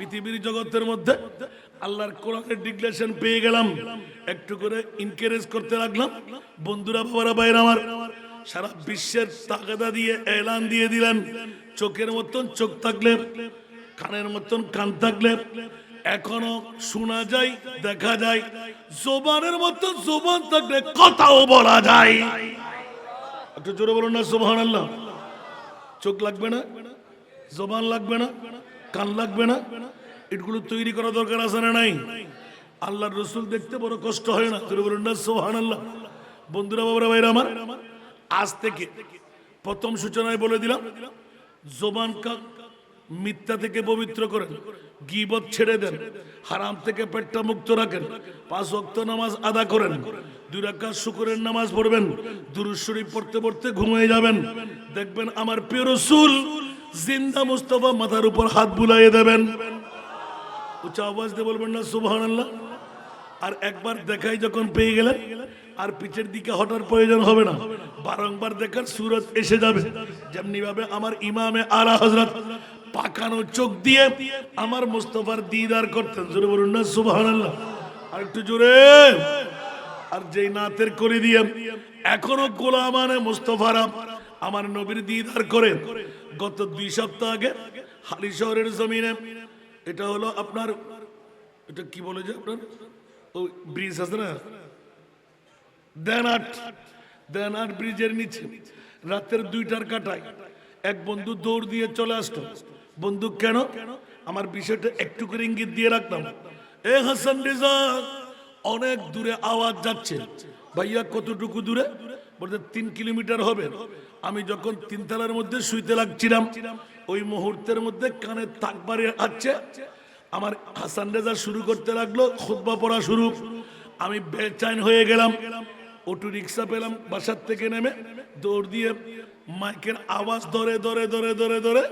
পৃথিবীর জগতের মধ্যে আল্লাহর কোরআনের ডিক্লারেশন পেয়ে গেলাম, একটু করে এনকারেজ করতে লাগলাম। বন্ধুরা, বাবারা, ভাইরা আমার, সারা বিশ্বের তাগাদা দিয়ে এলান দিয়ে দিলেন, চোখের মতন চোখ থাকলে, কানের মতন কান থাকলে এখনো শোনা যায়, দেখা যায়, জবানের মতন জবান থাকলে কথাও বলা যায়। একটু জোরে বলুন না সুবহানাল্লাহ। চোখ লাগবে না, জবান লাগবে না, কান লাগবে না, এগুলো তৈরি করা দরকার আছে না নাই? আল্লাহর রসুল দেখতে বড় কষ্ট হয় না? জোরে বলুন না সুবহানাল্লাহ। বন্ধুরা, বাবারা, ভাইরা আমার, আজ থেকে প্রথম সূচনায় বলে দিলাম, জবান মিথ্যা থেকে পবিত্র করেন, গীবত ছেড়ে দেন, হারাম থেকে পেটটা মুক্ত রাখেন, 5 ওয়াক্ত নামাজ আদা করেন, 2 রাকাত শুকরের নামাজ পড়বেন, দুরূদ শরীফ পড়তে পড়তে ঘুমিয়ে যাবেন। দেখবেন আমার প্রিয় রাসূল জিন্দা মুস্তাফা মাথার উপর হাত বুলাইয়ে দেবেন। উচ্চ আওয়াজ দিয়ে বলবেন না সুবহানাল্লাহ। আর একবার দেখাই যখন পেয়ে গেলেন, আর পিছের দিকে হটার প্রয়োজন হবে না, বারংবার দেখার সুরত এসে যাবে। যেমনি ভাবে আমার ইমামে আলা হযরত পাকানো চোখ দিয়ে আমার মুস্তাফার দিদার করতেন। জোরে বলুন না সুবহানাল্লাহ। আর একটু জোরে। আর যেই নাতের করে দিয়ে এখনো গোলামানে মুস্তাফারা আমার নবীর দিদার করে। গত 2 সপ্তাহ আগে হালি শহরের জমিনে, এটা হলো আপনার, এটা কি বলে যে আপনার ওই ব্রিজ আছে না, দেনাট ব্রিজের নিচে রাতের 2টার কাটায় এক বন্ধু দৌড় দিয়ে চলে আসতো। বন্ধু কেন? আমার বিষয়টা একটু করে ইঙ্গিত দিয়ে রাখতাম। এ হাসান রেজা, অনেক দূরে আওয়াজ যাচ্ছে। ভাইয়া কতটুকু দূরে? বলতে 3 কিলোমিটার হবে। আমি যখন 3 তলার মধ্যে শুইতে লাগছিলাম, ওই মুহূর্তের মধ্যে কানে তাকবারে আসছে। আমার হাসান রেজা শুরু করতে লাগলো খুতবা পড়া শুরু। আমি বেচैन হয়ে গেলাম। অটো রিক্সা পেলাম, বাসার থেকে নেমে দৌড় দিয়ে মাইকের আওয়াজ ধরে ধরে ধরে ধরে ধরে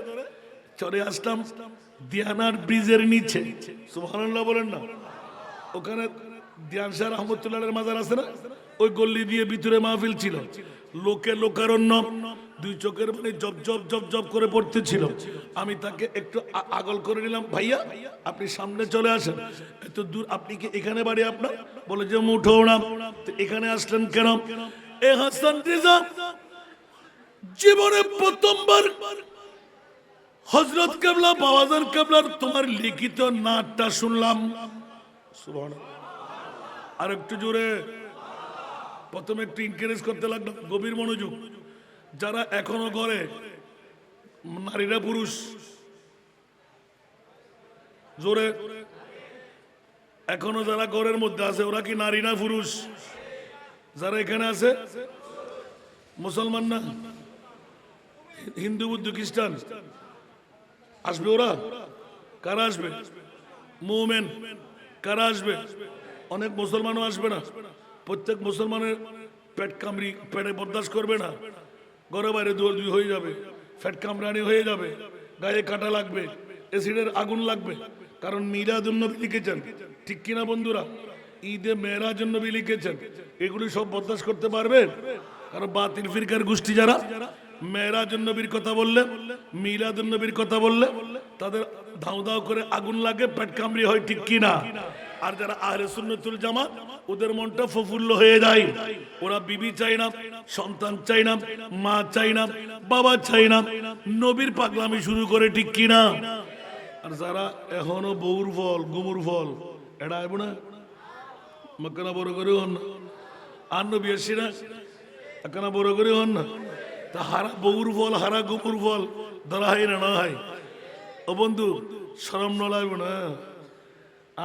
চলে আসলাম দিয়ানার ব্রিজের নিচে। সুবহানাল্লাহ বলেন না। ওখানে দিয়ান শাহ রহমতুল্লাহের মাজার আছে না, ওই গল্লি দিয়ে ভিতরে মাহফিল ছিল। লোকে লোকারণ্য, 2 চোখের পানি জব জব জব জব করে পড়তেছিল। আমি তাকে একটু আগল করে নিলাম, ভাইয়া আপনি সামনে চলে আসেন, এত দূর, আপনি কি এখানে বাড়ি আপনার? বলে যে মুঠো না। তো এখানে আসলেন কেন? এ হাসান রেজা, জীবনে প্রথমবার হযরত কেবলা বাবাজান কেবলার তোমার লিখিত নাটটা শুনলাম। সুবহানাল্লাহ। আর একটু জোরে। প্রথমে একটু এনকারেজ করতে লাগলো, গভীর মনোযোগ। যারা এখনো ঘরে, নারীরা পুরুষ, জোরে। এখনো যারা ঘরের মধ্যে আছে, ওরা কি নারী না পুরুষ? যারা এখানে আছে মুসলমান না, হিন্দু, বুদ্ধ, খ্রিস্টান আসবে? ওরা কারা আসবে? মুমিন। কারা আসবে? অনেক মুসলমানও আসবে না। প্রত্যেক মুসলমানের পেট কামড়ি, পেটে বরদাস্ত করবে না, ঘরে বাইরে দুই হয়ে যাবে, পেট কামড়ানি হয়ে যাবে, গায়ে কাটা লাগবে, অ্যাসিডের আগুন লাগবে। কারণ মিলাদুন নবী লিখেছেন, ঠিক কিনা বন্ধুরা? ঈদে মেরাজুন নবী লিখেছেন, এগুলি সব বরদাস্ত করতে পারবে? কারণ বাতিল ফিরকার গোষ্ঠী যারা মেরাজুন নবীর কথা বললে, মিলাদুন নবীর কথা বললে তাদের ধাউ ধাউ করে আগুন লাগে, পেট কামড়ি হয়, ঠিক কিনা? আর যারা আহলে সুন্নাতুল জামাত, ওদের মনটা প্রফুল্ল হয়ে যায়। ওরা বিবি চাই না, সন্তান চাই না, মা চাই না, বাবা চাই না, নবীর পাগলামি শুরু করে, ঠিক কিনা? আর যারা এখনো বউর ফল, গুমুর ফল, এটা আইব না, মক্কানা বড় করে হন না, আর নবী আসছি না, এখানে বড় করে হন না। তা হারা বউর ফল, হারা গুমুর ফল ধরা হয় না, না হয়? ও বন্ধু, শরম ন লাগবে না?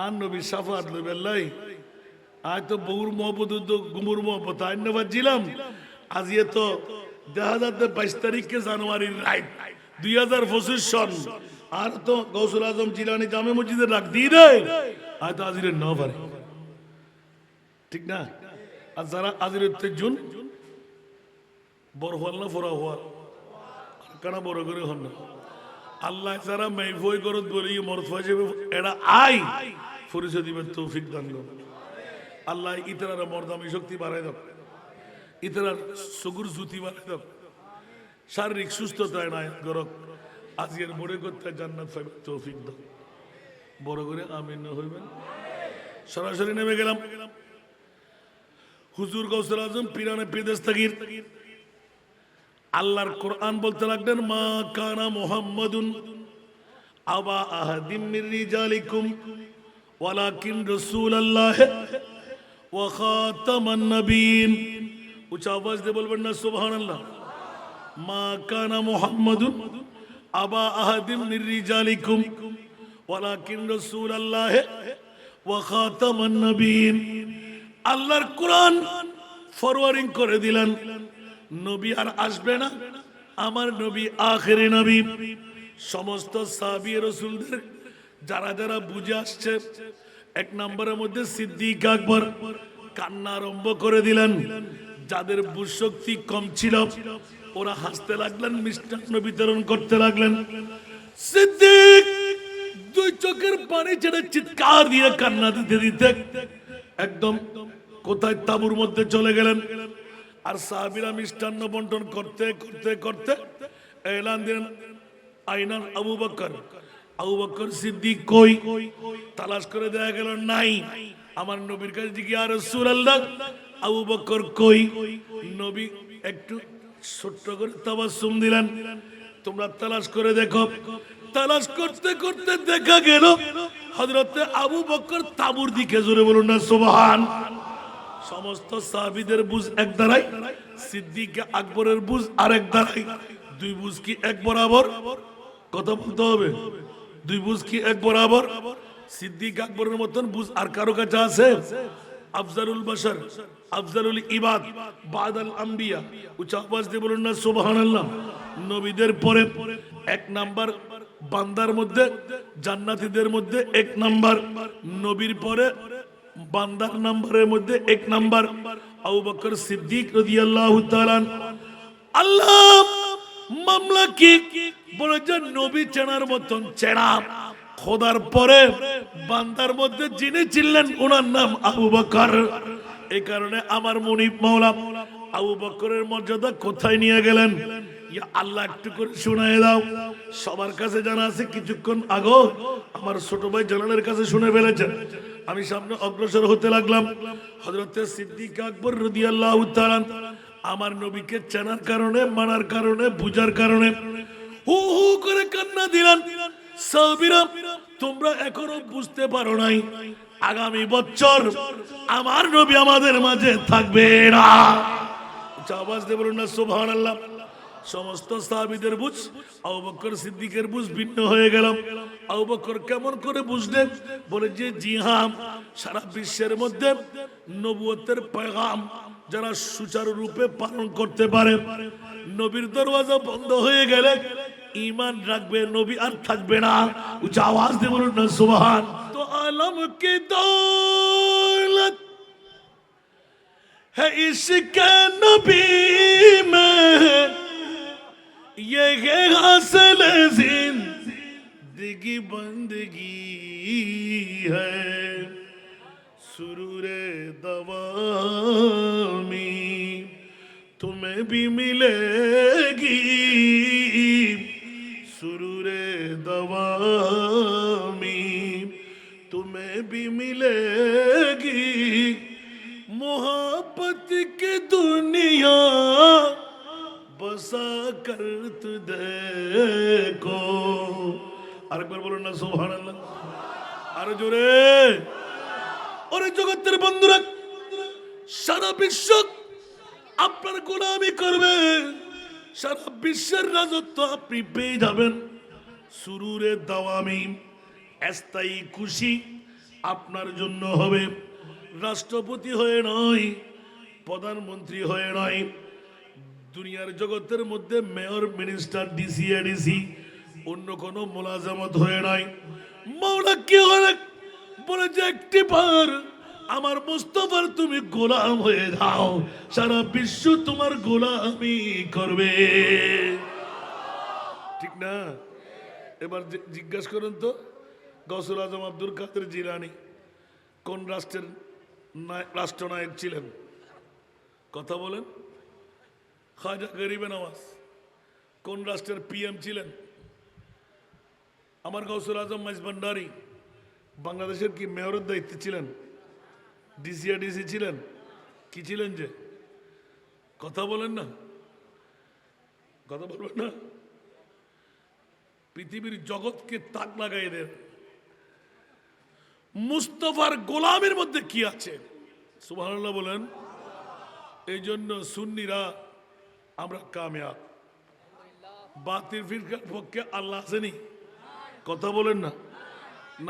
আর নবী সাফাত লইবেল্লাই, আজ তো বউর মহব্বত, গুমুর মহব্বত আইন বাজছিলাম। আজ ইয়ে তো 2022 তারিখে জানুয়ারির রাইট 2025 সন। আর তো গৌসুল আজম জিলানি জামে মসজিদে রাখ দিয়ে দেয়, আজ তো আজিরের ন পারে, ঠিক না? আর যারা আজিরের জুন বড় হওয়াল না, ফোরা হওয়াল, কেন বড় করে হন না? আল্লাহ যারা মেফই করত বলি মরত ফাজবে, এরা আই পরিচয় দিবেন, তৌফিক দান করুন আল্লাহ। ইতরার মর্দামি শক্তি বাড়াই দাও, ইতরার সগুর জুতি বাড়াই দাও, শারীরিক সুস্থতা এনায়েত করক, আজকের মনে করতে জান্নাত পাইবে তৌফিক দাও। বড় করে আমিন না হইবেন। সরাসরি নেমে গেলাম হুজুর গৌসুল আজম পিরানে পীরদস্তগীর আল্লাহর কোরআন বলতে লাগলেন, মা কানা মুহাম্মাদুন আবা আহাদিম মির রিজালিকুম ওয়ালাকিন রাসূলুল্লাহ ওয়া খাতামান নবিয়্যিন। উচ্চ আওয়াজ দিয়ে বলবেন না সুবহানাল্লাহ। মা কানা মুহাম্মাদুন আবা আহাদিম মির রিজালিকুম ওয়ালাকিন রাসূলুল্লাহ ওয়া খাতামান নবিয়্যিন। আল্লাহর কোরআন ফরওয়ার্ডিং করে দিলেন, নবী আর আসবে না, আমার নবী আখেরি নবী। সমস্ত সাহাবী রাসূলদের যারা যারা বুঝে আসছে, এক নম্বরের মধ্যে সিদ্দিক আকবর কান্না আরম্ভ করে দিলেন। যাদের বুঝ শক্তি কম ছিল ওরা হাসতে লাগলেন, মিষ্টান্ন বিতরণ করতে লাগলেন। সিদ্দিক দুই চোখের পানি ছেড়ে চিৎকার দিয়ে কান্না দিতে দিতে একদম কোথায় তাঁবুর মধ্যে চলে গেলেন। আর সাহাবীরা মিষ্টান্ন বন্টন করতে করতে করতে এলান দিলেন, আইনান আবু বকর। আবু বকর সিদ্দিক কই? তালাশ করে দেখা গেল নাই। আমার নবীর কাছে জিজ্ঞাসা, ইয়া রাসূলুল্লাহ আবু বকর কই? নবী একটু ছোট্ট করে তাবাসসুম দিলেন, তোমরা তালাশ করে দেখো। তালাশ করতে করতে দেখা গেল হযরতে আবু বকর তাঁবুর দিকে। জোরে বলুন না সুবহান। সমস্ত সাহাবীদের বুঝ এক দাঁড়াই, সিদ্দিক আকবরের বুঝ আরেক দাঁড়াই। দুই বুঝ কি এক বরাবর? কথা বলতে হবে। দুই বুঝ কি এক বরাবর? সিদ্দিক আকবরের মতন বুঝ আর কারো কাছে আছে? আফজালুল বাশার, আফজালুল ইবাদ, বাদাল আম্বিয়া। উচ্চ আওয়াজ দিয়ে বলুন না সুবহানাল্লাহ। নবীদের পরে এক নাম্বার বান্দার মধ্যে, জান্নাতীদের মধ্যে এক নাম্বার, নবীর পরে বান্দার নাম্বারের মধ্যে এক নাম্বার আবু বকর সিদ্দিক রাদিয়াল্লাহু তাআলা। আল্লাহ মামলা কি বলে যে নবী চেনার মতন চেনা। খোদার পরে বান্দার মধ্যে যিনি ছিলেন ওনার নাম আবু বকর। এই কারণে আমার মুনিব মাওলা আবু বকরের মর্যাদা কোথায় নিয়ে গেলেন, ইয়া আল্লাহ একটু করে শোনায় দাও। সবার কাছে জানা আছে, কিছুক্ষণ আগে আমার ছোট ভাই জালালের কাছে শুনে ফেলেছেন। আমি সামনে অগ্রসর হতে লাগলাম। হযরতে সিদ্দিক আকবর রাদিয়াল্লাহু তাআলা আমার নবীকে চেনার কারণে, মানার কারণে, বুঝার কারণে হু হু করে কান্না দিলেন। সাহাবীরা, তোমরা এখনো বুঝতে পারো নাই, আগামী বছর আমার নবী আমাদের মাঝে থাকবে না। আওয়াজ দিয়ে বলুন না সুবহানাল্লাহ। সমস্ত সাহাবীদের বুঝ আবু বকর সিদ্দিকের বুঝ ভিন্ন হয়ে গেল। আবু বকর কেমন করে বুঝলেন? বলে যে জি হ্যাঁ, সারা বিশ্বের মধ্যে নবুয়তের পয়গাম যারা সুচারুরূপে পালন করতে পারে, নবীর দরওয়াজা বন্ধ হয়ে গেলে ঈমান রাখবে, নবী আর থাকবে না। উচ্চ আওয়াজ দিয়ে বলুন না সুবহান। তো আলম কি দৌলত है इश्क नबी में, ये है हासिल जिंदगी बंदगी है, सुरूरे दवामी तुम्हें भी मिलेगी, सुरूरे दवामी तुम्हें भी मिलेगी, मोहब्बत की दुनिया बसा कर तू देखो। আরেকবার বলুন না সুবহানাল্লাহ। আরো জোরে। ওরে জগতের বন্ধুরা, সারা বিশ্ব আপনার গোলামি করবে, সারা বিশ্বের রাজত্ব আপনি পেয়ে যাবেন। সুরুরে দাওয়ামি, স্থায়ী খুশি আপনার জন্য হবে। রাষ্ট্রপতি হয়ে নয়, প্রধানমন্ত্রী হয়ে নয়, দুনিয়ার জগতের মধ্যে মেয়র, মিনিস্টার, ডিসি, এডিসি, অন্য কোনো মোলাজামত হয়ে নয়। মাওলা কি হলে বলে যে একটি বার আমার মুস্তাফার তুমি গোলাম হয়ে যাও, সারা বিশ্ব তোমার গোলামি করবে। ঠিক না? এবার জিজ্ঞাসা করুন তো, গৌসুল আজম আব্দুল কাদের জিলানী কোন রাষ্ট্রের রাষ্ট্রনায়ক ছিলেন? কথা বলেন। খাজা গরিবে নওয়াজ কোন রাষ্ট্রের পিএম ছিলেন? আমার গৌসুল আজম মাইজ ভান্ডারী বাংলাদেশের কি মেয়রের দায়িত্বে ছিলেন? ডিসি ছিলেন? কি ছিলেন যে? কথা বলেন না, কথা বলবেন না। পৃথিবীর জগৎকে তাক লাগাই দেন। মুস্তফার গোলামের মধ্যে কি আছে? সুবহানাল্লাহ বলেন। এই জন্য সুন্নিরা আমরা কামিয়াব। বাতিল ফিরকার পক্ষে আল্লাহ আসেনি, কথা বলেন না।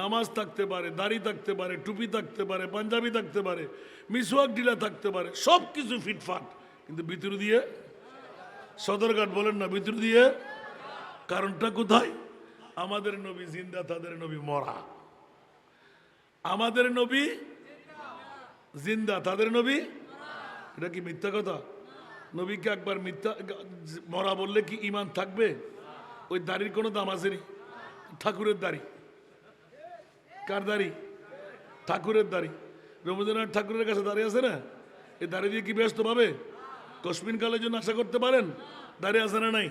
নামাজ থাকতে পারে, দাড়ি থাকতে পারে, টুপি থাকতে পারে, পাঞ্জাবি থাকতে পারে, মিসওয়াক ঢিলা থাকতে পারে, সব কিছু ফিটফাট, কিন্তু ভিতর দিয়ে সদরঘাট বলেন না, ভিতর দিয়ে। কারণটা কোথায়? আমাদের নবী জিন্দা, তাদের নবী মরা। আমাদের নবী জিন্দা, তাদের নবী। এটা কি মিথ্যা কথা? নবীকে একবার মিথ্যা মরা বললে কি ঈমান থাকবে? ওই দাড়ির কোনো দাম আসেনি। ঠাকুরের দাড়ি, কার দাড়ি? ঠাকুরের দাড়ি। রবীন্দ্রনাথ ঠাকুরের কাছে দাঁড়িয়ে আছে না? এই দাড়ি দিয়ে কি ব্যস্ত পাবে? কসমিন কালের জন্য আশা করতে পারেন? দাঁড়িয়ে আছে না নাই?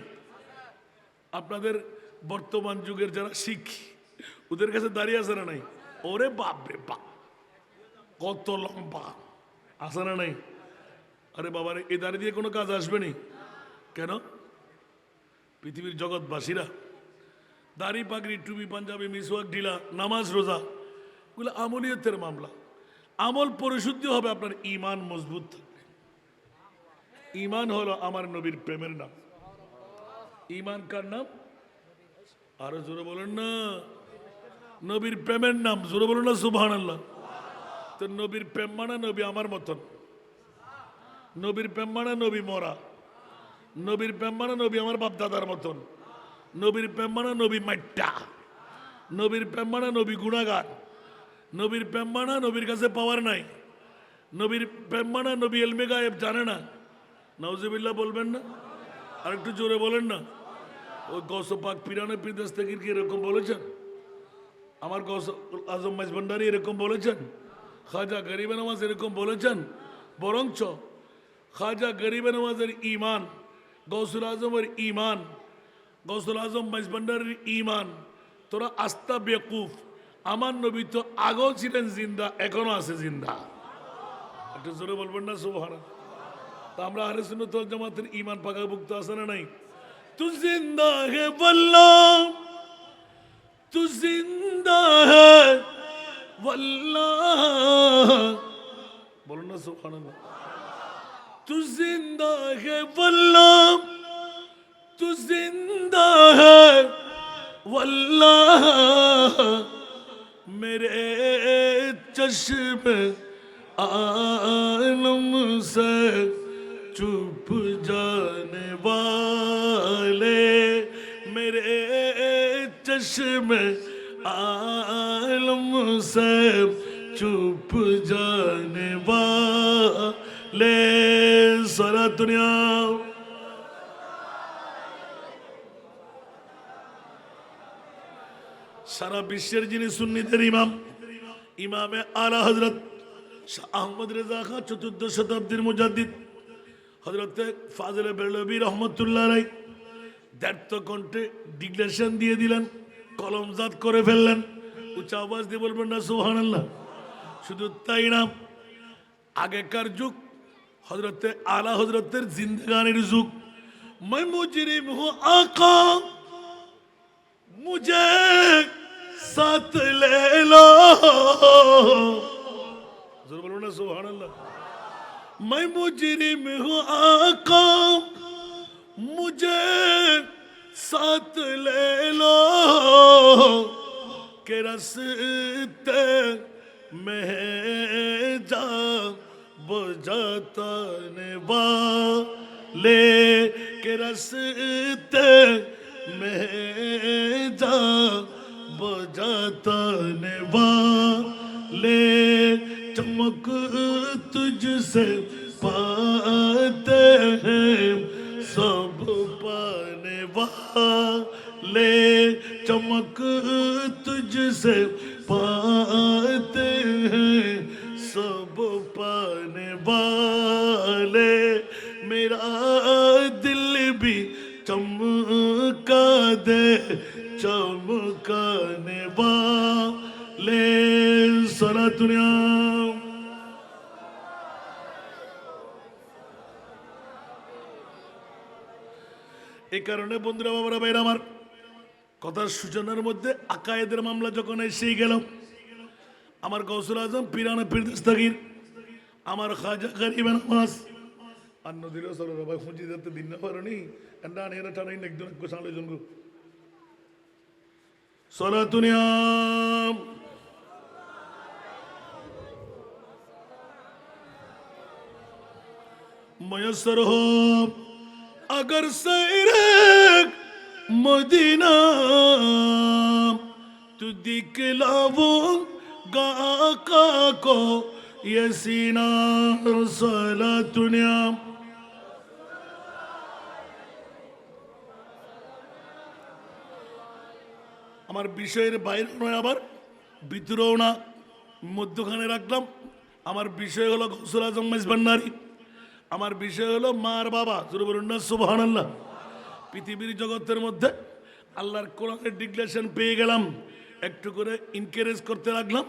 আপনাদের বর্তমান যুগের যারা শিখ, ওদের কাছে দাঁড়িয়ে আছে না নাই? ওরে বাপ রে বাপ, কত লম্বা, আছে না নাই? আরে বাবারে, এই দাড়ি দিয়ে কোনো কাজ আসবে নি কেন? পৃথিবীর জগৎবাসীরা দাড়ি, পাগড়ি, টুপি, পাঞ্জাবি, মিসওয়াক ঢিলা, নামাজ, রোজা, এগুলো আমলিয়তের মামলা। আমল পরিশুদ্ধি হবে, আপনার ঈমান মজবুত থাকবে। ঈমান হলো আমার নবীর প্রেমের নাম। ঈমান কার নাম? আরো জোরে বলেন না। নবীর প্রেমের নাম, জোরে বলেন না সুবহানাল্লাহ। তো নবীর প্রেম মানে নবী আমার মতন। নবীর প্রেম মানে নবী মরা। নবীর প্রেম মানে নবী আমার বাপ দাদার মতন। নবীর প্রেম মানে নবী মাইট্টা। নবীর প্রেম মানে নবী গুণাগার। নবীর প্রেম মানে নবীর কাছে পাওয়ার নাই। নবীর প্রেম মানে নবী এলমে গায়েব জানে না। নাউজুবিল্লাহ বলবেন না? আর একটু জোরে বলেন না। ওই গৌস পাক পিরানে পীর দস্তগীর কি এরকম বলেছেন? আমার গৌস আজম মাইজভান্ডারী এরকম বলেছেন? খাজা গরিবে নওয়াজ এরকম বলেছেন? বরঞ্চ খাজা গরিবে নওয়াজের ঈমান, গৌসুল আজমের ঈমান, গৌসুল আজম মাইজভান্ডারীর ঈমান, তোরা আস্তা বেকুফ। আমার নবী তো আগেও ছিলেন জিন্দা, এখনো আছে জিন্দা। একটু জোরে বলবেন না সুবহানাল্লাহ। তা আমরা আহলে সুন্নাত ওয়াল জামাতের ঈমান পাকাভুক্ত আছে না নাই? তু জিন্দা হে বল্লাহ, তু জিন্দা হে বল্লাহ, বলুন না সুবহানাল্লাহ। তু জিন্দা হে বল্লাহ, তু জিন্দা হে वल्लाह मेरे चश्मे आलम से चुप जाने वाले, मेरे चश्मे आलम से चुप जाने वाले। सारा दुनिया সারা বিশ্বের যিনি সুন্নিদের ইমাম, ইমামে আলা হযরত শাহ আহমদ রেজা খান, 14 শতাব্দীর মুজাদ্দিদ, হযরতে ফাজিলে বেরলভী রহমতুল্লাহ আলাইহি দ্ব্যর্থ কণ্ঠে ডিক্লারেশন দিয়ে দিলেন, কলমজাত করে ফেললেন। উচ্চ আওয়াজ দিয়ে বলবেন না সুবহানাল্লাহ। শুধু তাই না, আগেকার যুগ হযরতে আলা হযরতের জিন্দেগানির যুগ। मैं मुजरिम हूँ आका, मुझे साथ ले लो, जरूर बोलो ना सुभान अल्लाह। मैं मुजरिम हूँ आका, मुझे साथ ले लो, के रास्ते में जा बजाने वाले, के रास्ते में जा बजाने वाले, चमक तुझसे पाते हैं सब पाने वाले, चमक तुझसे पाते हैं सब पाने वाले, मेरा दिल भी चमका दे चमकाने वाले, সালাতুনা। এই কারণে বন্ধুরা বাবারা ভাইরা আমার, কথার সূচনার মধ্যে আকায়েদের মামলা যখন এসেই গেল, আমার গৌসুল আজম পিরানা পীর দস্তগীর, আমার খাজা গরিব নামাজ আর নদীর সরো ভাই খুঁজি যাতে দিন না পারেনি এন্ডা আনিয়ে টানাই একজন গোসালে জঙ্গু সালাতুনিয়া ময়সর হো अगर सैरे मदीना तू दिखलाऊंगा आका को ये सीना सलातुनिया। আমার বিষয়ের বাইরে নয়, আবার ভিতরেও না, মধ্যখানে রাখলাম। আমার বিষয় হলো গৌসুল আজম মেজবান্ডারি, আমার বিষয় হলো মার বাবা। সুবহানাল্লাহ। পৃথিবীর জগতের মধ্যে আল্লাহর কোরআনের ডিক্লারেশন পেয়ে গেলাম, একটু করে ইনকারেজ করতে লাগলাম।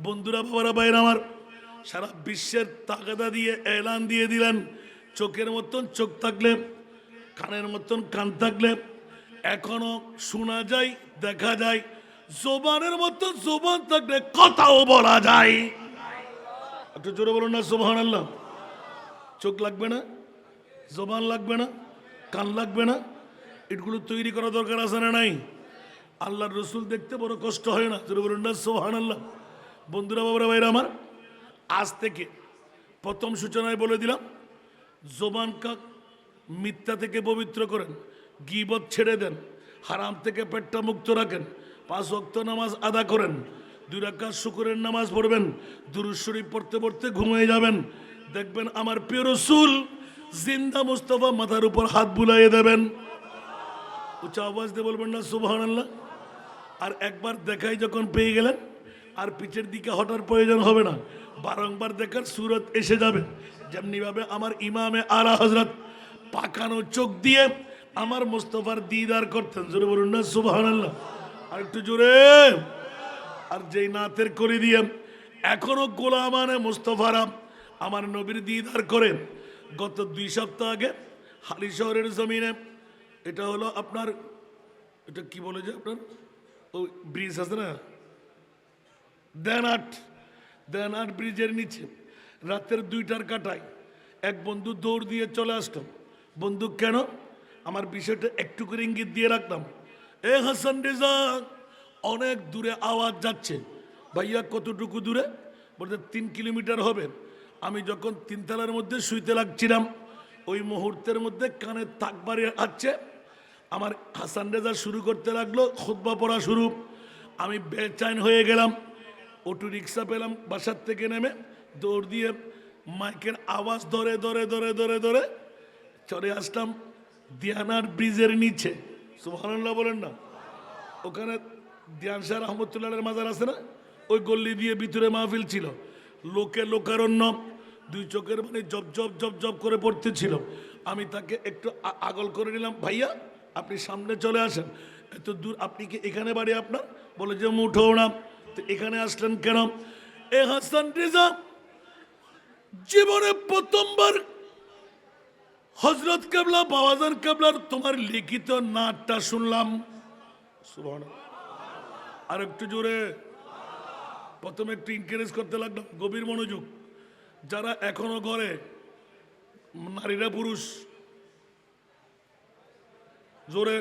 বন্ধুরা বাবারা বাইরে আমার, সারা বিশ্বের তাগাদা দিয়ে এলান দিয়ে দিলেন, চোখের মতন চোখ থাকলে, কানের মতন কান থাকলে এখনো শোনা যায়, দেখা যায়, জবানের মতন জবান থাকলে কথাও বলা যায়। একটু জোরে বলুন না সুবহানাল্লাহ। চোখ লাগবে না, জবান লাগবে না, কান লাগবে না, এগুলো তৈরি করা দরকার আছে না নাই? আল্লাহর রসুল দেখতে বড় কষ্ট হয় না? বলুন না সুবহানাল্লাহ। বন্ধুরা বাবারা ভাইরা আমার, আজ থেকে প্রথম সূচনায় বলে দিলাম, জবানকে মিথ্যা থেকে পবিত্র করেন, গীবত ছেড়ে দেন, হারাম থেকে পেটটা মুক্ত রাখেন, 5 ওয়াক্ত নামাজ আদা করেন, 2 রাকাত শুকরের নামাজ পড়বেন, দুরূদ শরীফ পড়তে পড়তে ঘুমিয়ে যাবেন। দেখবেন আমার প্রিয় রসুল জিন্দা মুস্তাফা মাথার উপর হাত বুলাইয়ে দেবেন। উচ্চ আওয়াজ দিয়ে বলবেন না সুবহানাল্লাহ। আর একবার দেখাই যখন পেয়ে গেলেন, আর পিছের দিকে হটার প্রয়োজন হবে না, বারংবার দেখার সুরত এসে যাবে। যেমনি ভাবে আমার ইমামে আলা হযরত পাকানো চোখ দিয়ে আমার মুস্তাফার দিদার করতেন। জোরে বলুন না সুবহানাল্লাহ। আর একটু জোরে। আর যেই নাতের করে দিয়ে এখনো গোলামানে মুস্তাফারা আমার নবীর দিদার করেন। গত 2 সপ্তাহ আগে হালি শহরের জমিনে, এটা হলো আপনার, এটা কি বলে যে আপনার ওই ব্রিজ আছে না, দেনাট ব্রিজের নিচে রাতের 2টার কাটায় এক বন্ধু দৌড় দিয়ে চলে আসলাম। বন্ধু কেন? আমার বিষয়টা একটু করে ইঙ্গিত দিয়ে রাখলাম। এ হাসান রেজা, অনেক দূরে আওয়াজ যাচ্ছে। ভাইয়া কতটুকু দূরে? বলতে 3 কিলোমিটার হবে। আমি যখন 3 তলার মধ্যে শুইতে লাগছিলাম, ওই মুহূর্তের মধ্যে কানে তাক বাড়ি আসছে। আমার হাসান রেজা শুরু করতে লাগলো খুতবা পড়া শুরু। আমি বেচাইন হয়ে গেলাম। অটো রিক্সা পেলাম, বাসার থেকে নেমে দৌড় দিয়ে মাইকের আওয়াজ ধরে ধরে ধরে ধরে ধরে চলে আসলাম দিয়ানার ব্রিজের নিচে। সুবহানাল্লাহ বলেন না। ওখানে দিয়ান শাহ রহমতুল্লাহের মাজার আছে না, ওই গল্লি দিয়ে ভিতরে মাহফিল ছিল। লোকে লোকারণ্য, 2 চোখের মানে জব জব জব জব করে পড়তেছিল। আমি তাকে একটু আগল করে নিলাম, ভাইয়া আপনি সামনে চলে আসেন, এত দূর, আপনি কি এখানে বাড়ি আপনার? বলে যে মুঠো না। তো এখানে আসলেন কেন? এ হাসান রেজা, জীবনে প্রথমবার হযরত কেবলা বাবাজান কেবলার তোমার লিখিত নাটটা শুনলাম। সুবহানাল্লাহ। আর একটু জোরে। প্রথমে একটু ইনকারেজ করতে লাগলাম, গভীর মনোযোগ। যারা এখনো ঘরে, নারীরা পুরুষ, জোরে।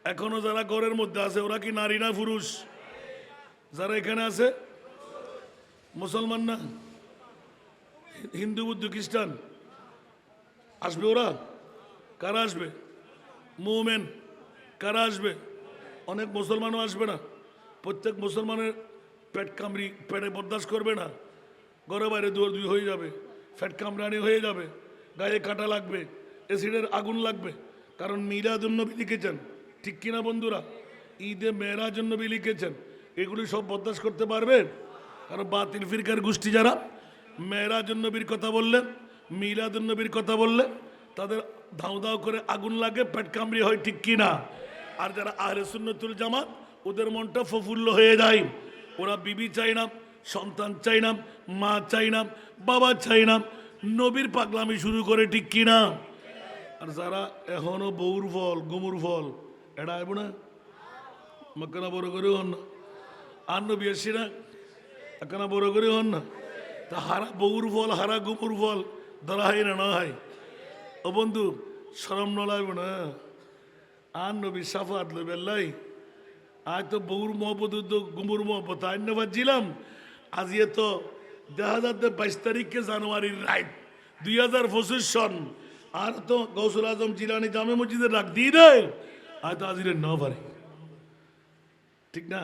এখনো যারা ঘরের মধ্যে আছে, ওরা কি নারী না পুরুষ? যারা এখানে আছে মুসলমান না, হিন্দু বুদ্ধ খ্রিস্টান আসবে? ওরা কারা আসবে? মুমিন। কারা আসবে? অনেক মুসলমানও আসবে না। প্রত্যেক মুসলমানের পেট কামড়ি, পেটে বরদাস্ত করবে না, ঘরে বাইরে দৌড় হয়ে যাবে, পেট কামড়ানি হয়ে যাবে, গায়ে কাটা লাগবে, অ্যাসিডের আগুন লাগবে। কারণ মিলাদুন্নবী লিখেছেন, ঠিক কিনা বন্ধুরা? ঈদে মেরাজুন্নবী লিখেছেন। এগুলি সব বরদাস্ত করতে পারবে? কারণ বাতিল ফিরকার গোষ্ঠী যারা মেরাজুন্নবীর কথা বললে, মিলাদুন্নবীর কথা বললে তাদের ধাউ ধাউ করে আগুন লাগে, পেট কামড়ি হয়, ঠিক কিনা? আর যারা আহলে সুন্নাতুল জামাত, ওদের মনটা প্রফুল্ল হয়ে যায়। ওরা বিবি চাই না, সন্তান চাই না, মা চাই না, বাবা চাই না, নবীর পাগলামি শুরু করে, ঠিক কিনা? আর যারা এখনো বউর ফল গুমুর ফল এটা আইব না, মাকানা বড় করে হন না, আর নবী আসি না একখানা বড় করে হন না, তা হারা বউর ফল হারা গুমুর ফল ধরা হয় না, না হয়? ও বন্ধু শরম নলাইব না, আর নবী সাফাত লইবেল্লাই আজ তো বউর মহব্বত গুমুর মহব্বত আইন বাজছিলাম। আজিয়ে তো 2022 তারিখে জানুয়ারির রাইট 2025 সন, আর তো গৌসুল আজম জিলানি জামে মসজিদে রাখ দিয়ে দেয়, আজ তো আজিরে না পারে, ঠিক না?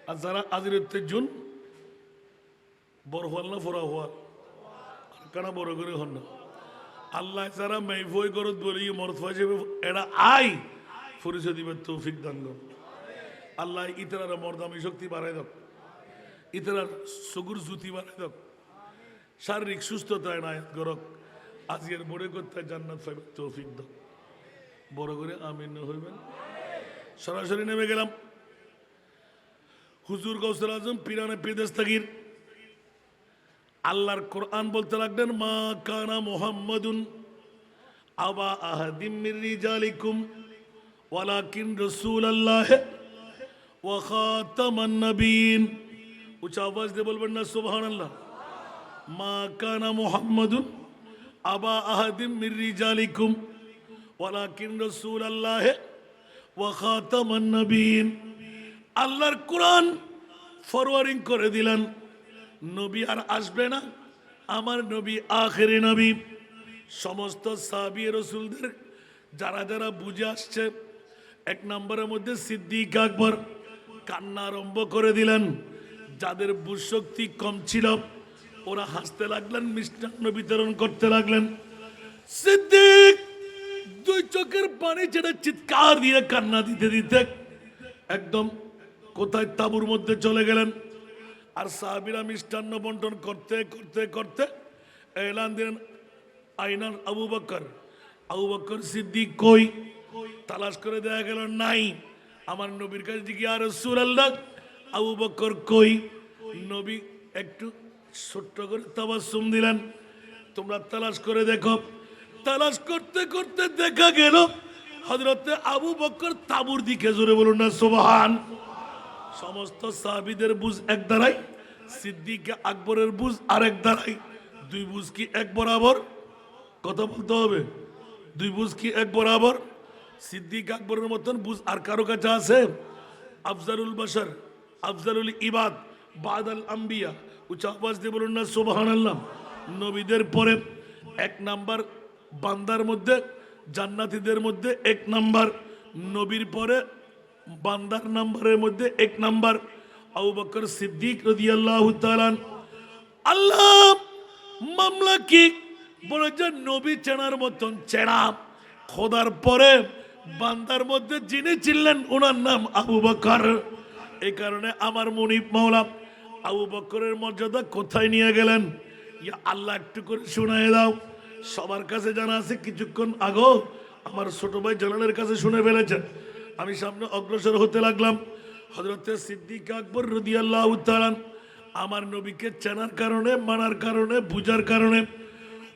আর যারা আজিরের জুন বড় হওয়াল না ফোরা হওয়াল কেন বড় করে হন না, আল্লাহ যারা মেফই করত বলি মরত হিসেবে এরা আই পরিচয় দিবে তৌফিক দান কর। আল্লাহ ইতরার মর্দামি শক্তি বাড়াই দাও, ইতরার সগুর জুতি বাড়াই দাও, শারীরিক সুস্থতায় নায়াত গরক, আজকের বড় করতে জান্নাত পাইবে তৌফিক দাও, বড় করে আমিন হইবেন। সরাসরি নেমে গেলাম হুজুর গৌসুল আজম পিরানে পেদেস্তাগির আল্লাহর কোরআন বলতে লাগলেন, মা কানা মুহাম্মাদুন আবা আহাদিম মির রিজালিকুম ওয়ালাকিন রাসূলুল্লাহ ওয়া খাতামান নবিয়্যিন। উচ্চ আওয়াজ দিয়ে বলবেন না সুবহানাল্লাহ। মা কানা মুহাম্মাদুন আবা আহাদিম মির রিজালিকুম ওয়ালাকিন রাসূলুল্লাহ ওয়া খাতামান নবিয়্যিন। আল্লাহর কোরআন ফরওয়ার্ডিং করে দিলেন, নবী আর আসবে না, আমার নবী আখেরি নবী। সমস্ত সাহাবী রাসূলদের যারা যারা বুঝে আসছে, এক নম্বরের মধ্যে সিদ্দিক আকবর কান্না আরম্ভ করে দিলেন। যাদের বুঝ শক্তি কম ছিল ওরা হাসতে লাগলেন, মিষ্টান্ন বিতরণ করতে লাগলেন। সিদ্দিক দুই চোখের পানি ছেড়ে চিৎকার দিয়ে কান্না দিতে দিতে একদম কোথায় তাঁবুর মধ্যে চলে গেলেন। আর সাহাবীরা মিষ্টান্ন বন্টন করতে করতে করতে এলান দিলেন, আইনাল আবু বকর, আবু বকর সিদ্দিক কই? তালাশ করে দেখা গেল নাই। আমার নবীর কাছে জিজ্ঞাসা, ইয়া রাসূলুল্লাহ আবু বকর কই? নবী একটু ছোট্ট করে তাবাসসুম দিলেন, তোমরা তালাশ করে দেখো। তালাশ করতে করতে দেখা গেল হযরতে আবু বকর তাঁবুর দিকে, জোরে বলুন না সুবহান। সমস্ত সাহাবীদের বুঝ এক দাঁড়াই, সিদ্দিক আকবরের বুঝ আরেক দাঁড়াই। দুই বুঝ কি এক বরাবর? কথা বলতে হবে, দুই বুঝ কি এক বরাবর? সিদ্দিক আকবরের মতন বুঝ আর কারো কাছে আছে? আফজালুল বাশার, আফজালুল ইবাদ, বাদাল আম্বিয়া, উচ্চ আওয়াজ দিয়ে বলুন না সুবহানাল্লাহ। নবীদের পরে এক নাম্বার বান্দার মধ্যে, জান্নাতীদের মধ্যে এক নাম্বার, নবীর পরে বান্দার নাম্বারের মধ্যে এক নাম্বার আবু বকর সিদ্দিক রাদিয়াল্লাহু তাআলা। আল্লাহ মামলা কি বলে যে নবী চেনার মতন চেনা, খোদার পরে বান্দার মধ্যে যিনি ছিলেন ওনার নাম আবু বকর। এই কারণে আমার মুনিব মাওলা আবু বকরের মর্যাদা কোথায় নিয়ে গেলেন, ইয়া আল্লাহ একটু করে শুনায় দাও। সবার কাছে জানা আছে, কিছুক্ষণ আগেও আমার ছোট ভাই জালালের কাছে শুনে ফেলেছেন। আমি সামনে অগ্রসর হতে লাগলাম। হযরতে সিদ্দিক আকবর রাদিয়াল্লাহু তাআলা আমার নবীকে চেনার কারণে, মানার কারণে, বুঝার কারণে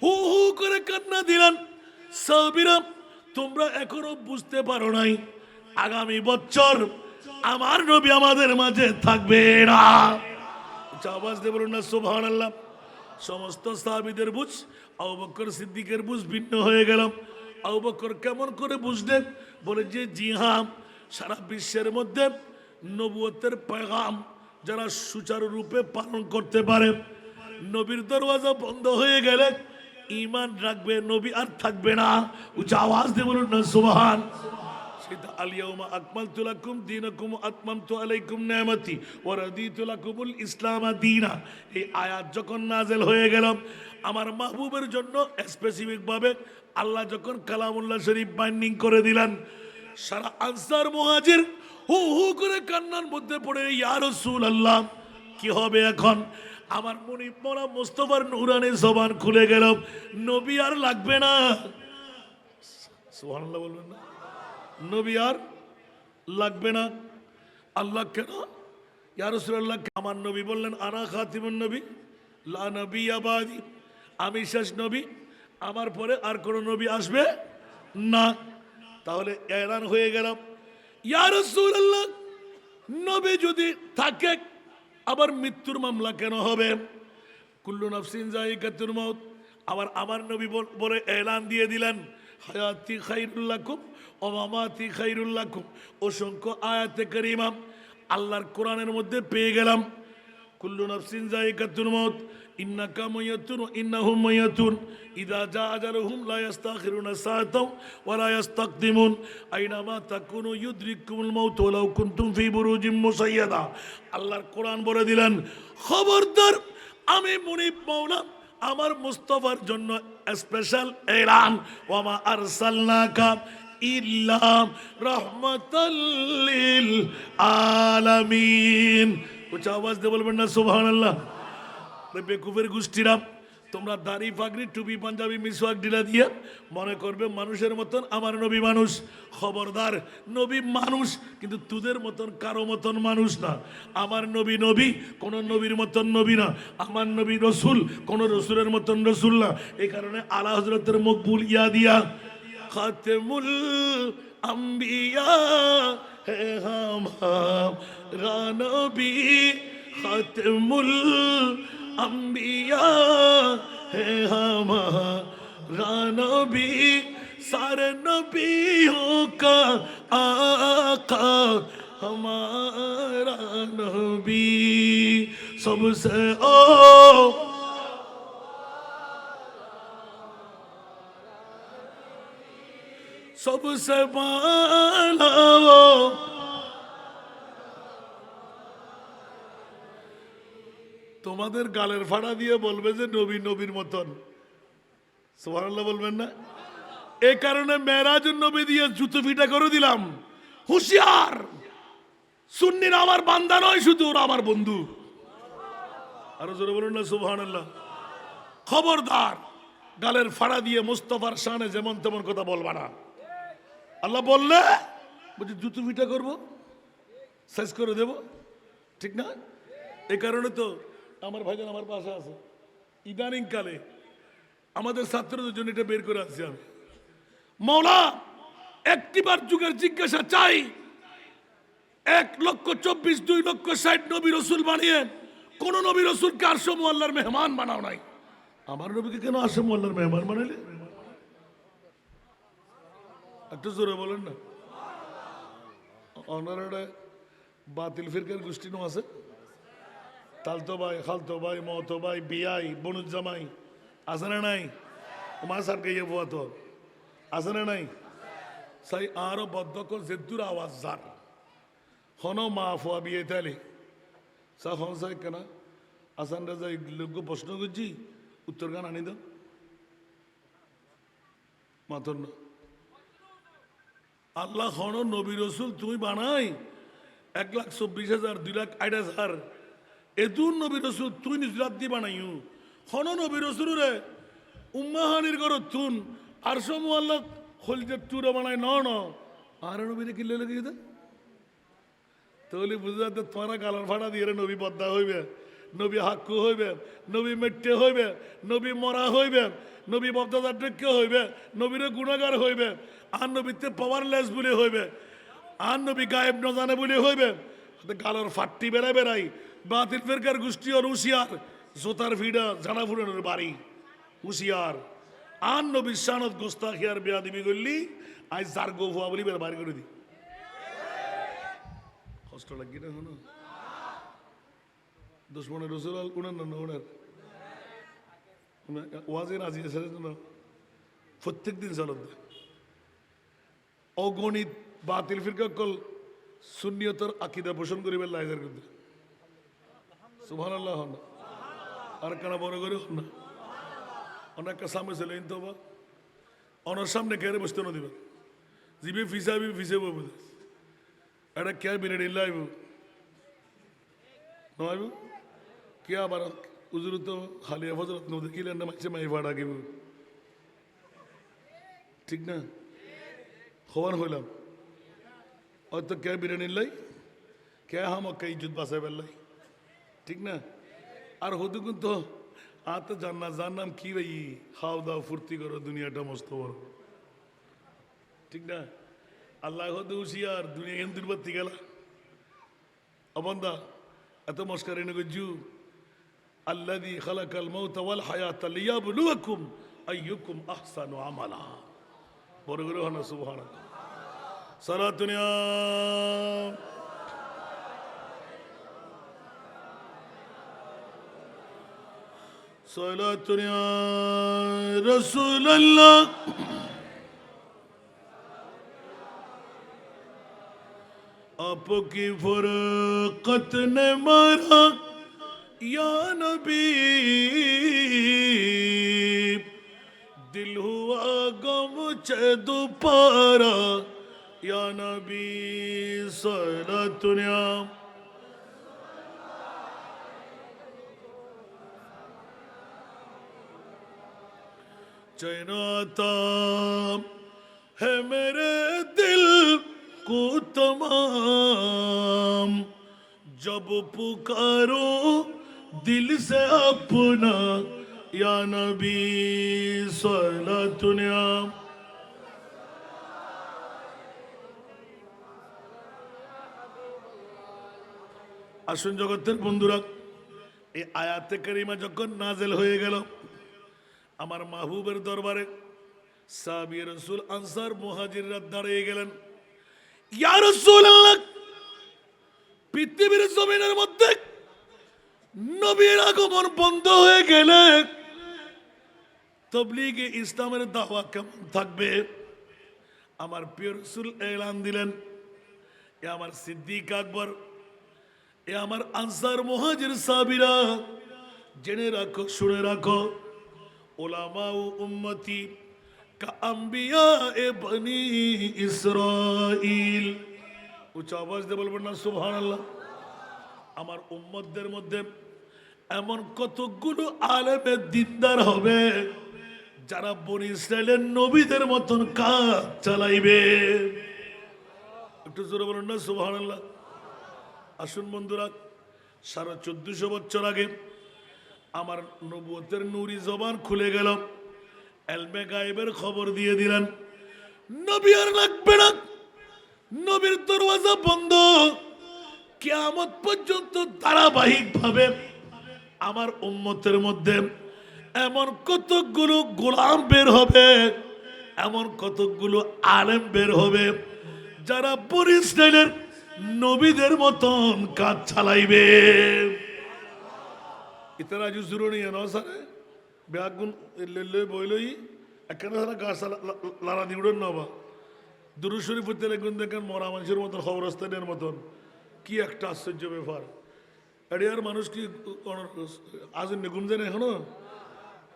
হু হু করে কান্না দিলেন। সাহাবীরা তোমরা এখনো বুঝতে পারো নাই, আগামী বছর আমার নবী আমাদের মাঝে থাকবে না। আওয়াজ দিয়ে বলুন না সুবহানাল্লাহ। সমস্ত সাহাবীদের বুঝ আবু বকর সিদ্দিকের বুঝ ভিন্ন হয়ে গেল। আবু বকর কেমন করে বুঝলেন? বলে যে জি হ্যাঁ, সারা বিশ্বের মধ্যে নবুয়তের পেগাম যারা সুচারুরূপে পালন করতে পারে, নবীর দরওয়াজা বন্ধ হয়ে গেলে ঈমান রাখবে, নবী আর থাকবে না। উচ্চ আওয়াজ দিয়ে বলুন না সুবহান। সেটা আল-ইয়াউমা আকমালতু লাকুম দীনাকুম ওয়া আতমামতু আলাইকুম নি'মাতি ওয়া রাদিতু লাকুমুল ইসলাম দীনা। এই আয়াত যখন নাযিল হয়ে গেল, আমার মাহবুবের জন্য স্পেসিফিক ভাবে আল্লাহ যখন কালামুল্লাহ শরীফ বাইন্ডিং করে দিলেন, সারা আনসার মুহাজির হু হু করে কান্নার মধ্যে পড়ে, ইয়া রাসূলুল্লাহ কি হবে এখন? আমার মুনিব মাওলা মুস্তাফার নূরানি জবান খুলে গেল, নবী আর লাগবে না। সুবহানাল্লাহ বলবেন না? নবী আর লাগবে না। আল্লাহ কেন ইয়া রাসূলুল্লাহ, আমার নবী বললেন আনা খাতিমুন নবী লা নবিয়্যা বাদি, আমি শেষ নবী, আমার পরে আর কোনো নবী আসবে না। তাহলে এলান হয়ে গেল, ইয়া রাসূলুল্লাহ, নবী যদি থাকে আবার মৃত্যুর মামলা কেন হবে? কুল্লু নাফসিন যায়িকাতুল মাউত। আবার আমার নবী বলে এলান দিয়ে দিলেন হায়াতি খায়রুল লাকুম ওয়া মামাতি খায়রুল লাকুম। অসংখ্য আয়াতে কারিমা আল্লাহর কোরআনের মধ্যে পেয়ে গেলাম। কুল্লু নাফসিন যায়িকাতুল মাউত, ইন্নাকা মাইয়াতুন ওয়া ইন্নাহুম মাইয়াতুন, ইযা জা আজালুহুম লা ইস্তাখিরুনা সাআতাও ওয়া লা ইস্তাকদিমুন, আইনামা তাকুনু ইউদরিকুমুল মাউত ওয়ালাউ কুনতুম ফি বুরুজিম মুসাইয়াদা। আল্লাহর কোরআন বলে দিলেন, খবরদার, আমি মুনিব মাওলা আমার মুস্তাফার জন্য স্পেশাল এলান, ওয়ামা আরসালনাকা ইল্লা রাহমাতাল লিল আলামিন। উচ্চ আওয়াজ দিয়ে বলবেন না সুবহানাল্লাহ? বেকুফের গোষ্ঠীরা, তোমরা দাড়ি পাগড়ি টুপি পাঞ্জাবি মিসওয়াক ঢিলা দিয়ে মনে করবে মানুষের মতন আমার নবী মানুষ। খবরদার, নবী মানুষ, কিন্তু তোদের মতন কারো মতন মানুষ না। আমার নবী নবী, কোন নবীর মতন নবী না। আমার নবী রসুল, কোন রসুলের মতন রসুল না। এই কারণে আলা হযরতের মকবুল ইয়া দিয়া খাতেমুল আম্বিয়া হে হামারা নবী, খাতেমুল अंबिया है हमारा नबी, सारे नबियों का आका हमारा नबी, सबसे सबसे बाला তোমাদের গালের ফাড়া দিয়ে বলবে যে নবী নবীর মতন। সুবহানাল্লাহ বলবেন না? এই কারণে মেরাজুন নবী দিয়ে জুতো ফিটা করে দিলাম। হুঁশিয়ার, সুন্নিরা আমার বান্দা নয়, শুধু ওরা আমার বন্ধু। আরো জোরে বলুন না সুবহানাল্লাহ? খবরদার, গালের ফাড়া দিয়ে মুস্তাফার শানে যেমন তেমন কথা বলবা না। আল্লাহ বললে বলছি জুতো ফিটা করবো, শেষ করে দেব, ঠিক না? এই কারণে তো আমার ভাইজান আমার পাশে আছে, ইদানিং কালে আমাদের ছাত্রদের জন্য এটা বের করে আসছি আমি। মাওলা, একটিবার যুগের জিজ্ঞাসা চাই, 1,24,000 2,60,000 নবী রসুল বানিয়ে কোন নবী রসুলকে আরশে আল্লাহর মেহমান বানাও নাই। আমার নবীকে কেন আরশে আল্লাহর মেহমান বানাইলে? একটু জোরে বলেন না। অনারা বাতিল ফিরকার গোষ্ঠী নো আছে, তালতো ভাই, খালতো ভাই, মতো ভাই, বিয়াই, বনুজামাই আছে না নাই? তোমার সারকে ইয়ে বুয়া তো আছে না নাই? সাই আরো বদ্ধক জেদ্দুর আওয়াজ যার হন মা ফুয়া বিয়ে তাইলে সা হন সাই কেনা আসান রাজা লোক প্রশ্ন করছি, উত্তর গান আনি দাও মাতর না। আল্লাহ হন নবী রসুল তুমি বানাই 1,24,000 2,28,000 এদুন নবী রসুল তুই নিজ রাত দিয়ে বানাইও হন নবী রসুল রে উম্মাহানির করো তুন আর সমু আল্লাহ হল যে তুরা বানাই ন আর নবীরে কিনলে লেগে দে তাহলে বুঝে যাতে তোমারা গালার ফাড়া দিয়ে নবী বদ্দা হইবে, নবী হাক্কু হইবে, নবী মেট্টে হইবে, নবী মরা হইবে, নবী বদ্দাদার্য হইবে, নবীরে গুণাগার হইবে, আর নবীতে পাওয়ারলেস বলে হইবে, আর নবী গায়েব ন জানে বলে হইবে। গালার ফাটটি বেড়াই বেড়াই বাতিল ফেরকার গোষ্ঠী আর হুশিয়ার, জোতার ভিড়া জানা ফুরানোর বাড়ি হুশিয়ার। আর নবীর শানত গোস্তাখি আর বেয়াদবি করলি আজ যার গো ভুয়া বলি বের বাড়ি করে দি। কষ্ট লাগি না শোনো দুশ্মনের রসুল উনার না ওনার ওয়াজে রাজি আছে না প্রত্যেক দিন চালত অগণিত বাতিল ফিরকা কল সুন্নিয়তর আকিদা পোষণ করিবার লাইজার করতে সুবহানাল্লাহ হন আর কানা বড় করে হন না অনেক সামনে ছিল ইন তো অনার সামনে কেড়ে বসতে না দিবেন জিবি ফিসাবি ফিসে বলবে এটা কে বিনেড ইল্লাইব নয় কে আবার উজুর তো হালিয়া ফজরত নদী কিলেন না মাঝে মাই ভাড়া গিব ঠিক না খবর হইলাম হয়তো কে বিনে নিলাই কে আমাকে ইজ্জত বাঁচাই পেলাই, ঠিক না? আর হদু কিন্তু আতে জান্নাত, যার নাম কি ভাই, খাও দাও ফুর্তি করো, দুনিয়াটা মস্ত বড়, ঠিক না? আল্লাহ হদু হুশিয়ার, দুনিয়া এন দুর্বাতি গেলা অবন্দা এত মস্কার এনে গজু আল্লাযী খালাকাল মাউতা ওয়াল হায়াতা লিয়াবলুয়াকুম আইয়ুকুম আহসানু আমালা। বড় করে হনা সুবহানাল্লাহ। সালাতুন ইয়া সালাতুন ইয়া রাসূলুল্লাহ। आपकी फरकत ने मारा या नबी, दिल हुआ गम चे दोबारा या नबी सलातुनिया। चैनाता है मेरे दिल को तमाम, जब पुकारो दिल से अपना या नबी सलातुनिया। আসুন জগতের বন্ধুরা, এই আয়াতে কারিমা যখন নাজেল হয়ে গেল আমার মাহবুবের দরবারে, সাহাবী রাসূল আনসার মুহাজিররা দাঁড়িয়ে গেলেন, ইয়া রাসূলুল্লাহ, পৃথিবীর জমিনের মধ্যে নবীর আগমন বন্ধ হয়ে গেলে তাবলীগে ইসলামের দাওয়া কেমন থাকবে? আমার প্রিয় রাসূল এলান দিলেন, এ আমার সিদ্দিক আকবর, এ আমার আনসার মুহাজির সাহাবীরা, জেনে রাখো, শুনে রাখো, উলামা ও উম্মতি কা আম্বিয়া এ বনি ইসরাইল। উচ্চ আওয়াজ দিয়ে বলবেন না সুবহানাল্লাহ। আমার উম্মতদের মধ্যে এমন কতগুলো আলেমে দিনদার হবে যারা বনি ইসরাইলের নবীদের মতন কাজ চালাইবে। একটু জোরে বলুন না সুবহানাল্লাহ। আসুন বন্ধুরা, 1450 বছর আগে আমার নবুয়তের নূরি জবান খুলে গেল, এলমে গায়েবের খবর দিয়ে দিলেন, নবী আর লাগবে না, নবীর দরওয়াজা বন্ধ, কিয়ামত পর্যন্ত ধারাবাহিকভাবে আমার উম্মতের মধ্যে এমন কতগুলো গোলাম বের হবে, এমন কতগুলো আলেম বের হবে যারা বনি ইসরাইলের নবীদের মতন কাজ চালাইবে। ইতারা জুজুরো নিয়ে ন সারে ব্যাগুন লেলে বইলই এখানে সারা গাছ লারা দিউড়ন নবা দুরূদ শরীফ পড়তে লাগবেন, দেখেন মরা মানুষের মতন, খবরস্থানের মতন। কি একটা আশ্চর্য ব্যাপার! এডিয়ার মানুষ কি আজ নিগুম জানে এখনো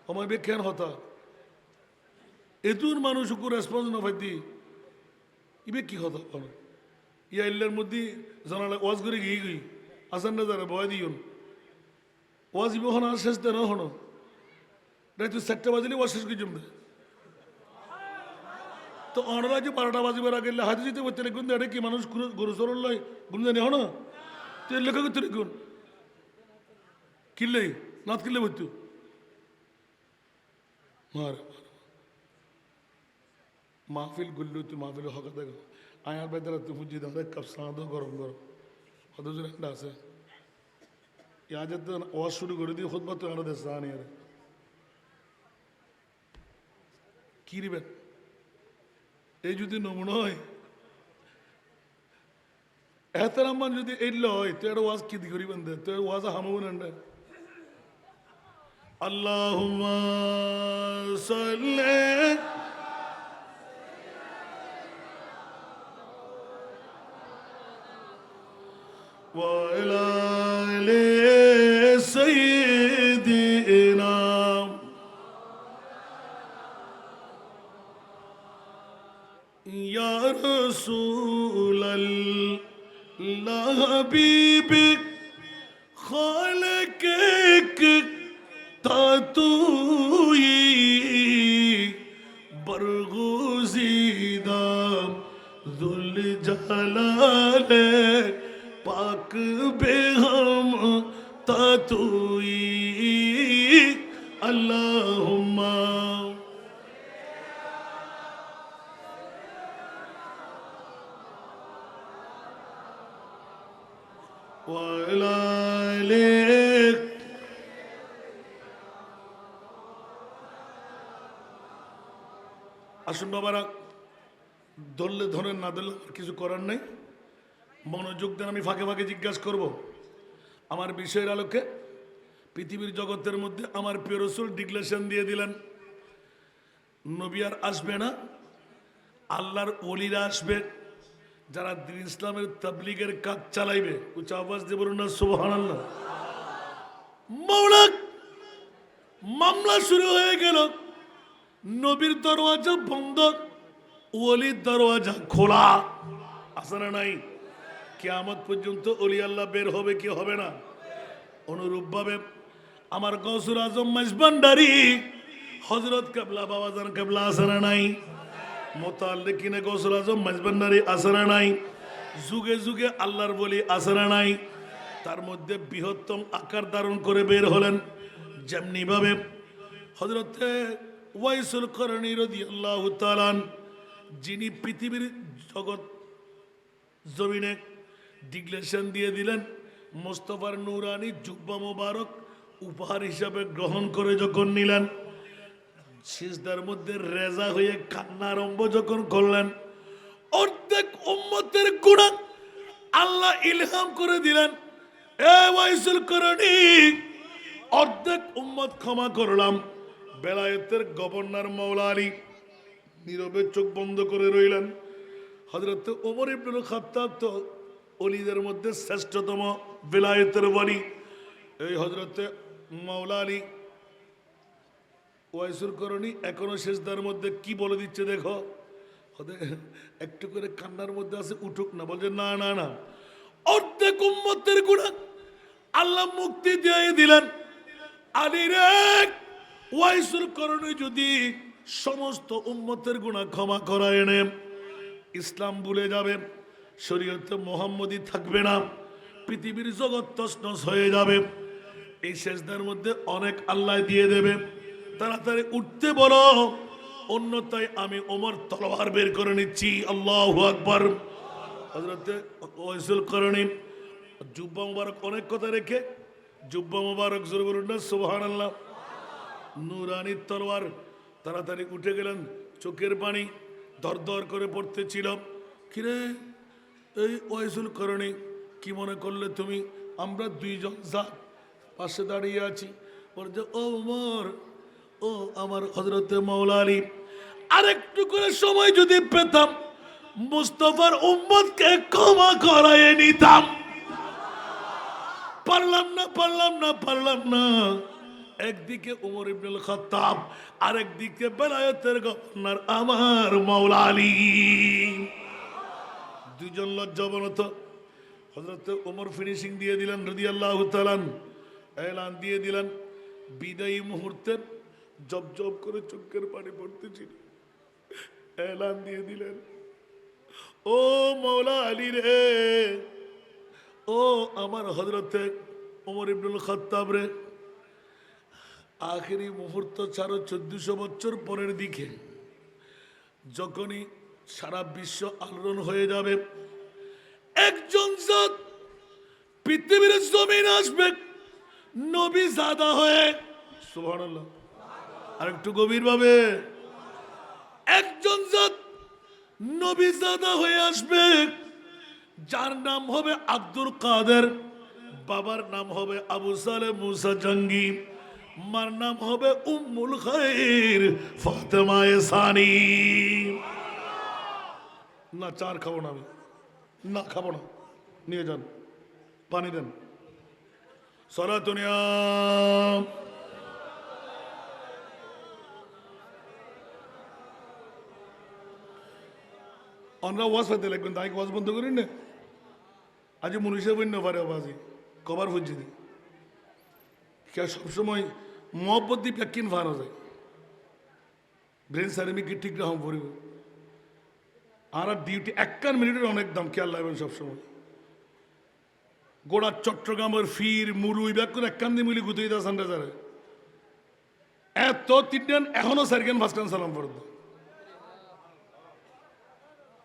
আমার ব্যাখ্যান হতা এতুর মানুষ রেসপন্স না পাইতি, ইবে কি হতা ইয়া ইল্লার মধ্যে জানালে ওয়াজ করে গিয়ে গই আসান না যারা ভয় দিও ওয়াজ ইবে হন আর শেষ দেন হন রাইতু 7টা বাজলে ওয়াজ শেষ করে জমবে। তো অনরা যে 12টা বাজিবার আগে হাতে যেতে বলতে গুণ এটা কি মানুষ গরু চরল লয় গুণ জানি হন তো এর লেখা করতে গুণ কিনলে নাথ কিনলে বলতো মার মাহফিল গুল্লু তুই মাহফিল হকা দেখো আয়ার বেদারা তুই পুজি দাম এক কাপ সাঁদ গরম গরম কত জন একটা আছে ইয়াদের তো ওয়াজ শুরু করে দিয়ে খুদ তো আরো দেশ জানি আর কি রিবেন এই যদি নমুনা হয় এহতারামান যদি এল হয় তো এটা ওয়াজ কি করিবেন দে তো ওয়াজ হামুন আন্ডা আল্লাহুম্মা সাল্লি ওয়া আলা আলি সাইয়্যিদিনা ইয়া রাসূলাল্লাহ হাবিবি খালিক তুই বরগুজিদা যুল জালালে পাক তা তুই আল্লাহুম্মা ওয়া আলা আলিক। আসুন বাবারা, ধরলে ধরেন, না ধরলে কিছু করার নেই। মনোযোগ দেন, আমি ফাঁকে ফাঁকে জিজ্ঞাসা করব। আমার বিষয়ের আলোকে পৃথিবীর জগতের মধ্যে আমার প্রিয় রাসূল ডিক্লারেশন দিয়ে দিলেন, নবী আর আসবে না, আল্লাহর ওলিরা আসবে, যারা দ্বীন ইসলামের তাবলীগের কাজ চালাইবে। উচ্চ আওয়াজ দিয়ে বলুন না সুবহানাল্লাহ। মাওলা, মামলা শুরু হয়ে গেল। নবীর দরওয়াজা বন্ধ, ওলির দরওয়াজা খোলা। আছে না নাই? কিয়ামত পর্যন্ত ওলি আল্লাহ বের হবে কি হবে না? অনুরূপভাবে আমার গৌসুল আজম মাইজভান্ডারী হযরত কেবলা বাবাজান কেবলা আছে না নাই? মুতাল্লিকিনে গৌসুল আজম মাইজভান্ডারী আছে না নাই? যুগে যুগে আল্লাহর বলি আছে না নাই? তার মধ্যে বৃহত্তম আকার ধারণ করে বের হলেন। যেমনি ভাবে হযরতে ওয়াইসুল করনী রাদিয়াল্লাহু তাআলা, যিনি পৃথিবীর জগৎ জমিনে ডিক্লারেশন দিয়ে দিলেন, মুস্তাফার নূরানি জুব্বা মোবারক উপহার হিসাবে গ্রহণ করে যখন নিলেন, সিজদার মধ্যে রেজা হয়ে কান্না আরম্ভ যখন করলেন, অর্ধেক উম্মতের গুনাহ আল্লাহ ইলহাম করে দিলেন, এ ওয়াইসুল করনী, অর্ধেক উম্মত ক্ষমা করলাম। বেলায়েতের গভর্নর মাওলা আলী নীরবে চোখ বন্ধ করে রইলেন। হযরত ওমর ইবনুল খাত্তাব তো ওলিদের মধ্যে শ্রেষ্ঠতম বেলায়েতের ওলি। এই হযরতে মাওলা আলী ওয়াইসুল করনী এখনো সিজদার মধ্যে কি বলে দিচ্ছে দেখো। একটু করে কান্নার মধ্যে আছে, উঠুক না। বলছে না না না, অর্ধেক উম্মতের গুনাহ আল্লাহ মুক্তি দিয়ে দিলেন। আলী রে, ওয়াইসুল করনী যদি সমস্ত উম্মতের গুনাহ ক্ষমা করায় নেন, ইসলাম ভুলে যাবে, শরীয়তে মুহাম্মদী থাকবে না, পৃথিবীর জগৎ তছনছ হয়ে যাবে। এই সেজদার মধ্যে অনেক আল্লাহ দিয়ে দেবে। তাড়াতাড়ি উঠতে বলো, অন্যথায় আমি ওমর তলোয়ার বের করে নিচ্ছি। আল্লাহু আকবার। হযরতে ওয়াইসুল করনী জুব্বা মুবারক অনেক কথা রেখে, জুব্বা মুবারক জোরে বলুন না সুবহানাল্লাহ, নূরানি তলোয়ার, তাড়াতাড়ি উঠে গেলেন। চোখের পানি দর দর করে পড়তেছিল। কিরে এই ওয়াইসুল করনী, কি মনে করলে তুমি? আমরা দুইজন জাত পাশে দাঁড়িয়ে আছি। বলছে ও ওমর, ও আমার হযরতে মাওলা আলী, আরেকটু করে সময় যদি পেতাম, মুস্তাফার উম্মতকে ক্ষমা করায় নিতাম। পারলাম না, পারলাম না, পারলাম না। একদিকে ওমর ইবনুল খাত্তাব, আরেকদিকে বেলায়েতের গভর্নর আমার মাওলা আলী। দুইজন লজ্জাবনত। হযরত ওমর ফিনিশিং দিয়ে দিলেন রাদিয়াল্লাহু তাআলা, এলান দিয়ে দিলেন। বিদায়ী মুহূর্তে জব জব করে চোখের পানি পড়তেছিল, এলান দিয়ে দিলেন, ও মাওলা আলী রে, ও আমার হযরতে ওমর ইবনুল খাত্তাব রে, আখেরি মুহূর্ত ছাড়ো 1400 বছর পরের দিকে, যখনই সারা বিশ্ব আলোড়ন হয়ে যাবে, একজন জাত পৃথিবীর জমিন আসবে নবী জাদা হয়ে। সুবহানাল্লাহ। আর একটু গভীর ভাবে, একজন জাত নবী জাদা হয়ে আসবে, যার নাম হবে আব্দুল কাদের, বাবার নাম হবে আবু সালেহ মুসা জঙ্গি, মার নাম হবে উম্মুল খায়র ফাতেমা সানি। না চার খাবো না, আমি না খাবো না, নিয়ে যান, পানি দেন। সালাতুনিয়া আমরা ওয়াজ পাইতে লাগবেন, তাই ওয়াজ বন্ধ করি না। আজ মনীষা বন্য পারে আবাজি কবার ফুজি দি কে সবসময় মহব্বত দিয়ে প্যাকিন ফানো যায়, ব্রেন সার্টিফিকেট ঠিক রকম পড়িব। আর ডিউটি 1 মিনিটের অনেক দাম, খেয়াল রাখবেন সবসময়। গোড়া চট্টগ্রামের ফির মুরুই ব্যাকুর এক কান্দি মিলি গুতুই দাসান রেজারে এত তিনজন এখনো সেকেন্ড ফার্স্ট টাইম সালাম পড়ত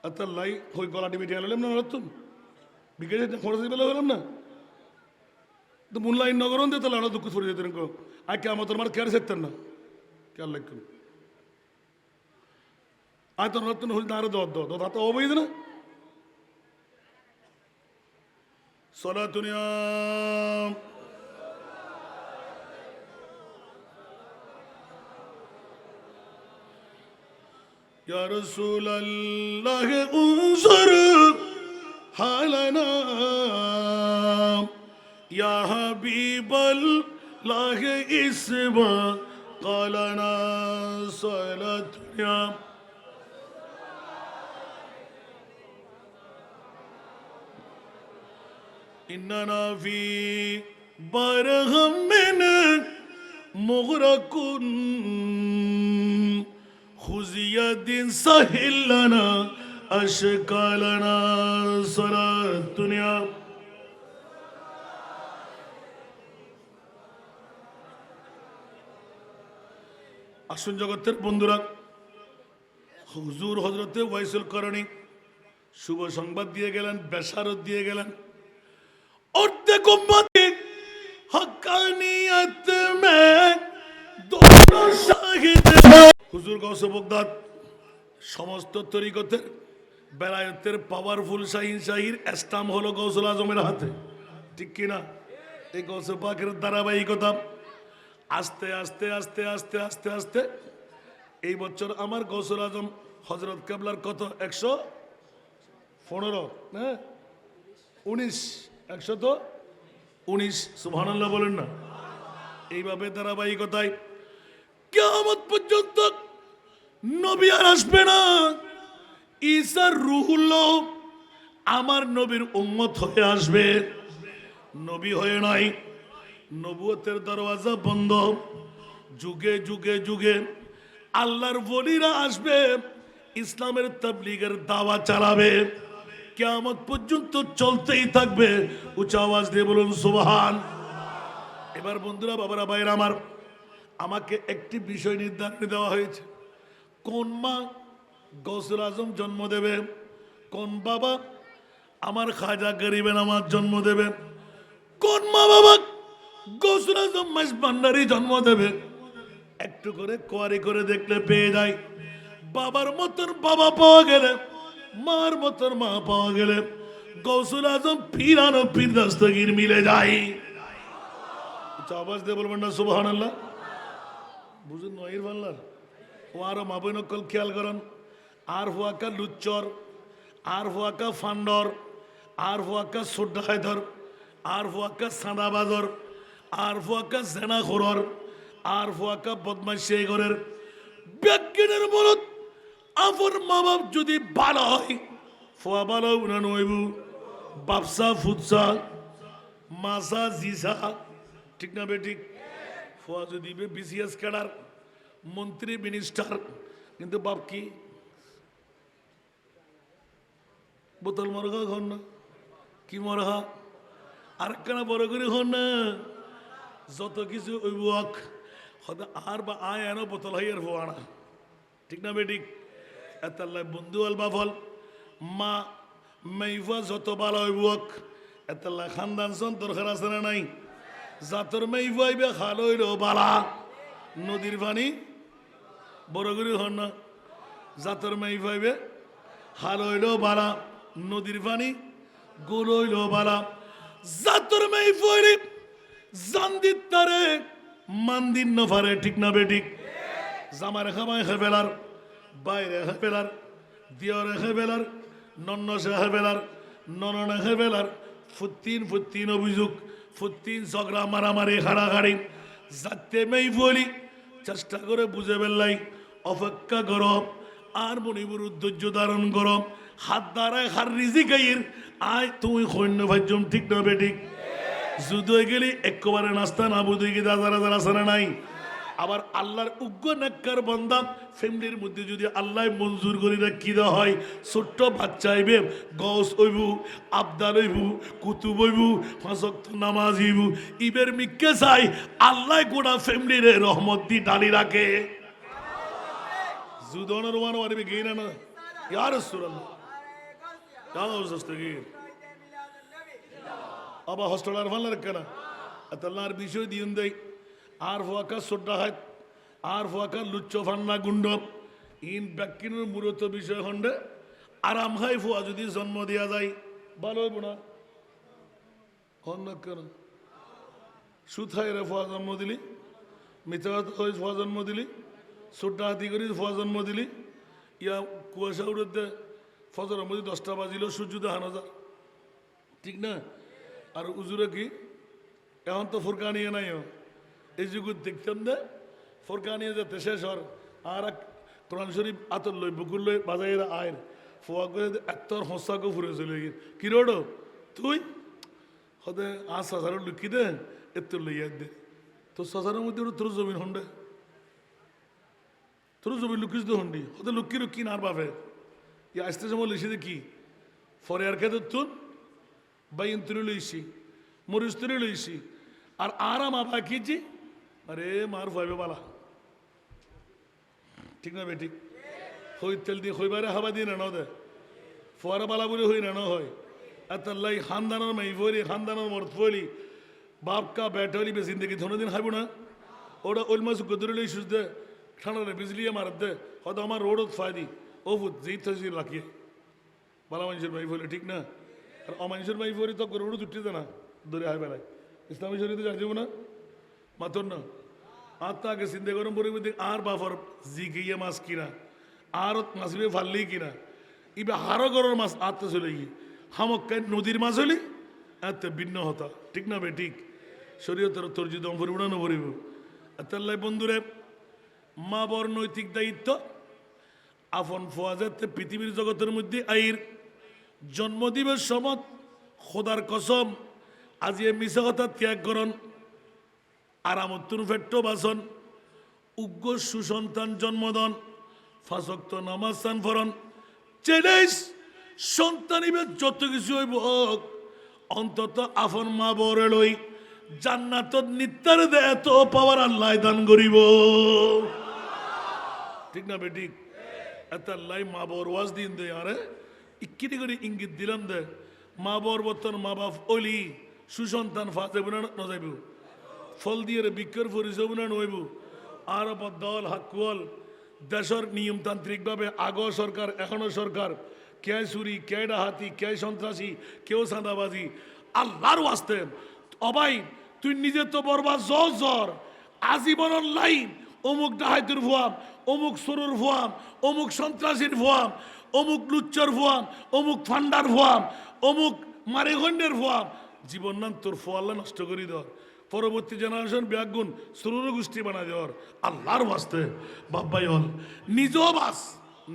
আচ্ছা লাই হই গলাটি মিটিয়ে আনলাম না নতুন বিকেলে খরচ বেলা হলাম না তো মুনলাইন নগরন দিতে লাড়া দুঃখ ছড়িয়ে যেতেন আর কে আমার তোমার কেয়ার সেতেন না কেয়ার লাগতেন আয় তো নতুন হইতে আরো দর হাতে অবৈধ না صلاة يا رسول الله انظر حالنا يا حبيب الله اسمع قالنا صلاة إننا في برهم مغرق خذ يد سهل لنا أشكالنا صلاة الدنيا আসুন জগতের বন্ধুরা হুজুর হযরতে ওয়াইসুল করণী শুভ সংবাদ দিয়ে গেলেন বেশারত দিয়ে গেলেন অর্ধেক উম্মতি হক্কানিয়ত মে দোনো শাহিদ হুজুর গৌসে বগদাদ সমস্ত তরিকতের বেলায়েতের পাওয়ারফুল শাহিন শাহির স্টাম্প হলো গৌসুল আজমের হাতে ঠিক কিনা এই গৌসে পাকের ধারাবাহিকতা আস্তে আস্তে আস্তে আস্তে আস্তে আস্তে এই বছর আমার গৌসুল আজম হযরত কেবলার কত 115 হ্যাঁ 19 119 সুবহানাল্লাহ বলেন না এইভাবে ধারাবাহিকতায় কিয়ামত পর্যন্ত নবী আর আসবে না ঈসার রূহুল্লাহ আমার নবীর উম্মত হয়ে আসবে নবী হয়ে নাই নবুয়তের দরওয়াজা বন্ধ যুগে যুগে যুগে আল্লাহর ওলিরা আসবে ইসলামের তাবলীগের দাওয়া চালাবে কিয়ামত পর্যন্ত চলতেই থাকবে উচ্চ আওয়াজ দিয়ে বলুন সুবহান এবার বন্ধুরা বাবারা ভাইরা আমার আমাকে একটি বিষয় নির্ধারণ দেওয়া হয়েছে কোন মা গৌসুল আজম জন্ম দেবে কোন বাবা আমার খাজা গরিবে নামাজ জন্ম দেবে কোন মা বাবা গৌসুল আজম মাস ভান্ডারী জন্ম দেবে একটু করে কোয়ারি করে দেখলে পেয়ে যায় বাবার মতন বাবা পাওয়া গেলে মার মতন মা পাওয়া গেলে গৌসুল আজম পীরানো পীর দস্তগীর মিলে যায় আওয়াজ দিয়ে বলবেন না সুবহানাল্লাহ বুঝুন নহির বাংলার ও আরো মাবই নকল খেয়াল করেন আর হুয়াকা লুচ্চর আর হুয়াকা ফান্ডর আর হুয়াকা সোড্ডা হায়দর আর হুয়াকা সাদাবাজর আর হুয়াকা জেনা খোরর আর হুয়াকা বদমাশি ঘরের ব্যাজ্ঞানের বলত আফর মা বাপ যদি ভালো হয় ফুয়া ভালো উনানো হইব বাপসা ফুটসা মাসা জিসা ঠিক না বেঠিক ফুয়া যদি বিসিএস ক্যাডার মন্ত্রী মিনিস্টার কিন্তু বাপ কি বোতল মরগা হন না কি মরহা আর কেন বড় করে হন না যত কিছু অভিভাবক আর বা আয় এনো বোতল হাইয়ার হওয়ানা ঠিক না বেঠিক এতাল্লাহ বন্ধু আল বাফল মা মেইফা যত ভালো অভিভাবক এতাল্লাহ খানদান সন দরকার আছে না নাই জাতর মেইফা আইবে খাল হইল বালা নদীর পানি বড় করে হন না জাতর মেইফা আইবে খাল হইল বালা নদীর পানি গোল হইল বালা জাতর মেইফা হইলে জান্দিত তারে মান্দিন নফারে ঠিক না বেঠিক জামার খামায় খেবেলার বাইরে হেবেলার দিয়রে হেবেলার নন্নসে হেবেলার নননে হেবেলার ফুত্তিন অভিযোগ ফুত্তিন ঝগড়া মারামারি হাড়াহাড়ি যাতে মেই বলি চেষ্টা করে বুঝে বেললাই অপেক্ষা করো আর মনিবুর ধৈর্য ধারণ করো হাত দ্বারায় হার রিজি গাইয়ের আয় তুই সৈন্য ভাজ্যম ঠিক না বেঠিক যুদ্ধ হয়ে গেলি একেবারে নাস্তা না বুঝে কি দাদারা যারা আছে না নাই আবার আল্লাহর উগ্র নেককার বান্দা ফ্যামিলির মধ্যে যদি আল্লাহ মঞ্জুর করে রাখি দেওয়া হয়, ছোট্ট বাচ্চা হইবে, গস হইব, আবদার হইব, কুতুব হইব, পাঁচ ওয়াক্ত নামাজ হইব, ইবের মিক্কে চাই আল্লাহ গোটা ফ্যামিলির রহমত দি ডালি রাখে। জুদনের ওয়ান ওয়ারিবে গেইনা না ইয়া রাসূলুল্লাহ কাম অবস্থাগীর আবা হস্টেলার ভালো রাখে না আল্লাহর বিষয় দিন দেয় আর ফুয়াকা সোড্ডা হয় আর ফুয়াকা লুচ্চ ফান্না গুন্ড ইন ব্যাকিনের মূলত বিষয় হন্ডে আরাম হয় ফুয়া যদি জন্ম দেওয়া যায় ভালো হইব না হন না কেন সুদ খাই রে ফুয়া জন্ম দিলি মিথ্যা হয়ে ফুয়া জন্ম দিলি সোড্ডা হাতি করি ফুয়া জন্ম দিলি ইয়া কুয়াশা উড়ে ফজরের মধ্যে 10টা বাজিল সূর্য দেখানো যায় ঠিক না আর উজুরে কি এখন তো ফুরকানিয়ে নাই এই যুগ দেখতাম দে ফুরকানিয়ে যেতে শেষ হর আর কোরআন শরীফ আতর লই বুকুর লই বাজাইয়ের আয়ের ফোয়া করে এত্তর হসাকে ফুরে চলে গিয়ে কি রোড তুই হতে আজ হাজারও লুকি দে এত্তর লইয়া দে তোর হাজারের মধ্যে তোর জমিন হন্ডে তোর জমিন লুকিস তো হন্ডি হতে লুকি রুকি না আর বাপে ইয়া আসতে সময় লিখে দে কি ফরে আর খেতে তুন বাইন তুলে লইছি মরিচ তুলে লইছি আর আরাম আবা খেয়েছি আরে মার ভাইবে বালা ঠিক না বেটি হই তেল দিয়ে হইবারে হাবা দিয়ে না দে ফোয়ারা বালা বলে হই না হয় এতাল্লাই খানদানোর মাই ফলি খানদানোর মর্দ ফলি বাপকা ব্যাটলি বে জিন্দগি ধনো দিন খাইব না ওটা ওল মাছ গদরে লই সুস দে ঠান্ডা বিজলিয়ে মার দে হয়তো আমার রোডত ফায়দি ও ফুট যেই থাকি রাখিয়ে বালা মানুষের মাই ফলি ঠিক না আর অমানুষের মাই ফলি তো রোড উঠতে দে না দূরে হাই বেলায় ইসলামী শরীরে যাই যাব না মাতর না আত্মাকে চিন্তা গরম পরিবর্তে আর বাফর জি গিয়ে মাছ কিনা আর মাছবে ফাললি কিনা ইবে হারো গরর মাছ আত্মা চলে গিয়ে হামক্কায় নদীর মাছ হলি এত ভিন্ন হতা ঠিক না বে ঠিক শরীয়তের তোর যদি পরিব না পরিব তাল্লাই বন্ধুরে মা বর নৈতিক দায়িত্ব আপন ফোয়াজাতে পৃথিবীর জগতের মধ্যে আইর জন্মদিবস সমত খোদার কসম আজি মিশা কথা ত্যাগ করন আরামত্তুন ফেট্ট বাসন উগ্র সুসন্তান জন্মদন ফাঁসক্ত নামাজ সান ফরন চ্যালেঞ্জ সন্তানিবে যত কিছু হইব অন্তত আফন মা বরে লই জান্নাতত নিত্যার দেয় তো পাওয়ার আল্লাহ দান করিব ঠিক না বেঠিক এত আল্লাহ মা বর ওয়াজ দিন দে আরে ইকিটি করে ইঙ্গিত দিলাম দে মা বর বর্তন মা বাপ অলি সুসন্তান ফাঁসে না নজাইব ফল দিয়ে বিক্ষর পরিচয় না নইব আর দল হাকুয়াল দেশের নিয়মতান্ত্রিকভাবে আগো সরকার এখনো সরকার কে চুরি কে ডাহাতি কে সন্ত্রাসী কেউ চাঁদাবাজি আল্লাহর ওয়াস্তে অবাই তুই নিজে তো বরবাদ জ্বর আজীবনের লাইন অমুক ডাহাইতুর ভুয়াম অমুক সরুর ভুয়াম অমুক সন্ত্রাসীর ভুয়াম অমুক লুচ্চর ভুয়াম অমুক ফান্ডার ভুয়াম অমুক মারেগন্ডের ভুয়াম জীবন নাম তোর ফোয়াল্লা নষ্ট করি দেওয়ার পরবর্তী জেনারেশন ব্যাগুন সরুর গোষ্ঠী বানা দেওয়ার আল্লাহর বাঁচতে বাব্বাই হল নিজেও বাস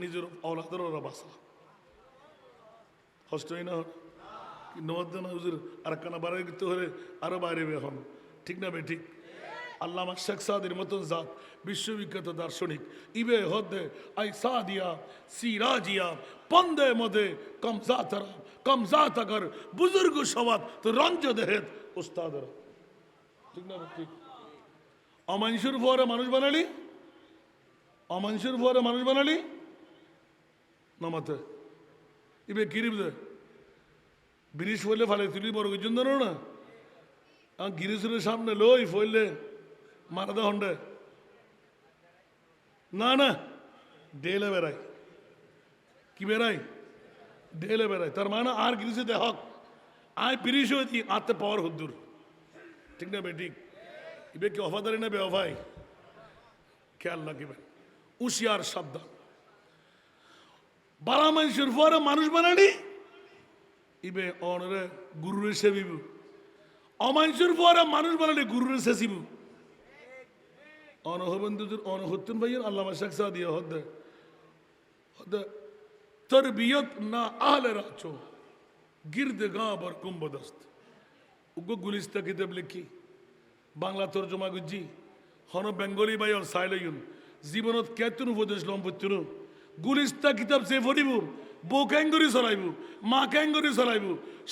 নিজের অলাদেরও বাসা কষ্ট হয় না নবদ্দান হুজুর আর কানা বাড়ি করতে হলে আরো বাইরে এখন ঠিক না বে ঠিক আল্লামা শেখ সাদির মতন জাত বিশ্ববিখ্যাত দার্শনিক ইবে হদ্দে আই সাদিয়া সিরাজিয়া পন্দে মদে কমজা তাকর বুজুর্গ সবাদ তো রঞ্জ দেহেত উস্তাদরা ঠিক না ঠিক অমানুষের ভরে মানুষ বানালি অমানুষের ভরে মানুষ বানালি নামাতে ইবে গিরিব দে ব্রিজ ফলে ফালে তুলি বড় কিছু জানো না গিরিশের সামনে লই ফলে মারা দে হন্ডে না না ডেলে বেড়াই কি বেড়াই ডেলে বেড়াই তার মানে আর গিরিশে দেহক আয় ব্রিজ হয়ে দি আতে পাওয়ার হুদ্দুর ঠিক না বে ঠিক ইবে কি অফাদারি না বেওফাই খেয়াল রাখিবেন উশিয়ার সাবধান বারা মানুষের পরে মানুষ বানালি ইবে অনরে গুরুরে সেবিব অমানুষের পরে মানুষ বানালি গুরুরে সেসিব অনহবন্ধুদের অনহত্তন ভাইয়ের আল্লামা শেখ সাদিয়া হদ্দে হদ্দে তরবিয়ত না আহলে রাচো গির্দে গাঁ বর কুম্বদস্ত উগ্র গুলিস্তা কিতাব লিখি বাংলা তর্জমা গুজি হন বেঙ্গলি ভাই আর সাইলইন জীবনত কেতুন উপদেশ লম পড়তুন গুলিস্তা কিতাব সে পড়িব বউ ক্যাঙ্গরি চলাইব মা ক্যাঙ্গরি চলাইব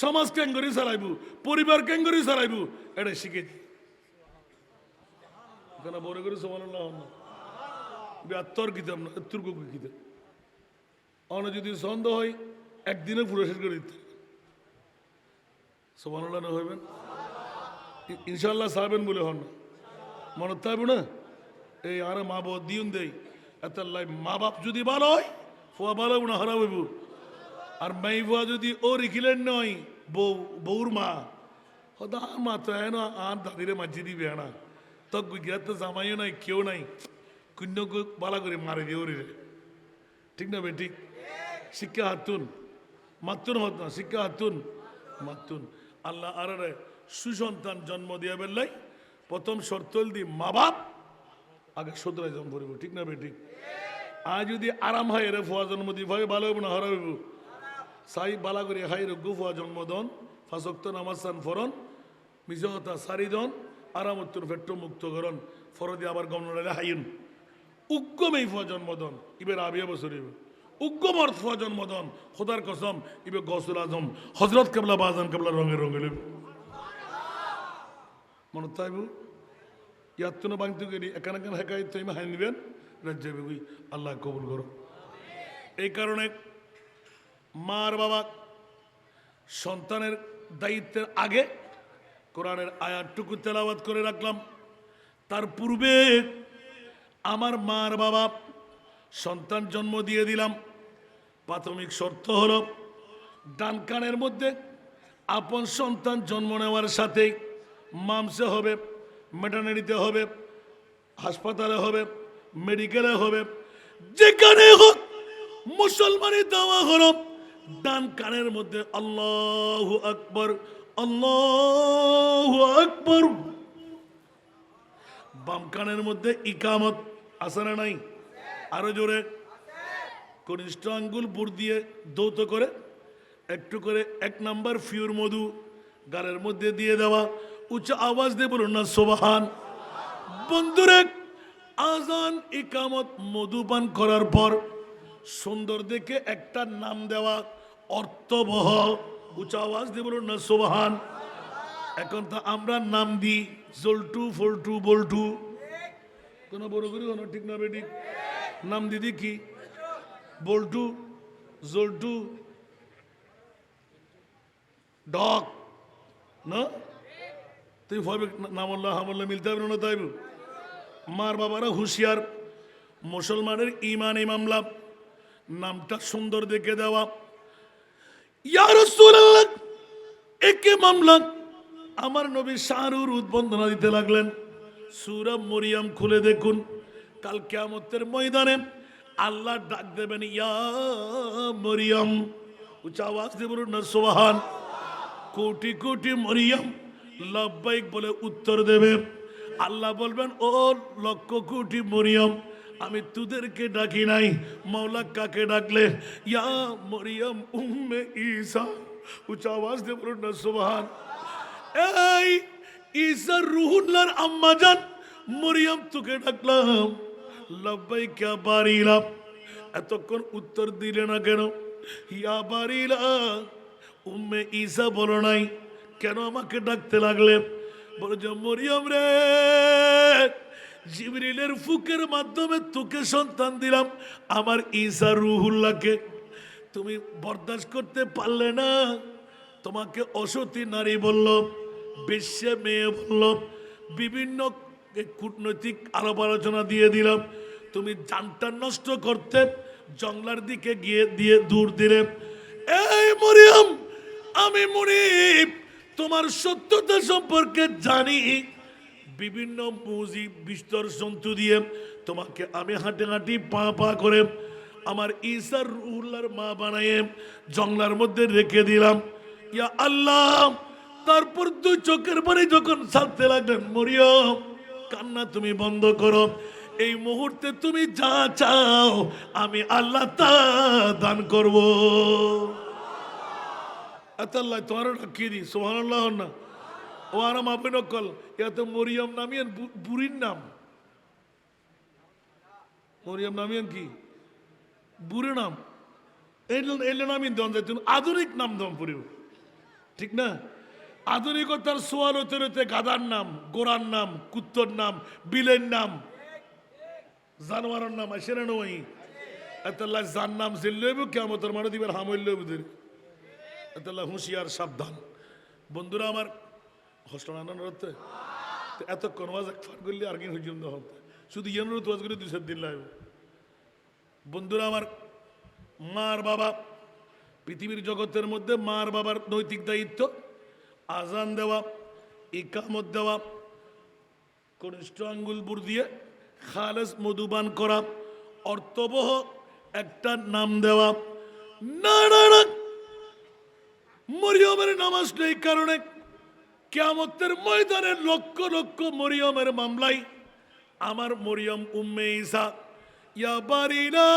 সমাজ ক্যাঙ্গরি চলাইব পরিবার ক্যাঙ্গরি চলাইব এটা শিখে দি কেন বড় করে সমান না আত্মর কিতাব না তুর্ক কিতাব অন্য যদি সন্দেহ হয় একদিনে পুরো শেষ করে দিতে সমান না হইবেন ইনশাল্লাহ সাহেবেন বলে হন না মনে থাকবে না এই আর মা বাবা দিন দেই এত মা বাপ যদি ভালো হয় ফুয়া ভালো না হারা হইব আর মাই ফুয়া যদি ও রিখিলেন নয় বউর মা হয়তো আর মা তো না আর দাদিরে মাঝি দিবে না তো গিয়া তো জামাইও নাই কেউ নাই কুন্য বালা করে মারে দিয়ে ওরে ঠিক না বে ঠিক শিক্ষা হাতুন মাতুন হত না শিক্ষা হাতুন মাতুন আল্লাহ আর সুসন্তান জন্ম দিয়া বেলাই প্রথম শর্ত দি মা বাপ আগে সদরাই জন্ম করিব ঠিক না বে ঠিক আর যদি আরাম হয় রে ফুয়া জন্ম দি ভাই ভালো হইব না হারা হইব সাই বালা করে হাই রঘু ফুয়া জন্মদন ফাঁসক্ত নামাজ ফরন মিজহতা সারিদন আরামত্তর ফেট্ট মুক্ত করন ফরদি আবার গমনালে হাইন উগ্গম এই ফুয়া জন্মদন ইবের আবিয়া বছর উগ্গম অর্থ ফুয়া জন্মদন খোদার কসম ইবে গসুল আজম হজরত কেবলা বাজান কেবলা রঙের রঙে লিব মনে তাইব ইয়াত্তন বাংতে গেলি একান একান হেকাই তুমি হাই নিবেন রাজ্যে বেবি আল্লাহ কবুল করো এই কারণে মার বাবা সন্তানের দায়িত্বের আগে কোরআনের আয়াতটুকু তেলাওয়াত করে রাখলাম তার পূর্বে আমার মার বাবা সন্তান জন্ম দিয়ে দিলাম প্রাথমিক শর্ত হলো ডান কানের মধ্যে আপন সন্তান জন্ম নেওয়ার সাথেই মামসে হবে ম্যাটারনিটিতে হবে হাসপাতালে হবে মেডিকেলে হবে যেখানে হোক মুসলমানের দেওয়া হলো ডান কানের মধ্যে আল্লাহু আকবার আল্লাহু আকবার বাম কানের মধ্যে ইকামত আছে না নাই আরো জোরে কনিষ্ঠ আঙ্গুল বুড় দিয়ে দৌত করে একটু করে 1 নাম্বার ফিউর মধু গালের মধ্যে দিয়ে দেওয়া উচ্চ আওয়াজ দিয়ে বলুন না সুবহান বন্ধুরে আজান ইকামত মধুপান করার পর সুন্দর দেখে একটা নাম দেওয়া অর্থবহ উচ্চ আওয়াজ দিয়ে বলুন না সুবহান এখন তো আমরা নাম দিই জল্টু ফল্টু বল্টু কোনো বড় করি কোনো ঠিক না বেটি নাম দিদি কি বল্টু জল্টু ডক না তুই ভাবে নাম আল্লাহ হামল্লা মিলতে হবে না তাইব মার বাবারা হুঁশিয়ার মুসলমানের ইমানি মামলা নামটা সুন্দর দেখে দেওয়া ইয়া রাসূলুল্লাহ একে মামলা আমার নবী শাহরুর উদ্বন্ধনা দিতে লাগলেন সূরা মরিয়ম খুলে দেখুন কাল কিয়ামতের ময়দানে আল্লাহ ডাক দেবেন ইয়া মরিয়ম উচ্চ আওয়াজ দিয়ে বলুন না সুবহান কোটি কোটি মরিয়ম লব্বাইক বলে উত্তর দেবে আল্লাহ বলবেন ও লক্ষ কোটি মরিয়ম আমি তোদেরকে ডাকি নাই মাওলা কাকে ডাকলে ইয়া মরিয়ম উম্মে ঈসা উচ্চ আওয়াজ দিয়ে বলুন না সুবহান এই ঈসা রুহুল্লাহর আম্মা জান মরিয়ম তোকে ডাকলাম লব্বাইক ইয়া বারিলা এতক্ষণ উত্তর দিলে না কেন ইয়া বারিলা উম্মে ঈসা বলো নাই কেন আমাকে ডাকতে লাগলে বলে যে মরিয়ম রে জিবরিলের ফুকের মাধ্যমে তোকে সন্তান দিলাম আমার ঈসা রুহুল্লাহকে তুমি বরদাস্ত করতে পারলে না তোমাকে অসতী নারী বলল বেশ্যা মেয়ে বলল বিভিন্ন কূটনৈতিক আলাপ আলোচনা দিয়ে দিলাম তুমি জানটা নষ্ট করতে জঙ্গলার দিকে গিয়ে দিয়ে দূর দিলে এই মরিয়ম আমি মুনিব তোমার সত্যতা সম্পর্কে জানি বিভিন্ন মুজিব বিস্তর জন্তু দিয়ে তোমাকে আমি হাঁটে হাঁটি পা পা করে আমার ঈসা রুহুল্লাহর মা বানায়ে জঙ্গলার মধ্যে রেখে দিলাম ইয়া আল্লাহ তারপর 2 চোখের পানি যখন ছাড়তে লাগলেন মরিয়ম কান্না তুমি বন্ধ করো এই মুহূর্তে তুমি যা চাও আমি আল্লাহ তা দান করব আল্লাহ তোমার কি দি সুবহানাল্লাহ না ও আর মাপে নকল ইয়া তো মরিয়ম নামিয়ে বুড়ির নাম মরিয়ম নামিয়ান কি বুড়ো নাম এলে নামিন দন যাইতুন আধুনিক নাম দম পুরিব ঠিক না আধুনিকতার সোয়াল হতে হতে গাদার নাম গোড়ার নাম কুত্তর নাম বিলের নাম জানোয়ারের নাম আসে না নই এতাল্লাহ যার নাম জিল্লইব কিয়ামতের মাঠে দিবেন হামইল্লইব দের এতাল্লাহ হুঁশিয়ার সাবধান বন্ধুরা আমার হস্টেল আনার হতে এতক্ষণ ওয়াজ ফাট করলে আর কি হুজুম দহন শুধু ইয়ানুর ওয়াজ করে 2-4 দিন লাগবে বন্ধুরা আমার মার বাবা পৃথিবীর জগতের মধ্যে মার বাবার নৈতিক দায়িত্ব আজান দেওয়া ইকামত দেওয়া কনিষ্ঠ আঙ্গুল বুড় দিয়ে খালেস মধুবান করা অর্থবহ একটা নাম দেওয়া না না না মরিয়মের নামাজ নেই কারণে কিয়ামতের ময়দানে লক্ষ লক্ষ মরিয়মের মামলায় আমার মরিয়ম উম্মে ঈসা ইয়া বারিনা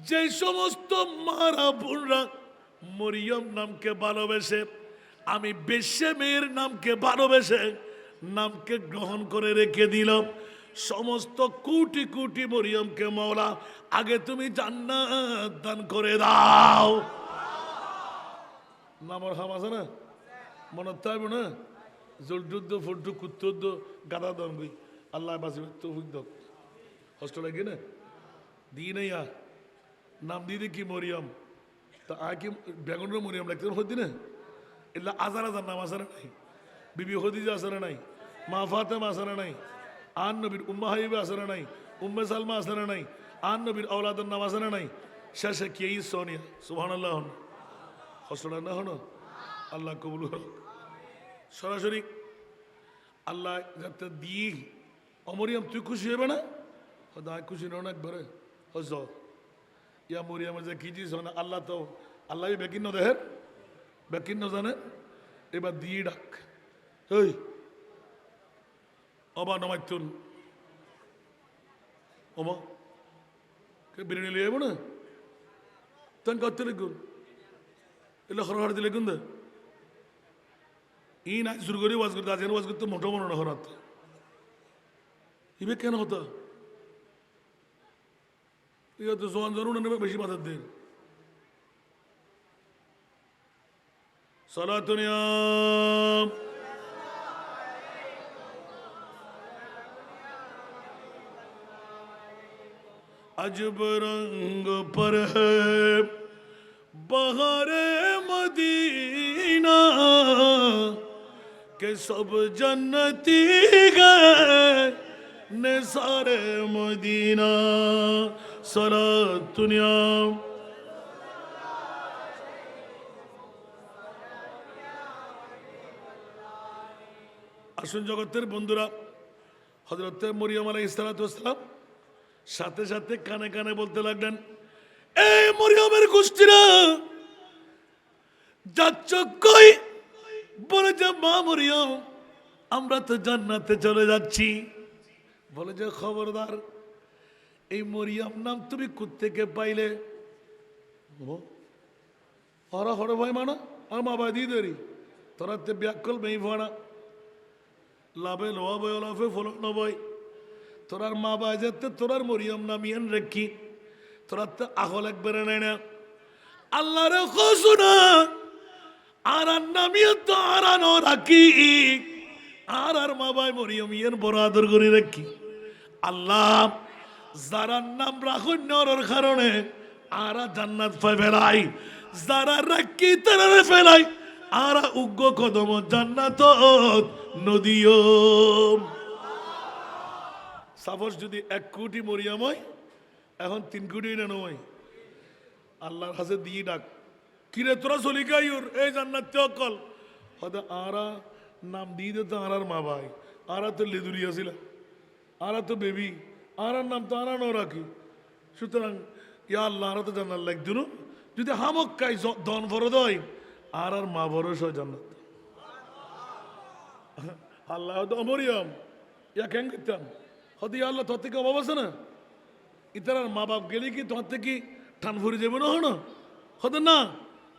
যে সমস্ত মারা বোনরা মরিয়ম নামকে ভালোবেসে আমি বেশ্যে মেয়ের নামকে ভালোবেসে নামকে গ্রহণ করে রেখে দিলাম সমস্ত কোটি কোটি মরিয়মকে মওলা আগে তুমি জান্নাত দান করে দাও নামর হাম আছে না মনে থাকবে না জলটুদ্দ ফুটু কুত্তুদ্দ গাদা দন গই আল্লাহ বাসি তৌফিক দাও হোস্টেলে গিয়ে না দিই নাই নাম দিয়ে কি মরিয়ম তা আগে বেগুনের মরিয়ম লাগতে হদি না এলা আজার আজার নাম আসারা নাই বিবি খদিজা আসারা নাই মা ফাতেমা আসারা নাই আন নবীর উম্মা হাবিবা আসারা নাই উম্মে সালমা আসারা নাই আন নবীর আওলাদের নাম আসারা নাই শেষে কে সোনিয়া সুবহানাল্লাহ হন হোস্টেল না হন আল্লাহ কবুল হোক সরাসরি আল্লাহ যাতে দিয়ে অমরিয়ম তুই খুশি হবে না দায় খুশি নয় না একবারে হস ইয়া মরিয়ামের যে কি জিনিস হয় না আল্লাহ তো আল্লাহ বেকিন্ন দেহের বেকিন্ন জানে এবার দিয়ে ডাক এই অবা নমাইতুন ওমা কে বিরিয়ানি লিয়ে যাবো না তখন করতে লিখুন এলে হরহর দিলে লিখুন দে ই না শুরু করে ওয়াজ করতে আজকে ওয়াজ করতে মোটো মনে না হরাত ইবে কেন হতো ইয়ে তো জোয়ান জরুর নেবে বেশি মাথার দিন সালাতুনিয়া अजब रंग पर है बहारे मदीना के सब जन्नती गए ने सारे मदीना सलात दुनिया আসুন জগতের বন্ধুরা হযরত মরিয়ম আলাইহিস সালাতু ওয়াস সালাম সাথে সাথে কানে কানে বলতে লাগলেন এই মরিয়মের গোষ্ঠীরা যাচ্ছ কই বলে যে মা মরিয়ম আমরা তো জান্নাতে চলে যাচ্ছি বলে যে খবরদার এই মরিয়ম নাম তুমি কোত্থেকে পাইলে ওরা হড় ভাই মানা আর মা বাই দিয়ে দেরি তোরা তে ব্যাকল মেই ভাড়া লাভে লোয়া বয় লাভে ফলন বয় তোরার মা বাই যেতে তোরার মরিয়ম নামিয়ান রেখি তোরা তো আহল একবার নেয় না আল্লাহ রে খোসুনা আর নামিয়ে তো আর রাখি আর মা বাই মরিয়ম ইয়ান বড় আদর করে রাখি আল্লাহ যারা নাম রাখুন নরর কারণে আর জান্নাত পাই ফেলাই যারা রাখি তারা ফেলাই আর উগ্র কদম জান্নাত নদীও সাপোজ যদি 1 কোটি মরিয়ম হয় এখন 3 কোটি না নয় আল্লাহর কাছে দিয়ে ডাক কিরে তোরা চলি গাইর এই জান্নাতে অকল হয়তো আরা নাম দিয়ে দিত আর মা ভাই আরা তো লেদুরি আছিল আরা তো বেবি আর নাম তো আরা ন রাখি সুতরাং ইয়া আল্লাহ আরা তো জান্নাত লাগতো না যদি হামক্কাই দন ফরদ হয় আর মা ভরস হয় জান্নাত আল্লাহ তো মরিয়ম ইয়া কেন করতাম হয়তো ইয়া আল্লাহ তোর থেকে অভাব আছে না ইতার মা বাপ গেলে কি তোর থেকে ঠান ভরে যাবে না হনো হয়তো না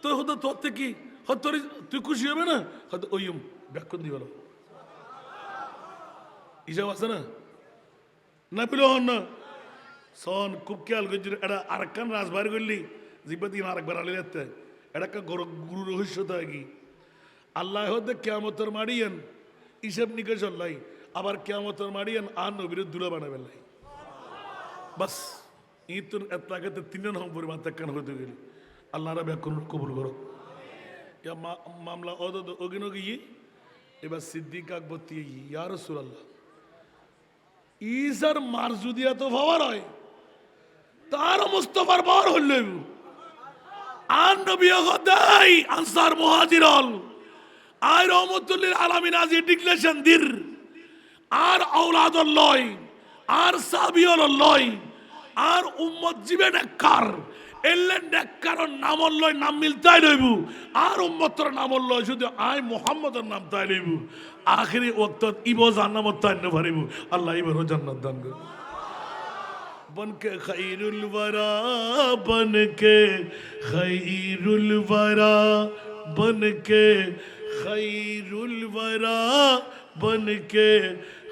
তো হয়তো তোর থেকে হয়তো তুই খুশি হবে না হয়তো ওইম ব্যাকুন দিয়ে গেল হিসাব আছে না না পেলে হন না সন খুব খেয়াল করছি এটা আরেকখান রাজবাড়ি করলি জিব্বা দিন আরেকবার আলি যাতে এটা একটা গুরু রহস্য তো কি আল্লাহ হতে কেমতর মারিয়েন হিসেব নিকেশ আল্লাহ আবার কেমতর মারিয়েন আর নবীর দুলা বানাবেন বাস ই তোর এতলাকে তিন রকম পরিমাণ ত্যাগ হতে গেলি আল্লাহরা ব্যাকুল কবুল করো মামলা ওগিন গিয়ে এবার সিদ্দিক আকবর দিয়ে ইয়া রাসূলুল্লাহ ইসার মার যদি এত ভাবার হয় তার মুস্তফার বার হইল আর নবী গদাই আনসার মুহাজির হল আর রহমতুল্লিল আলামিন আজি ডিক্লেরেশন দির আর আওলাদ লয় আর সাবিয়ল লয় আর উম্মত জীবে নেককার এলেন নেককারর নাম লয় নাম মিলতাই লইব আর উম্মতর নাম লয় শুধু আই মুহাম্মদের নাম তাই লইব আখিরি ওয়াক্তত ইবো জান্নাত তাই না পারিব আল্লাহ ইবো জান্নাত দান করুন बनके खैरुल वरा बनके खैरुल वरा बनके खैरुल वरा बनके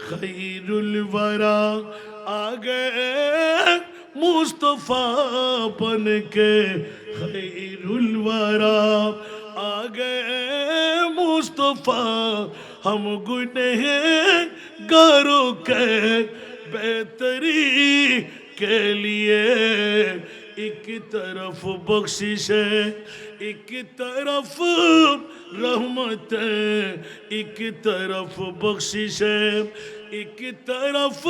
खैरुल वरा आ गए मुस्तफा बनके खैरुल वरा आ गए मुस्तफा हम गुनहगारों के बेहतरी के लिए एक तरफ बख्शिश है एक तरफ रहमत है एक तरफ बख्शिश है एक तरफ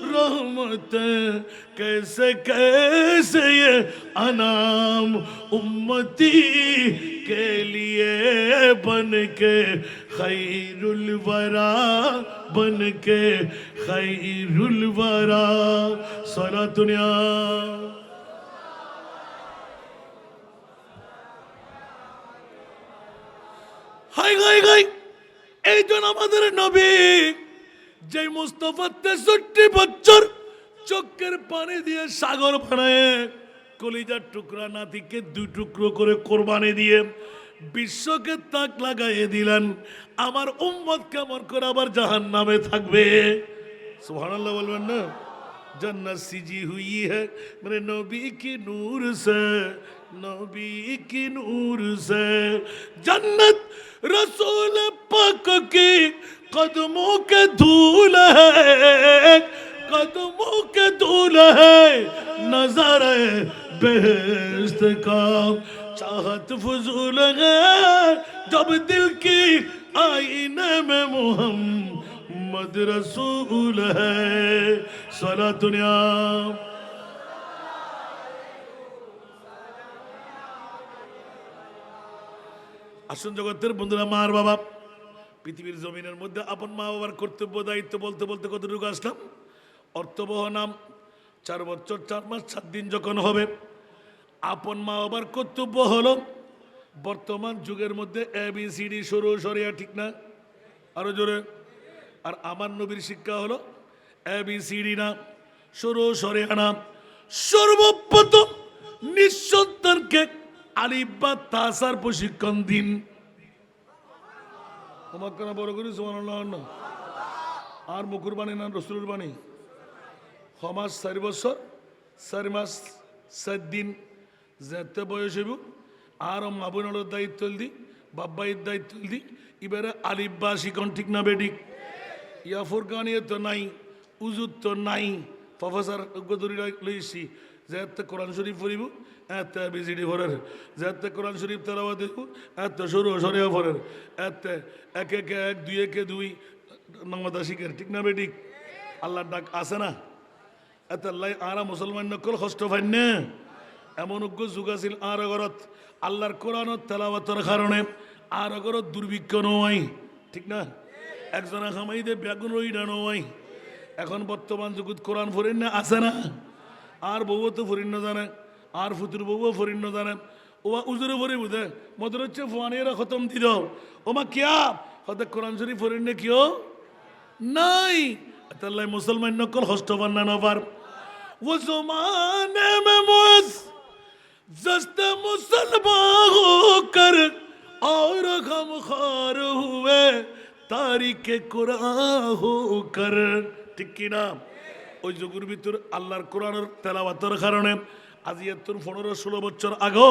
रहमत है कैसे कैसे ये अनाम उम्मती के लिए बन के खैरुल वरा बन के खैरुल वरा सारा दुनिया হাই হাই হাই এই জন আমাদের নবী যে মুস্তাফা ৬৩ বছর চোখের পানি দিয়ে সাগর বানায় কলিজার টুকরা নাতিকে ২ টুকরো করে কোরবানি দিয়ে বিশ্বকে তাক লাগাইয়ে দিলেন আমার উম্মত কেমন করে আবার জাহান্নামে থাকবে সুবহানাল্লাহ বলবেন না जन्नत सिजी हुई है मेरे नबी की नूर से नबी की नूर से जन्नत रसूल पाक की कदमों के धूल है कदमों के धूल है नज़ारे बेहश्त का चाहत फजूल है जब दिल की आईने में मोहम्मद रसूल है सारा दुनिया আসুন জগতের বন্ধুরা মার বাবা পৃথিবীর জমিনের মধ্যে আপন মা বাবার কর্তব্য দায়িত্ব বলতে বলতে কতটুকু আসলাম অর্থবহ নাম 4 বছর 4 মাস 7 দিন যখন হবে আপন মা বাবার কর্তব্য হলো বর্তমান যুগের মধ্যে ABCD শুরু সরিয়া ঠিক না আরো জোরে আর আমার নবীর শিক্ষা হলো ABCD না শুরু সরিয়া না সর্বপ্রথম নিঃসন্তানকে আলিফ বা তাসার প্রশিক্ষণ দিন তোমার কেন বড় করি সুবহানাল্লাহ না আর মুখুর বাণী না রসুলের বাণী সমাজ 4 বছর 4 মাস 7 দিন যেতে বয়স হইব আর মা বোনের দায়িত্ব দি বাব্বাইয়ের দায়িত্ব দি এবারে আলিফ বা শিখন ঠিক না বেডিক ইয়া ফুরকানিয়ে তো নাই উজুত তো নাই প্রফেসর গদুরি লইছি যেতে কোরআন শরীফ পড়িব এত ABCD পড়ের যেতে কোরআন শরীফ তেলাওয়াত দিব এত শুরু সরিয়া পড়ের এত 1 1 1 2 1 2 নামাজ শিখের ঠিক না বেডিক আল্লাহর ডাক আছে না এত আল্লাহ আরা মুসলমান নকল কষ্ট পাই না এমন উগ্র যুগ আছিল আর আগরত আল্লাহর কোরআনত তেলাওয়াতের কারণে আর আগরত দুর্ভিক্ষ নয় ঠিক না একজনা খামাই দে বেগুন রইডা নয় এখন বর্তমান যুগত কোরআন ফরিন না আছে না আর বউ তো ফরিন না জানে আর ফুতুর বউ ফরিন না জানে ওয়া উজুরে ফরি বুঝে মদর হচ্ছে ফুয়ানিরা খতম দি দাও ওমা কিয়া হতে কোরআন শরীফ ফরিন না কিও নাই তাহলে মুসলমান নকল হস্ত বান্না পার वो ज़माने में मुझ जस्ते मुसलमान होकर और गमखार हुए तारीख कुरान होकर ठीक की नाम ওই যুগের ভিতর আল্লাহর কোরআনের তেলাওয়াতের কারণে আজি এত 15-16 বছর আগো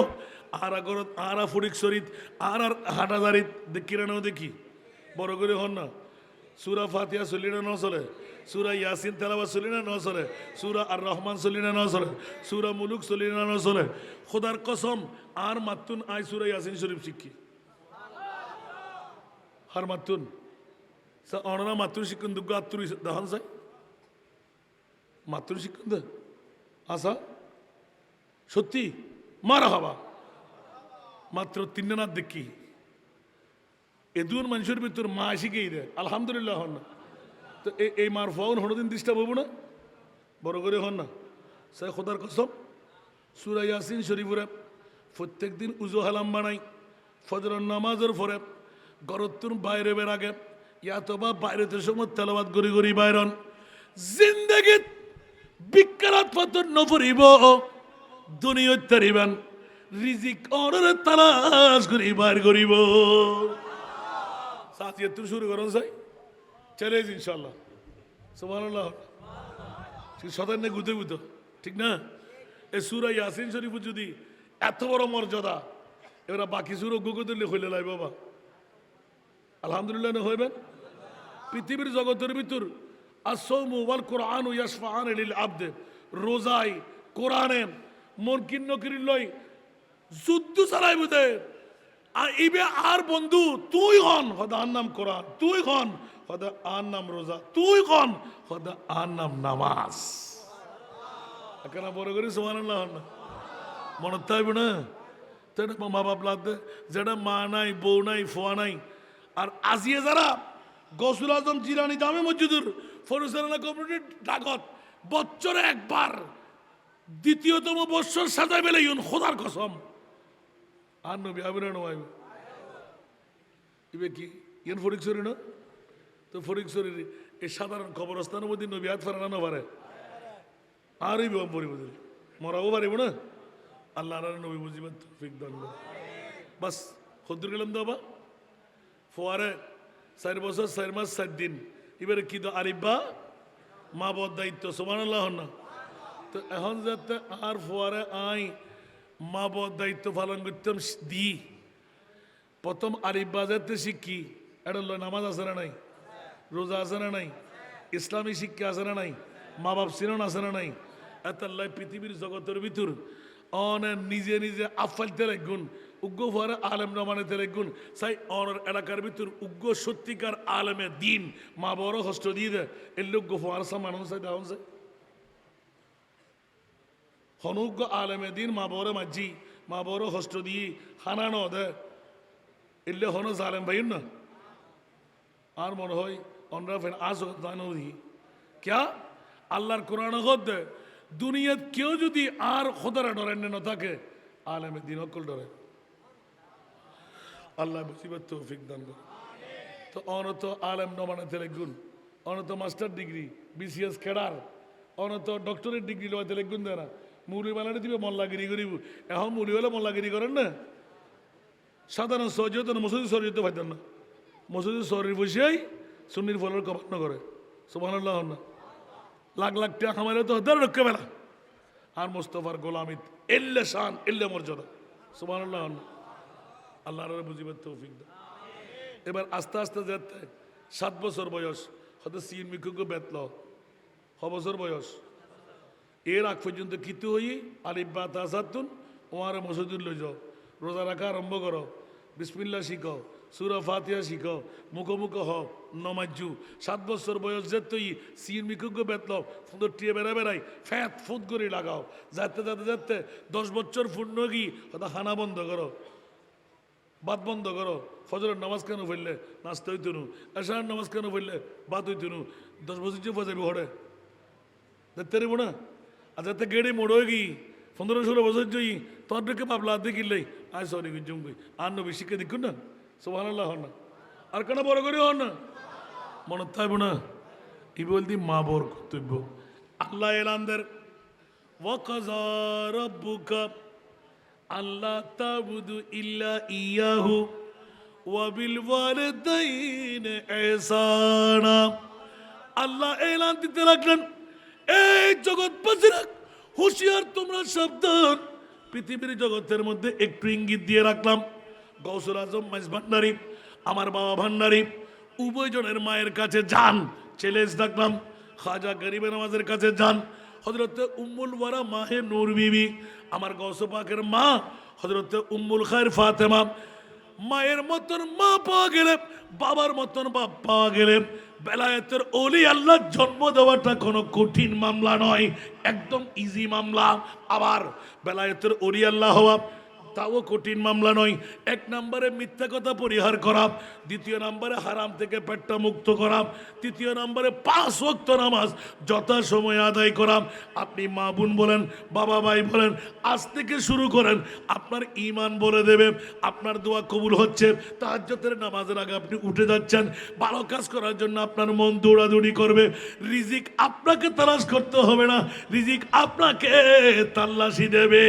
আর আগর আর ফরিক শরীফ আর হাটাদারিত দেখি না দেখি বড় করে হন না সূরা ফাতিহা চলি না নচলে সূরা ইয়াসিন তেলাওয়াত চলি না নচলে সূরা আর রহমান চলি না নচলে সূরা মুলুক চলি না নচলে খোদার কসম আর মাতুন আই সূরা ইয়াসিন শরীফ শিখি হার মাতুন অনরা মাতুন শিক্ষণ দুগ্গ আত্মরি দেখান চাই মাতুন শিক্ষণ দে আসা সত্যি মারা হবা মাত্র 3 নাত দেখি এদুন মানুষের ভিতর মা শিখেই দেয় আলহামদুলিল্লাহ হন না তো এই মার ফাউন হনদিন ডিস্টার্ব হবো না বড় করে হন না সে খোদার কসম সূরা ইয়াসিন শরীফরে প্রত্যেক দিন উজু হালাম বানাই ফজরের নামাজের পরে গরতুন বাইরে বের আগে ইয়াতবা বাইরেতে সময় তেলাওয়াত গরি গরি বাইরন জিন্দেগিত বিকরাত পাতর নপরিব দুনিয়ত তারিবান রিজিক অর্ডারে তালাশ করি বাইর করিব সাথী তুই শুরু করুন চাই চ্যালেঞ্জ ইনশাল্লাহ সুবহানাল্লাহ সদান্য গুতে গুতো ঠিক না এই সূরা ইয়াসিন শরীফ যদি এত বড় মর্যাদা এবার বাকি সূরা গুগোদলে হইলে লাই বাবা আলহামদুলিল্লাহ না হইবেন পৃথিবীর জগতের ভিতর আসসাউমু ওয়াল কুরআন ইয়াশফাআন লিল আবদ রোজাই কোরআনে মন কিন্ন করিল লই যুদ্ধ চালাই বুঝে ইবে আর বন্ধু তুই হন হদা আর নাম কোরআন তুই হন হদা আর নাম রোজা তুই হন হদা আর নাম নামাজ এখানে বড় করে সুবহানাল্লাহ হন না মনে থাকবে না তেটা মা বাপ লাগতে যেটা মা নাই বউ নাই ফোয়া নাই আর আজিয়ে যারা গৌসুল আজম জিলানী জামে মসজিদের ফরুসানা কমিউনিটি ডাকত বছরে একবার দ্বিতীয়তম বৎসর সাজাই বেলে ইউন খোদার কসম আর নবী আবির নয় ইবে কি ইয়েন ফরিক শরীর না তো ফরিক শরীর এই সাধারণ খবরস্থানের মধ্যে নবী হাত ফেরানো না পারে আর এই বিবাহ পরিবর্তন মরাবো পারিব না আল্লাহ নবী বুঝিবেন তৌফিক দান বাস খদ্দুর গেলাম তো বাবা ফোয়ারে 4 বছর 4 মাস 4 দিন এবারে কি তো আরিব্বা মা বদ দায়িত্ব সুবহানাল্লাহ না তো এখন যাতে আর ফোয়ারে আই মা বদ দায়িত্ব পালন করতাম দি প্রথম আরিব্বা যাতে শিক্ষি এটা নামাজ আছে না নাই রোজা আছে না নাই ইসলামী শিক্ষা আছে না নাই মা বাপ সিনন আছে না নাই এত পৃথিবীর জগতের ভিতর অনে নিজে নিজে আফালতে লাগুন উগ্র ফরে আলেম নমানেতে লাগুন সাই অনর এলাকার ভিতর উগ্র সত্যিকার আলেমে দিন মা বড় হস্ত দিয়ে দেয় এর লোক গোফার সামান সাই দাহন সাই হনুগ্য আলেমে দিন মা বড় মাঝি মা বড় হস্ত দিয়ে হানানো দে এলে হন জালেম ভাই না আর মনে হয় অনরা ফেন আজ জানো দি ক্যা আল্লাহর কোরআন হদ দুনিয়াত কেউ যদি আর খোদারা ডরেন না থাকে আলেমে দিন অকল ডরে আল্লাহ মুসিবত তৌফিক দান করে তো অনত আলেম নমানাতে লাগুন অনত মাস্টার ডিগ্রি বিসিএস খেড়ার অনত ডক্টরেট ডিগ্রি লওয়াতে লাগুন দেয় না মুড়ি বানাতে দিবে মল্লাগিরি করিব এখন মুড়ি হলে মল্লাগিরি করেন না সাধারণ সহজত মসুদি শরীর তো পাইতেন না মসুদি শরীর বসেই সুন্নির ফলের কমান্য করে সুবহানাল্লাহ না লাখ লাখ টাকা কামাইলে তো হতে রক্ষে বেলা আর মোস্তফার গোলামিত এল্লে শান এল্লে মর্যাদা সুবহানাল্লাহ আল্লাহর বুঝিবার তৌফিক দাও এবার আস্তে আস্তে যেতে 7 বছর বয়স হয়তো সিন মিকুকে বেতল 6 বছর বয়স এর আগ পর্যন্ত কিতু হই আলিব্বা তাসাতুন ওয়ারে মসজিদ লই যাও রোজা রাখা আরম্ভ করো বিসমিল্লাহ শিখো সূরা ফাতিহা শিখো মুখোমুখ হও নমাজু 7 বছর বয়স যেতই সিন মিকুকে বেতল সুন্দর টিয়ে বেড়া বেড়াই ফ্যাত ফুট করে লাগাও যাতে যাতে যাতে 10 বছর পূর্ণ গি হয়তো হানা বন্ধ করো বাদ বন্ধ করো ফজরের নামাজ কেন ফেললে নাচতে হইতো নু এশার নামাজ কেন ফেললে বাদ হইতো নু 10 বছর যে ফজাবি হরে দেখতে রেবো না আর যাতে গেড়ে মোড় হয়ে গি 15-16 বছর যাই তোর ডেকে পাবলা দেখিলেই আয় সরি জুমবি আর নবী শিখে দেখুন না সুবহানাল্লাহ হন না আর কেন বড় করে হন না মনে থাকবো না ই বলতি মা বর কর্তব্য আল্লাহ এলানদের ওয়াকাযা রাব্বুকা আল্লাহ তাবুদু ইল্লা ইয়াহু ওয়া বিল ওয়ালিদাইনি ইহসানা আল্লাহ এলান দিতে লাগলেন এই জগৎবাসীরা হুঁশিয়ার, তোমরা সাবধান। পৃথিবীর জগতের মধ্যে একটু ইঙ্গিত দিয়ে রাখলাম, গৌসুল আজম মাইজ ভান্ডারী, আমার বাবা ভান্ডারী, উভয়জনের মায়ের কাছে যান, চ্যালেঞ্জ ডাকলাম। খাজা গরিবে নামাজের কাছে যান, হযরতে উম্মুল ওয়ারা মাহে নূর বিবি, আমার গৌস পাকের মা হযরতে উম্মুল খায়ের ফাতেমা, মায়ের মতন মা পাওয়া গেলে, বাবার মতন বাপ পাওয়া গেলে, বেলায়েতের ওলি আল্লাহ জন্ম দেওয়াটা কোনো কঠিন মামলা নয়, একদম ইজি মামলা। আবার বেলায়েতের ওলি আল্লাহ হওয়া তাও কঠিন মামলা নয়। এক নম্বরে মিথ্যা কথা পরিহার করা, দ্বিতীয় নম্বরে হারাম থেকে পেটটা মুক্ত করা, তৃতীয় নম্বরে 5 ওয়াক্ত নামাজ যথাসময়ে আদায় করা। আপনি মা বোন বলেন, বাবা ভাই বলেন, আজ থেকে শুরু করেন, আপনার ঈমান বলে দেবে, আপনার দোয়া কবুল হচ্ছে। তাহাজ্জুদের নামাজের আগে আপনি উঠে যাচ্ছেন, ভালো কাজ করার জন্য আপনার মন দৌড়াদৌড়ি করবে। রিজিক আপনাকে তালাশ করতে হবে না, রিজিক আপনাকে তাল্লাশি দেবে।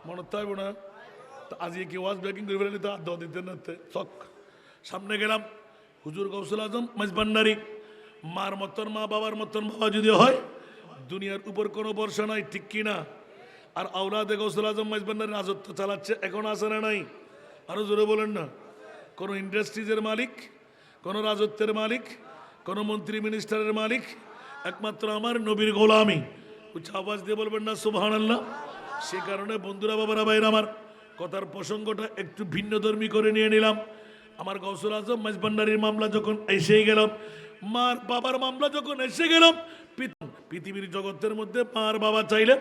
মনে থাকবো না? আজকে কি ওয়াজ ব্রেকিং করে ফেলেনি তো, আড্ডা দিতেন না শখ। সামনে গেলাম, হুজুর গৌসুল আজম মাইজ ভান্ডারী, মার মতন মা, বাবার মতন বাবা যদি হয়, দুনিয়ার উপর কোনো ভরসা নাই, ঠিক কিনা? আর আওলাদে গৌসুল আজম মাইজ ভান্ডারী রাজত্ব চালাচ্ছে, এখন আছে না নাই? আরো জোরে বলেন না। কোনো ইন্ডাস্ট্রিজের মালিক, কোনো রাজত্বের মালিক, কোনো মন্ত্রী মিনিস্টারের মালিক একমাত্র আমার নবীর গোলামি। উচ্চ আওয়াজ দিয়ে বলবেন না সুবহানাল্লাহ। সে কারণে বন্ধুরা, বাবারা, ভাইরা আমার, কথার প্রসঙ্গটা একটু ভিন্ন ধর্মী করে নিয়ে নিলাম। আমার গৌসুল আজম মাইজ ভান্ডারীর মামলা যখন এসেই গেল, মার বাবার মামলা যখন এসে গেল, পৃথিবীর জগতের মধ্যে মার বাবা চাইলে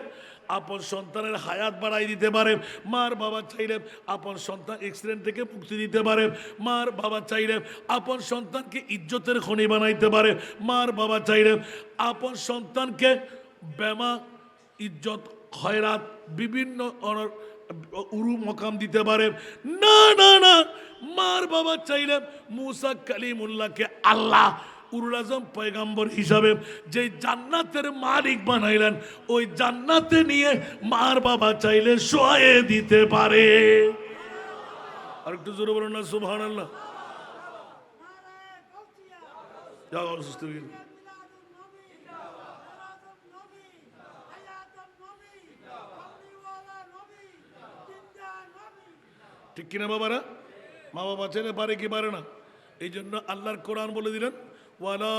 আপন সন্তানের হায়াত বাড়াই দিতে পারে, মার বাবা চাইলে আপন সন্তান অ্যাক্সিডেন্ট থেকে মুক্তি দিতে পারে, মার বাবা চাইলে আপন সন্তানকে ইজ্জতের খনি বানাইতে পারে, মার বাবা চাইলে আপন সন্তানকে বেমা, ইজ্জত, খয়রাত, বিভিন্ন উরু মকাম দিতে পারে। না না না, মার বাবা চাইলে মুসা কালিমুল্লাহকে আল্লাহ উরুল আজম পয়গাম্বর হিসাবে যে জান্নাতের মালিক বানাইলেন, ওই জান্নাতে নিয়ে মার বাবা চাইলে শোয়ে দিতে পারে। আর একটু জোরে বলুন না সুবহানাল্লাহ। ঠিক কিনা বাবারা? মা বাবা চাইলে পারে কি পারে না? এই জন্য আল্লাহর কোরআন বলে দিলেন, ওয়ালা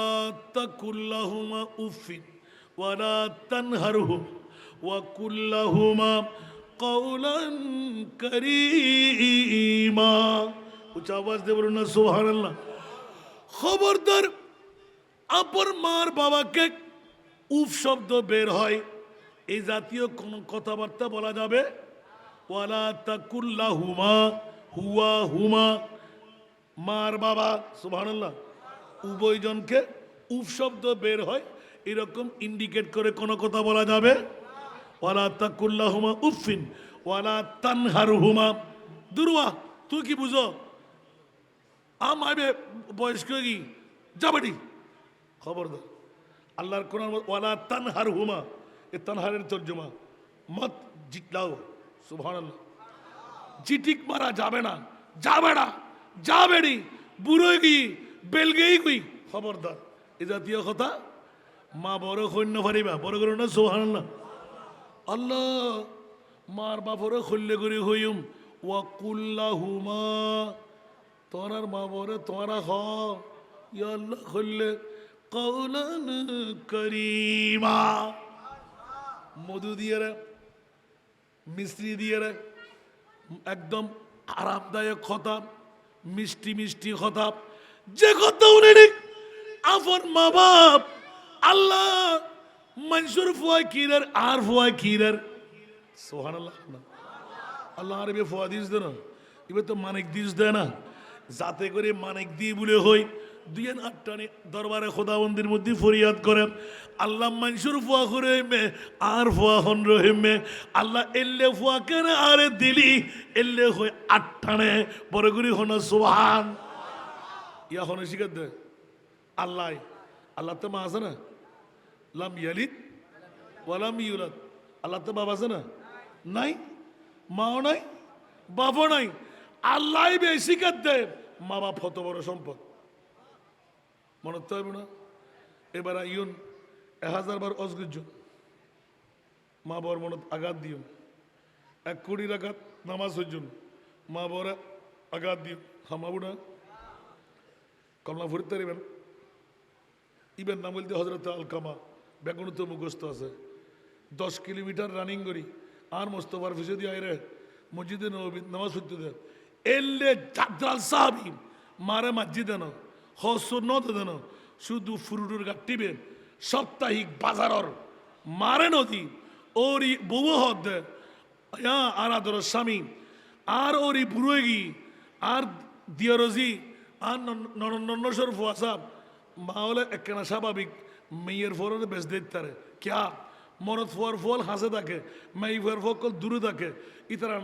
তাকুল্লাহুমা উফিন ওয়ালা তানহারহুম ওয়া কুল্লাহুমা কাওলান কারীমা। উচ্চ আওয়াজ দিয়ে বলুন না সুবহানাল্লাহ। খবরদার, আপন মার বাবাকে উফ শব্দ বের হয়, এই জাতীয় কোন কথাবার্তা বলা যাবে? ওয়ালা তাকুল্লাহুমা, হুয়া হুমা, মার বাবা, সুবহানাল্লাহ, উভয়জনকে উফ শব্দ বের হয়, এরকম ইন্ডিকেট করে কোনো কথা বলা যাবে? ওয়ালা তাকুল্লাহুমা উফিন ওয়ালা তানহারহুমা। দুরওয়া, তুই কি বুঝো? আইবে বয়স্ক কি যাবাডি, খবরদার। আল্লাহর কোরআন ওয়ালা তানহারহুমা, এ তানহারের তর্জমা মত জিতলাও, সুবহানাল্লাহ। জিটিক মারা যাবে না, যাবে না, যাবেনি, বুড়ো গিয়ে বেলগেই গই, খবরদার। এ জাতীয় কথা মা বড় সৈন্য ফারিবা, বড় করো না সুবহানাল্লাহ। আল্লাহ মার বাপরে খুললে করে হইম, ওয়াকুল্লাহুমা, তোরার মা বরে তোরা হ, ইয়া আল্লাহ খুললে কাওলান কারীমা। মধু দিয়ে রে, মিষ্টি দিয়ে রে, একদম আরামদায়ক কথা, মিষ্টি মিষ্টি কথা, যে কথা উনি আপন মা বাপ আল্লাহ মনসুর ফুয়া কিরার আর ফুয়া কিরার, সুবহানাল্লাহ। আল্লাহ আরবে ফুয়া দিস দে না, এবার তো মানিক দিস দেয় না, যাতে করে মানিক দিয়ে বলে হই দুইয়েন আটটানি দরবারে খোদাবন্দির মধ্যে ফরিয়াদ করে, আল্লাহ মনসুর ফুয়া করে মে আর ফুয়া হন রহিমে, আল্লাহ এল্লে ফুয়া কেন আরে দিলি এল্লে হই আটটানে বড় করি হন সুবহান। ইয়া হন শিখাত দে আল্লাহ, আল্লাহ তো মা আছে না, লাম ইয়ালিদ ওয়ালাম ইউলাদ, আল্লাহ তো বাবা আছে না, নাই, মাও নাই, বাবা নাই, আল্লাহ বেশি কাঁদ দেয়। মা বাপ কত বড় সম্পদ, মনে তো হবে না? এবার আইন 1000 বার অজগুজ মা বর মনত আঘাত দিও 1 কোটি রাকাত নামাজ হইজুন মা বরে আঘাত দিও হামাবুনা কমলা ফুরিতে পারিবেন ইবেন নাম বলতে হজরত আলকামা বেগুন তো মুখস্থ আছে 10 কিলোমিটার রানিং করি আর মোস্তফার ফিসে দিয়ে আইরে মসজিদে নবী নামাজ পড়তে দেন এলে জাদ্রাল সাহাবি মারে মসজিদে ন হসুন্নত দেন শুধু ফুরুটুর গাটিবেন সাপ্তাহিক বাজারর মারে নদী ওরি বউ হদ আর আদর স্বামী আর ওরি বুড়োগি আর দিয়রজি আর নন্নসর ফুয়াশা মাহলে একখানা স্বাভাবিক মেয়ের ফোরের বেশ দেখতে ক্যা মরদ ফোয়ার ফল হাসে থাকে মেয়ে ফোয়ার ফল দূরে থাকে ইতারা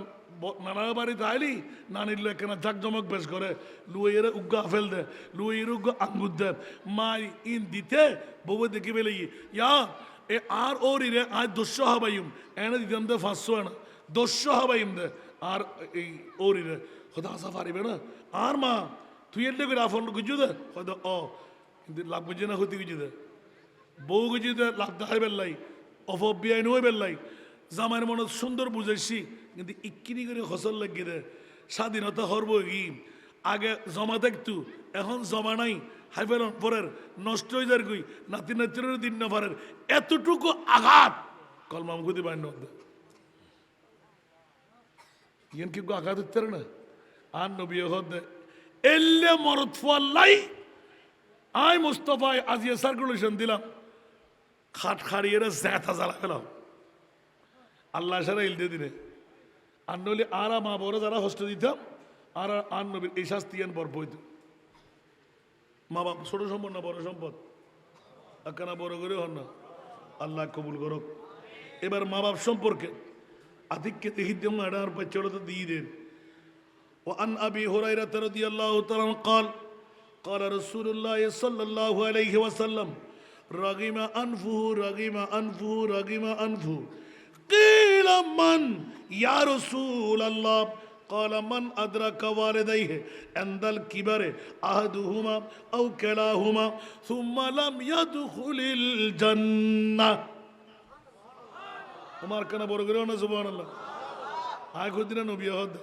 নানা বাড়িতে আইলি নানির একখানা জাকজমক বেশ করে লুয়ের উগ্গা ফেল দে লুয়ের উগ্গা আঙ্গুর দে মাই ইন দিতে বউ দেখি পেলে ইয়া এ আর ওরি রে আজ 200 হবাইম এনে দিতাম দে 500 এনা 200 হবাইম দে আর এই ওরি রে খোদা আসা পারিবে না আর মা তুই এলে করে আফন গুজু দে হয়তো ও কিন্তু লাভ বুঝে না হতে গুজু দে বউ গুজু দে লাভ দেখাই বেল্লাই অফবিয়াই নই বেল্লাই জামাইয়ের মনে সুন্দর বুঝাইছি কিন্তু ইক্কিনি করে হসল লাগিয়ে দে স্বাধীনতা হরব কি আগে জমা দেখতু এখন জমা নাই হাইফেলন পরের নষ্ট হয়ে যার গুই নাতি নাতির দিন না পারের এতটুকু আঘাত কলমাম গুদি বাইন ইয়েন কি আঘাত হতে না আর নবী হদ এলে মরদ ফলাই আই মুস্তফায় আজিয়া সার্কুলেশন দিলাম খাট খাড়িয়ে জ্যাথা জ্বালা গেলাম আল্লাহ সারা ইল দিয়ে দিনে আর নইলে আর মা বড় যারা হস্ত দিতাম আর আর নবীর এই শাস্তি বরফ হইত মা বাপ ছোট সম্পদ না বড় সম্পদ একখানা বড় করে হন না আল্লাহ কবুল করক এবার মা বাপ সম্পর্কে আধিক্যে দেখি দেব না আর বাচ্চারা তো দিয়ে দেন وعن أبي هريرة رضي الله تعالى عنه قال قال رسول الله صلى الله عليه وسلم رغم أنفه رغم أنفه رغم أنفه قيل من يا رسول الله قال من أدرك والديه عند الكبر أحدهما أو كلاهما ثم لم يدخل الجنة عمر كان بورغرون سبحان الله আয় খুদিনা নবী হদ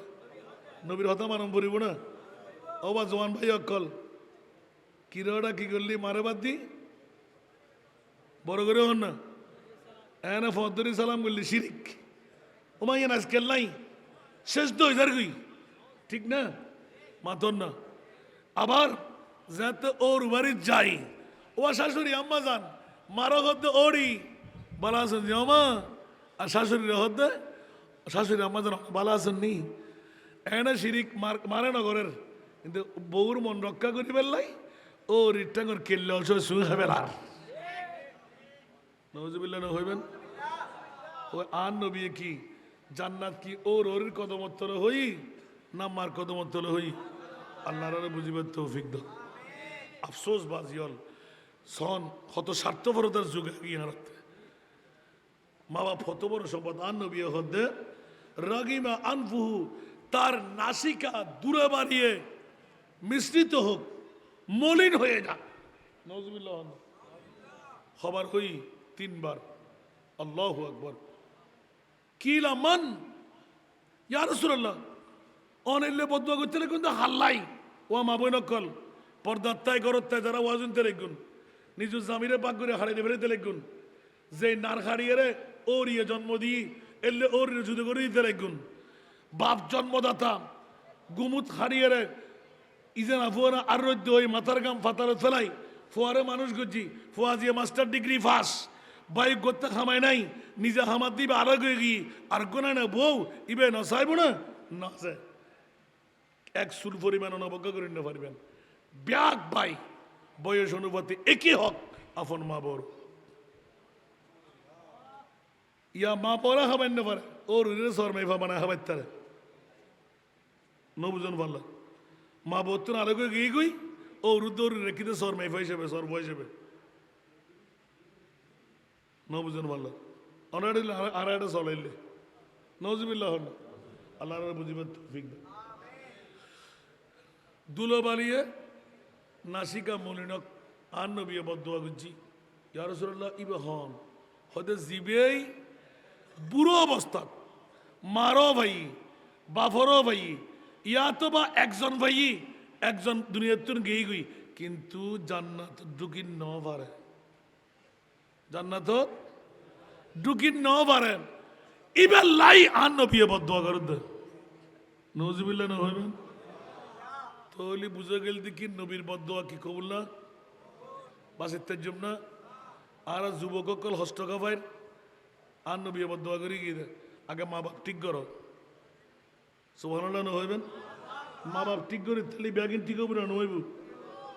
নবীর হতা মানব পড়িব না ও বা জওয়ান ভাই অকল কিরোটা কি করলি মারে বাদ দি বড় করে হন না এনে ফদরি সালাম করলি শিরিক ও মাইয়া আজকাল নাই শেষ তো হয়ে গই ঠিক না মাতন না আবার যাতে ওর বাড়ি যাই ও শাশুড়ি আম্মা যান মারা হতে ওরি বালা আছেন জামা আর শাশুড়িরা হতে শাশুড়ি আম্মা যান বালা আছেন নি এনে শিরিক মারে নগরের কিন্তু বউর মন রক্ষা করি পেলাই ও রিটাঙ্গর কেল্লে অস শুয়ে হবে আর নজুবিল্লা হইবেন ও আর নবী কি জান্নাত কি ওর ওর কদমত্তর হই না মার কদমত্তর হই আল্লাহর বুঝিবার তৌফিক দাও আফসোস বাজিয়ল সন কত স্বার্থপরতার যুগে গিয়ে হারাতে মা বাপ কত বড় সম্পদ আর নবী হদ্দে রাগিমা আনফুহু তার নাসিকা দূরে বাড়িয়ে মিশ্রিত হোক মলিন হয়ে যাক নজরুল্লাহ খবর হই 3 বার আল্লাহু আকবার কিলা মান ইয়া রাসূলুল্লাহ অনেলে বদুয়া করতে কিন্তু হাল্লাই ও মা বই নকল পর্দাত্তায় করত্তায় যারা ওয়াজুন তেলেগুন নিজ জামিরে পাক করে হারিয়ে ফেলে তেলেগুন যে নার হারিয়ে ওরিয়ে জন্ম দিয়ে এলে ওর যুদ্ধ করে দিতে লাগুন বাপ জন্মদাতা গুমুত হারিয়ে রে ইজেন আফুয়ারা আর রদ্দ ওই মাথার গাম ফাতারে ফেলাই ফোয়ারে মানুষ গজি ফোয়া দিয়ে মাস্টার ডিগ্রি ফাঁস বাইক করতে খামায় নাই নিজে হামার দিবে আর গিয়ে আর কোনা না বউ ইবে নসাইব না নসে এক সুর পরিমাণ অনবজ্ঞা করে নিতে পারবেন ব্যাগ ভাই বয়স অনুপাতে একই হক আপন মা বড় ইয়া মা পড়া খাবেন না পারে ওর সর মেফা বানায় খাবার তারে নবুজন পারলা মা বর্তন আলোকে গিয়ে গই ও রুদ্র রেখিতে সর মেফা হিসেবে সর বয় হিসেবে নবুজন পারলা অনাডিল আর একটা চলাইলে নজবিল্লাহ হন আল্লাহ বুঝিবার তৌফিক দাও দুলো বালিয়ে নাসিকা মলিনক আর নবী বদুয়া গুজি ইয়া রাসূলুল্লাহ ইবে হন হতে জিবেই বুড়ো অবস্থা মারো ভাই বাফরও ভাই ইয়া তো বা একজন ভাই একজন দুনিয়ার তুন গেই গই কিন্তু জান্নাত ঢুকিন ন পারে জান্নাত ঢুকিন ন পারে ইবে লাই আন নবিয়ে বদুয়া করে দে নজবিল্লাহ না হইবেন তাহলে বুঝে গেল দেখি নবীর বদুয়া কি কবুল না বাসের তেজম না আর যুবকল হস্তকা ভাই আর নবী বদুয়া করি গিয়ে আগে মা বাপ ঠিক করো সুবহানাল্লাহ না হইবেন মা বাপ ঠিক করে তাহলে ব্যাগিন ঠিক হবে না হইব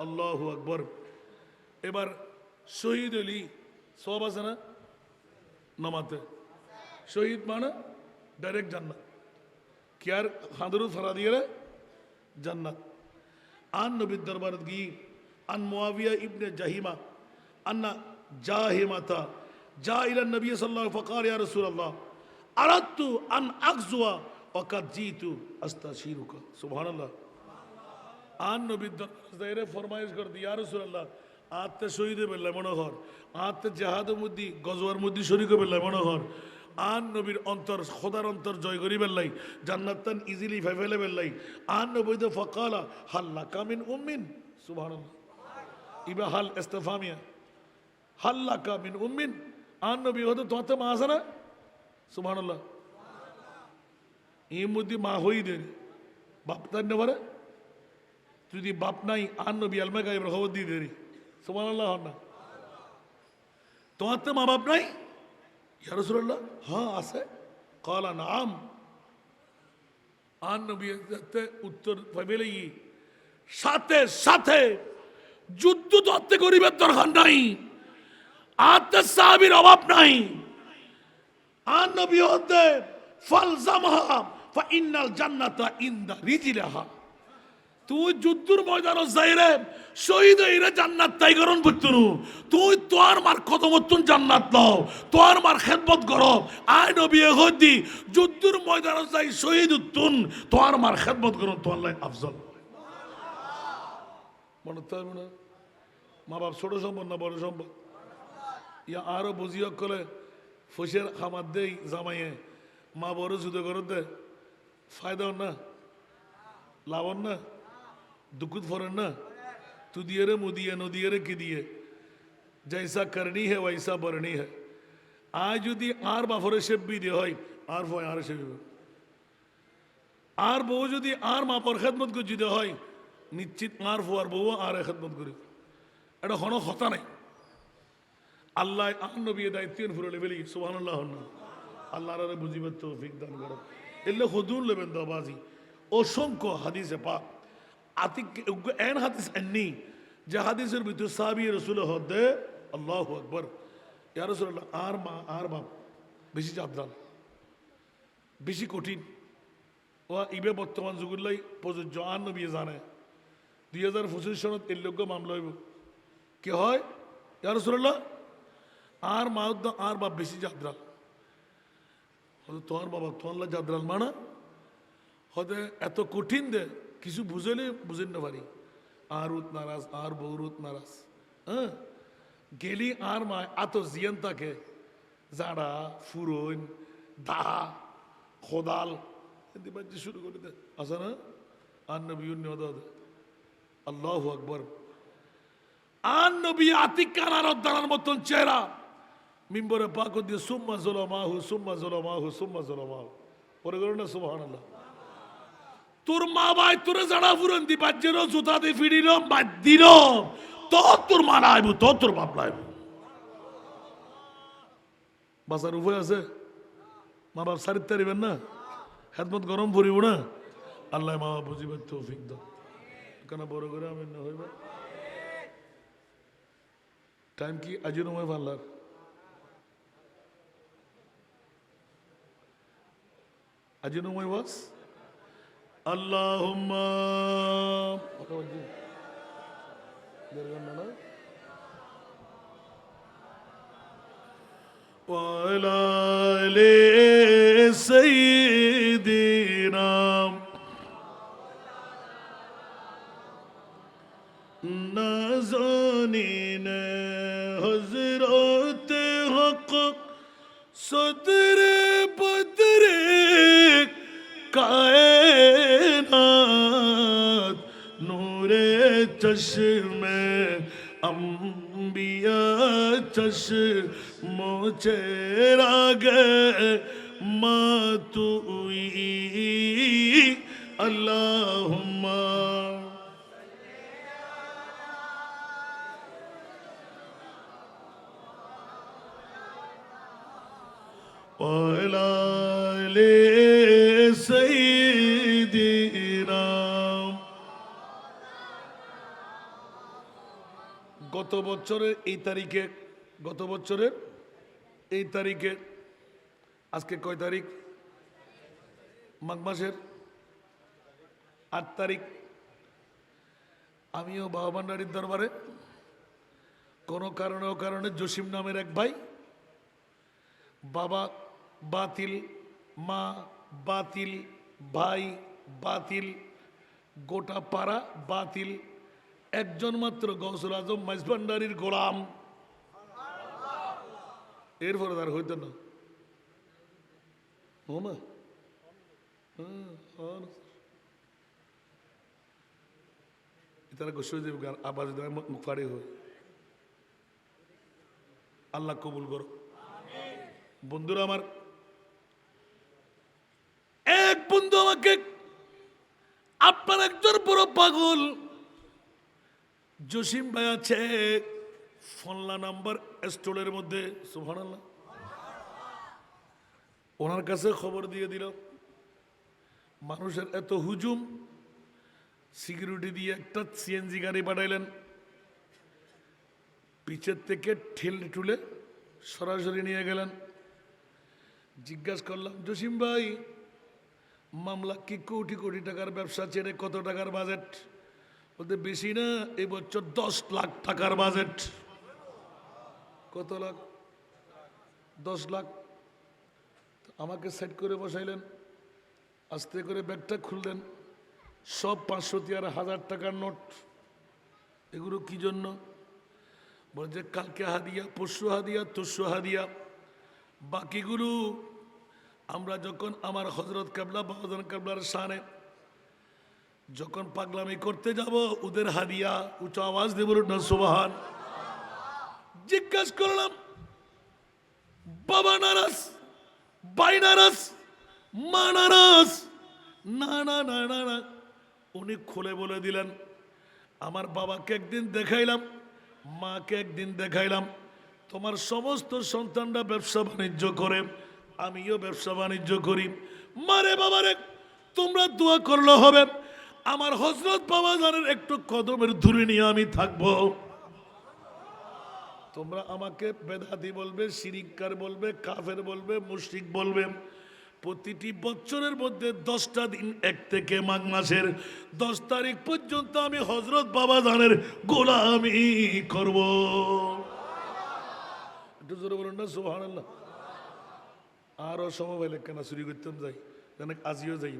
আল্লাহু আকবার এবার শহীদ হলি সব আছে না নামাতে শহীদ মানে ডাইরেক্ট জান্নাত কি আর হাঁদরু ফরা দিয়ে জান্নাত আন নবীর দরবার গিয়ে আন মুআবিয়া ইবনে জাহিমা আন্না জাহিমাতা যা ইলা নবী সাল্লাল্লাহু আলাইহি ফাকার ইয়া রাসূলুল্লাহ আরাদতু আন আকজুয়া ওয়া কাদ জিতু আস্তাশিরুকা সুবহানাল্লাহ আন নবীর দরবারে ফরমাইশ কর দি ইয়া রাসূলুল্লাহ আতে শহীদে বেল্লা মনে হর আতে জিহাদের মধ্যে গজওয়ার মধ্যে শরীক বেল্লা মনে হর আন নবীর অন্তর খোদার অন্তর জয় করি বেল্লাই জান্নাতান ইজিলি ফাইফেলে বেল্লাই আন নবী তো ফাকালা হাল্লাকা মিন উম্মিন সুবহানাল্লাহ ইবা হাল ইস্তিফামিয়া হাল্লাকা মিন উম্মিন আন নবী হতো তোমাতে মা আছে না সুবহানাল্লাহ এই মধ্যে মা হই দেন বাপ তার নেবারে যদি বাপ নাই আন নবী আলমা গায়েব খবর দিয়ে দেরি সুবহানাল্লাহ না তোমাতে মা বাপ নাই ইয়া রাসূলুল্লাহ হ্যাঁ আছে ক্বালা নাম আন নবী উত্তর পাইলে সাথে সাথে যুদ্ধ ধরতে গরিবের দরকার নাই আত্মা সাহাবীর অভাব নাই আন নবী হতে ফালজামহা ফা ইন্নাল জান্নাতা ইনদা রিজলিহা তুই যুদ্ধের ময়দান যাইরে শহীদ হইরে জান্নাত তাই করন বুঝতুনু তুই তোর মার কত মতন জান্নাত লও তোর মার খেদমত করো আয় নবী হদি যুদ্ধের ময়দান যাই শহীদ উত্তুন তোর মার খেদমত করো তো আল্লাহ আফজল মনে তো না মা বাপ ছোট সম্পদ না বড় সম্পদ ইয়া আরো বুঝিও করে ফসের খামার দেই জামাইয়ে মা বড় যুদ্ধ করতে ফায়দা না লাভ না दुखुद फौरन ना तू दिए रे मुदिए नो दिए रे कि दिए जैसा करनी है वैसा बरनी है आज यदि आर बाफरे शेप भी दे होय आर फो आर शेप आर बो यदि आर मा पर खिदमत को जुदे होय निश्चित आर फो आर बो आर खिदमत करी এটা কোনো কথা নাই আল্লাহ আন নবী দায়িত্বের ফুরলে বলি সুবহানাল্লাহ আল্লাহর রে বুঝিবার তৌফিক দান করো এলে খুদুন লেবেন দাবাজি অসংখ্য হাদিসে পাক আতিক এন হাদিস এন্নি যে হাদিসের ভিতর সাহাবী রাসূল হদে আল্লাহু আকবার ইয়া রাসূলুল্লাহ আর মা আর বাপ বেশি জাদরাল বেশি কঠিন ও ইবে বর্তমান যুগলাই প্রযোজ্য আন নবী জানে 2025 সনত এর লোক মামলা হইব কি হয় ইয়া রাসূলুল্লাহ আর মা আর বাপ বেশি জাদরাল হয়তো তোমার বাবা তোমার জাদরাল মানা হতে এত কঠিন দে কিছু বুঝলে বুঝেন না পারি আর উত নারাজ আর বৌরুত নারাজ হ্যাঁ গেলি আর মা এত জিয়ান থাকে জাড়া ফুরন দা খোদাল বাচ্চা শুরু করে দে আসা না আর নবী আল্লাহু আকবার আর নবী আতিক কানার দানার মতন চেহারা মিম্বরে পাক দিয়ে সুম্মা জুলামাহু সুম্মা জুলামাহু সুম্মা জুলামাহু পরে করো না সুবহানাল্লাহ তোর মা ভাই তোরে জানা ফুরন দি বাজ্যের জুতা দিয়ে ফিরিল বাদ দিল তো তোর মা নাইব তো তোর বাপ নাইব বাসার উপায় আছে মা বাপ সারিতে পারিবেন না খেদমত গরম ফুরিব না আল্লাহ মা বাপ বুঝিবার তৌফিক দাও কেন বড় করে আমি না হইব টাইম কি আজি নয় পারলার আজি নয় বাস আল্লাহুম্মা ওয়ালা আলি সাইয়্যিদিনা নাজানিন হযরত सदर बदर कायनात नूरे चश्मे अंबिया चश्मो चेराग मातुई अल्लाहुम्मा ওয়ালালে সাইয়্যিদিনা। গত বছরের এই তারিখে আজকে কয় তারিখ? মাঘ মাসের 8 তারিখ। আমিও বাবা ভান্ডারীর দরবারে কোনো কারণে জসিম নামের এক ভাই, বাবা বাতিল, মা বাতিল, ভাই বাতিল, গোটা পাড়া বাতিল, একজন মাত্র গৌসুল আজম মাইজভান্ডারীর গোলাম। এরপরে তার হইতো না মামা। তারা গোসল আবাজ মুখ ফাড়ি হয়। আল্লাহ কবুল করো। বন্ধুরা আমার, এক বন্ধু আমাকে, আপনার একজন বড় পাগল জসিম ভাই আছে ফোনলা নাম্বার স্টোরের মধ্যে, সুবহানাল্লাহ, ওনার কাছে খবর দিয়ে দিল। মানুষের এত হুজুম, সিকিউরিটি দিয়ে একটা সিএনজি গাড়ি পাঠাইলেন, পিছের থেকে ঠেলে টুলে সরাসরি নিয়ে গেলেন। জিজ্ঞাসা করলাম, জসিম ভাই মামলা কি কোটি কোটি টাকার ব্যবসা ছেড়ে কত টাকার বাজেট? বলতে বেশি না, এই বছর 10 লাখ টাকার বাজেট। কত লাখ? 10 লাখ। আমাকে সেট করে বসাইলেন, আস্তে করে ব্যাগটা খুললেন, সব 500 আর 1000 টাকার নোট। এগুলো কি জন্য? বলে যে কালকে হাদিয়া, পরশু হাদিয়া, তরশু হাদিয়া, বাকিগুলো আমরা যখন আমার হযরত কেবলা বাবাজান কেবলার শানে যখন পাগলামি করতে যাব, ওদের হাদিয়া। উচ্চ আওয়াজ দিয়ে বলুন না সুবহান। জিজ্ঞাসা করলাম, বাবা নারাজ, ভাই নারাজ, মা নারাজ? না না না না না। উনি খুলে বলে দিলেন, আমার বাবাকে একদিন দেখাইলাম, মাকে একদিন দেখাইলাম, তোমার সমস্ত সন্তানরা ব্যবসা বাণিজ্য করে, আমিও ব্যবসা বাণিজ্য করি। মারে বাবারে তোমরা দোয়া করলে হবে, আমার হযরত বাবাজানের একটু কদমের ধুলি নিয়ে আমি থাকবো। তোমরা আমাকে বেদাতি বলবে, শিরিককার বলবে, কাফের বলবে, মুশরিক বলবে। প্রতিটি বছরের মধ্যে 10টা দিন, 1 থেকে মাঘ মাসের 10 তারিখ পর্যন্ত আমি হযরত বাবাজানের গোলামি করব। একটু জোরে বলুন না সুবহানাল্লাহ। আরো সময় পাইলে কেন চুরি করতাম যাই, আজিও যাই,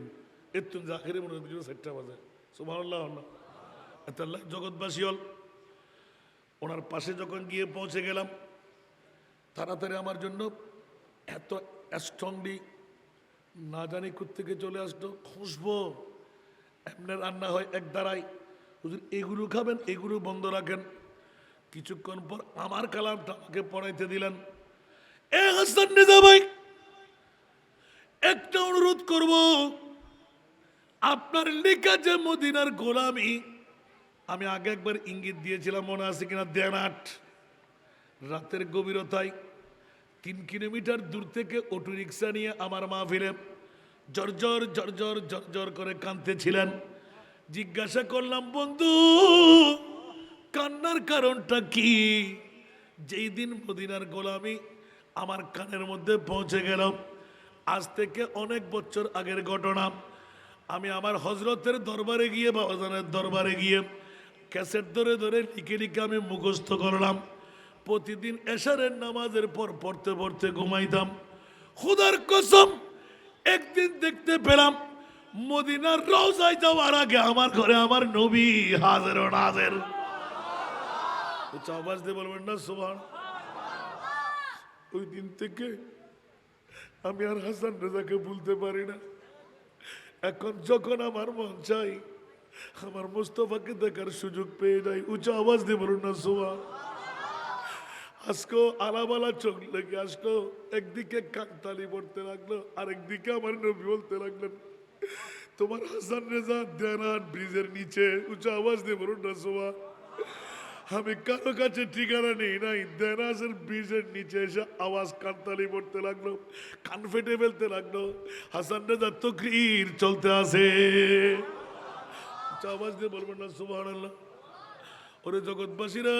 এত আখেরে মনে হয় 4টা বাজে। সুবহানাল্লাহ। এত আল্লাহ জগৎবাসী হল। ওনার পাশে যখন গিয়ে পৌঁছে গেলাম, তাড়াতাড়ি আমার জন্য এত স্ট্রংলি না জানি কোত্থেকে চলে আসতো, খুশবো এমনি রান্না হয় এক দাঁড়ায়, হুজুর এগুলো খাবেন, এগুলো বন্ধ রাখেন। কিছুক্ষণ পর আমার কালামটা আমাকে পড়াইতে দিলেন। এ হাসান রেজা ভাই, একটা অনুরোধ করব, আপনার লেখা যে মদিনার গোলামি, আমি আগে একবার ইঙ্গিত দিয়েছিলাম, মনে আছে কিনা দেন 8, রাতের গভীরতায় 3 কিলোমিটার দূর থেকে অটো রিক্সা নিয়ে আমার মাহফিলে জর্জর জর্জর জর্জর করে কাঁদতেছিলেন। জিজ্ঞাসা করলাম, বন্ধু কান্নার কারণটা কি? যেই দিন মদিনার গোলামি আমার কানের মধ্যে পৌঁছে গেল, আজ থেকে অনেক বছর আগের ঘটনা। আমি আমার হযরতের দরবারে গিয়ে, বাবাজানের দরবারে গিয়ে ক্যাসেট ধরে ধরে লিখে লিখে আমি মুখস্থ করলাম। প্রতিদিন এশারের নামাজের পর পড়তে পড়তে ঘুমাইতাম। খুদার কসম, একদিন দেখতে পেলাম মদিনার রওজায় যাওয়ার আগে আমার ঘরে আমার নবী হাজির ও নাজির। আওয়াজ দিয়ে বলবেন না সুবহান। ওই দিন থেকে আমি আর হাসান রেজাকে ভুলতে পারি না। এখন যখন আমার মন চাই আমার মোস্তফাকে দেখার সুযোগ পেয়ে যাই। উঁচু আওয়াজ দিয়ে বলুন না সুবহান। আজকে আলাবালা চোখ লেগে আসলো, একদিকে কাকতালি পড়তে লাগলো, আরেকদিকে আমার নবী বলতে লাগলেন তোমার হাসান রেজা দেনার ব্রিজের নিচে। উঁচু আওয়াজ দিয়ে বলুন না সুবহান। আমি কারো কাছে ঠিকানা নেই নাই, দেনাসের ব্রিজের নিচে এসে আওয়াজ কাকতালি পড়তে লাগলো, কান ফেটে ফেলতে লাগলো, হাসান রেজা তকরীর চলতে আছে। আওয়াজ দিয়ে বলবেন না সুবহানাল্লাহ। ওরে জগৎবাসীরা,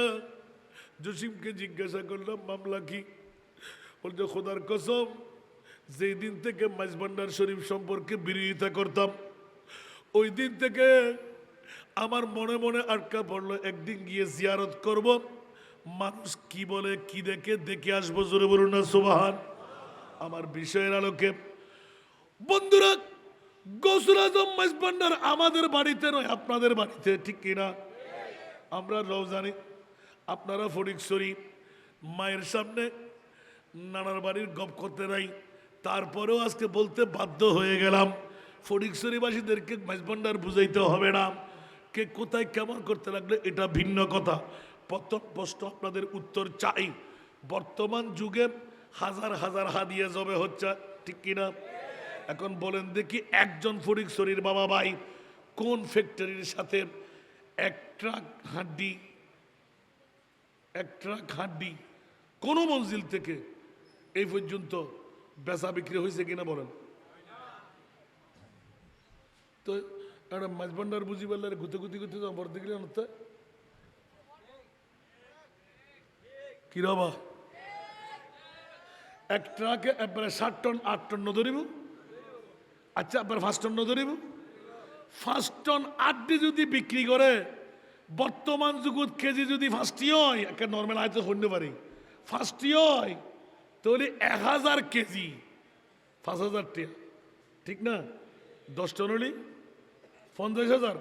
জসিমকে জিজ্ঞাসা করলাম মামলা কি? বলছে খোদার কসম, যেই দিন থেকে মাঝভান্ডার শরীফ সম্পর্কে বিরোধিতা করতাম ওই দিন থেকে আমার মনে মনে আটকা পড়লো একদিন গিয়ে জিয়ারত করব, মানুষ কি বলে কি দেখে দেখে আসবো। জোরে বলুন না সুবহান। আমার বিষয়ের আলোকে বন্ধুরা, গৌসুল আজম মাঝভান্ডার আমাদের বাড়িতে নয়, আপনাদের বাড়িতে, ঠিক কিনা? আমরা রওজানি, আপনারা ফটিকছড়ি। মায়ের সামনে নানার বাড়ির গপ করতে নাই, তারপরেও আজকে বলতে বাধ্য হয়ে গেলাম ফটিকছড়িবাসীদেরকে মাঝভান্ডার বুঝাইতে হবে না। কে কোথায় কেমন করতে লাগলে এটা ভিন্ন কথা। প্রথম প্রশ্ন আপনাদের উত্তর চাই, বর্তমান যুগে হাজার হাজার হাদিয়া জবে হচ্ছে, ঠিক কিনা? এখন বলেন দেখি, একজন ফটিকছড়ির বাবা ভাই কোন ফ্যাক্টরির সাথে এক ট্রাক হাড্ডি কোন মঞ্জিল থেকে এই পর্যন্ত বেচা বিক্রি হয়েছে কিনা বলেন তো? একটা মাঝভান্ডার বুঝি বললে গুতে গুতি গুতি বড় দিকে আনতে কি রবা এক ট্রাকে একবারে 60 টন 8 টন ধরিব। আচ্ছা, একবার 5 টন ধরিব। 5 টন 8 যদি বিক্রি করে বর্তমান যুগত কেজি যদি 5টি হয়, একটা নর্মাল আয়তে হইতে পারি 5টি হয়, তাহলে 1000 কেজি 5000 টাকা, ঠিক না? 10 টন হলে 50,000।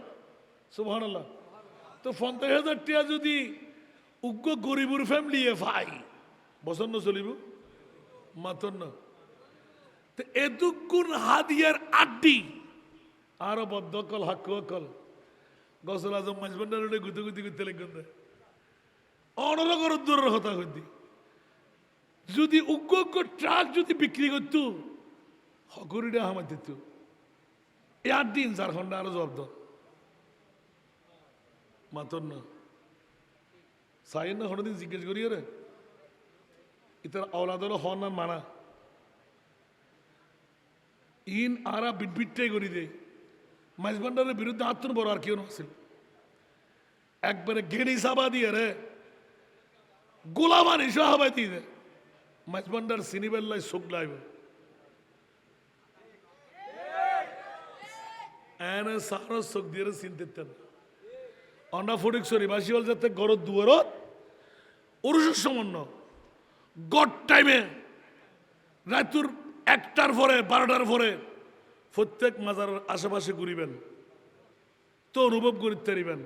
সুবহানাল্লাহ। তো 50,000 টাকা যদি উগ্র গরিবুর ফ্যামিলি ভাই বছর না চলিব মাত্র না। তো এদুকুন হাদিয়ার আড্ডি আরো বদ্ধকল হাক্কল গৌসুল আজম মাঝভান্ডার গুতে গুতি করতে লাগবেন অনরগর দূরের কথা হইতি। যদি উগ্র ট্রাক যদি বিক্রি করতো হকরিটা হামাই দিত, এই 8 দিন 4 ঘন্টা আরো জব্দ মাত্র না। সাইন না হঠাৎ জিজ্ঞেস করি রে ইতার আওলাদর হন না মানা ইন আরা বিটবিটটাই করি দেয়। মাঝভান্ডারের বিরুদ্ধে আত্মন বড় আর কেউ নছিল, একবারে গেড়ি সাবা দিয়ে রে গোলাবানি সহাবাই দিয়ে মাঝভান্ডার সিনিবেল্লায় শোক লাইব এনে সারা শোক দিয়ে চিনতেন। আমরা ফটিকছড়ি বাসী হল যাতে গড় দুয়ারত উরুষের সমন্য গড টাইমে রাতুর 1টার পরে 12টার পরে প্রত্যেক মাজার আশেপাশে ঘুরিবেন তো অনুভব করিতে পারিবেন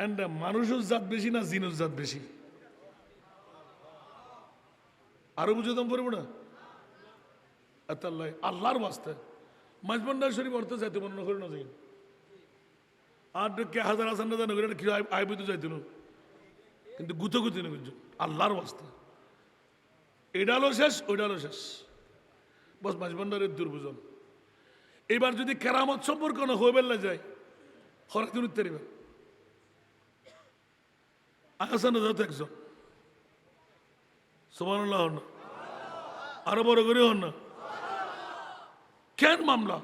এন্ড মানুষের জাত বেশি না জিনুস জাত বেশি। আরো বুঝতাম পারবো না আল্লাহর বাস্তে মাঝভান্ডার শরীফ অর্থ যাইতে মনে করে না যাই আর কে হাজার হাসান না জানো কি আইবি তো যাইতে কিন্তু গুতো গুতি না কিন্তু আল্লাহর বাস্তে এটা হলো শেষ, ওইটা হলো শেষ, বস মাঝভান্ডারের দুর্বুজন। এবার যদি কেরামত সম্পর্ক না হয়ে বেলা যায় হরাতুন উত্তরিবেন আসান যত একজন সুবহানাল্লাহ হন না, আরো বড় করে হন না। কেন মামলা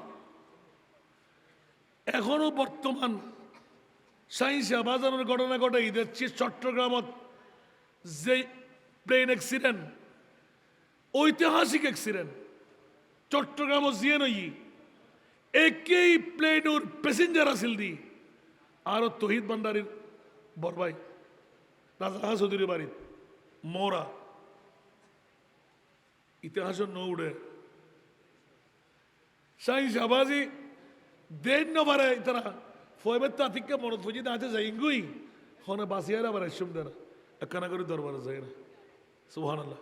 এখনো বর্তমান সাইন্সিয়া বাজানোর ঘটনা ঘটে দিচ্ছে। চট্টগ্রামত যে প্লেন অ্যাক্সিডেন্ট, ঐতিহাসিক অ্যাক্সিডেন্ট চট্টগ্রামত জিয়ে নই একই প্লেনের প্যাসেঞ্জার আসিল দি আর তহিদ ভান্ডারীর বরবাই রাজা চৌধুরীর বাড়িত মরা ইতিহাসের ন উড়ে সাইন্স আবাজি দেন নবারে তারা ফয়বের তাতিককে মনত ফুজি না আছে যাইগুই হনে বাসিয়ার আবার এসম দেনা একখানা করে দরবারে যায় না। সুবহানাল্লাহ।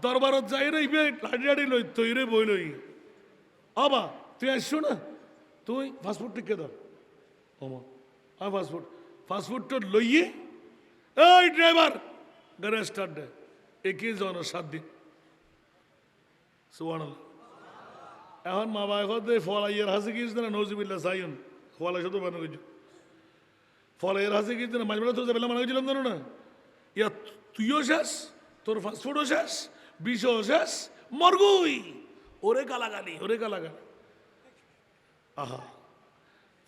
দরবারত যাই রইবে লাড়ি লাড়ি লই তৈরে বই লই আবা তুই আসছো না তুই ফাস্টফুড টিকে দাও ওমা হ্যাঁ ফাস্টফুড তো লইয়ে এই ড্রাইভার গাড়ি স্টার্ট দে একই জন 7 দিন সুবহানাল্লাহ এখন মা বাবা কথা ফলাইয়ের হাসি কিছু না নজিবিল্লা সাইন ফলাই শুধু বানো কিছু ফলাইয়ের হাসি কিছু না মাঝে মাঝে তো যাবে মানে গেছিলাম জানো না ইয়া তুইও শেষ তোর ফাস্টফুডও শেষ বিষও শেষ মরগুই ওরে গালাগালি আহা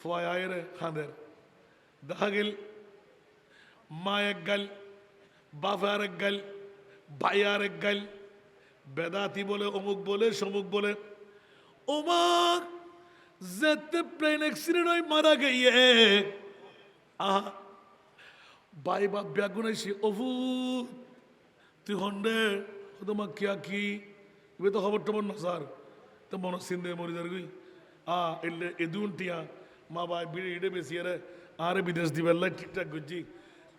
ফয় আয় রে খাঁদের দেখা গেল মা এক গাল বাপ আর এক গাল ভাই আর এক গাল বেদাতি বলে অমুক বলে সমুক বলে ওমার যেতে প্লেন অ্যাক্সিডেন্ট হয়ে মারা গিয়ে আহা ভাই বাপ ব্যাগুন আইসি অভু তুই হন্ডে তোমার কিয়া কি এবার তো খবর টবর না স্যার তো মনে সিন্দে মরি যার গই এলে এদুন টিয়া মা বাই বিড়ে ইডে বেশি আরে বিদেশ দিবার লাই ঠিকঠাক করছি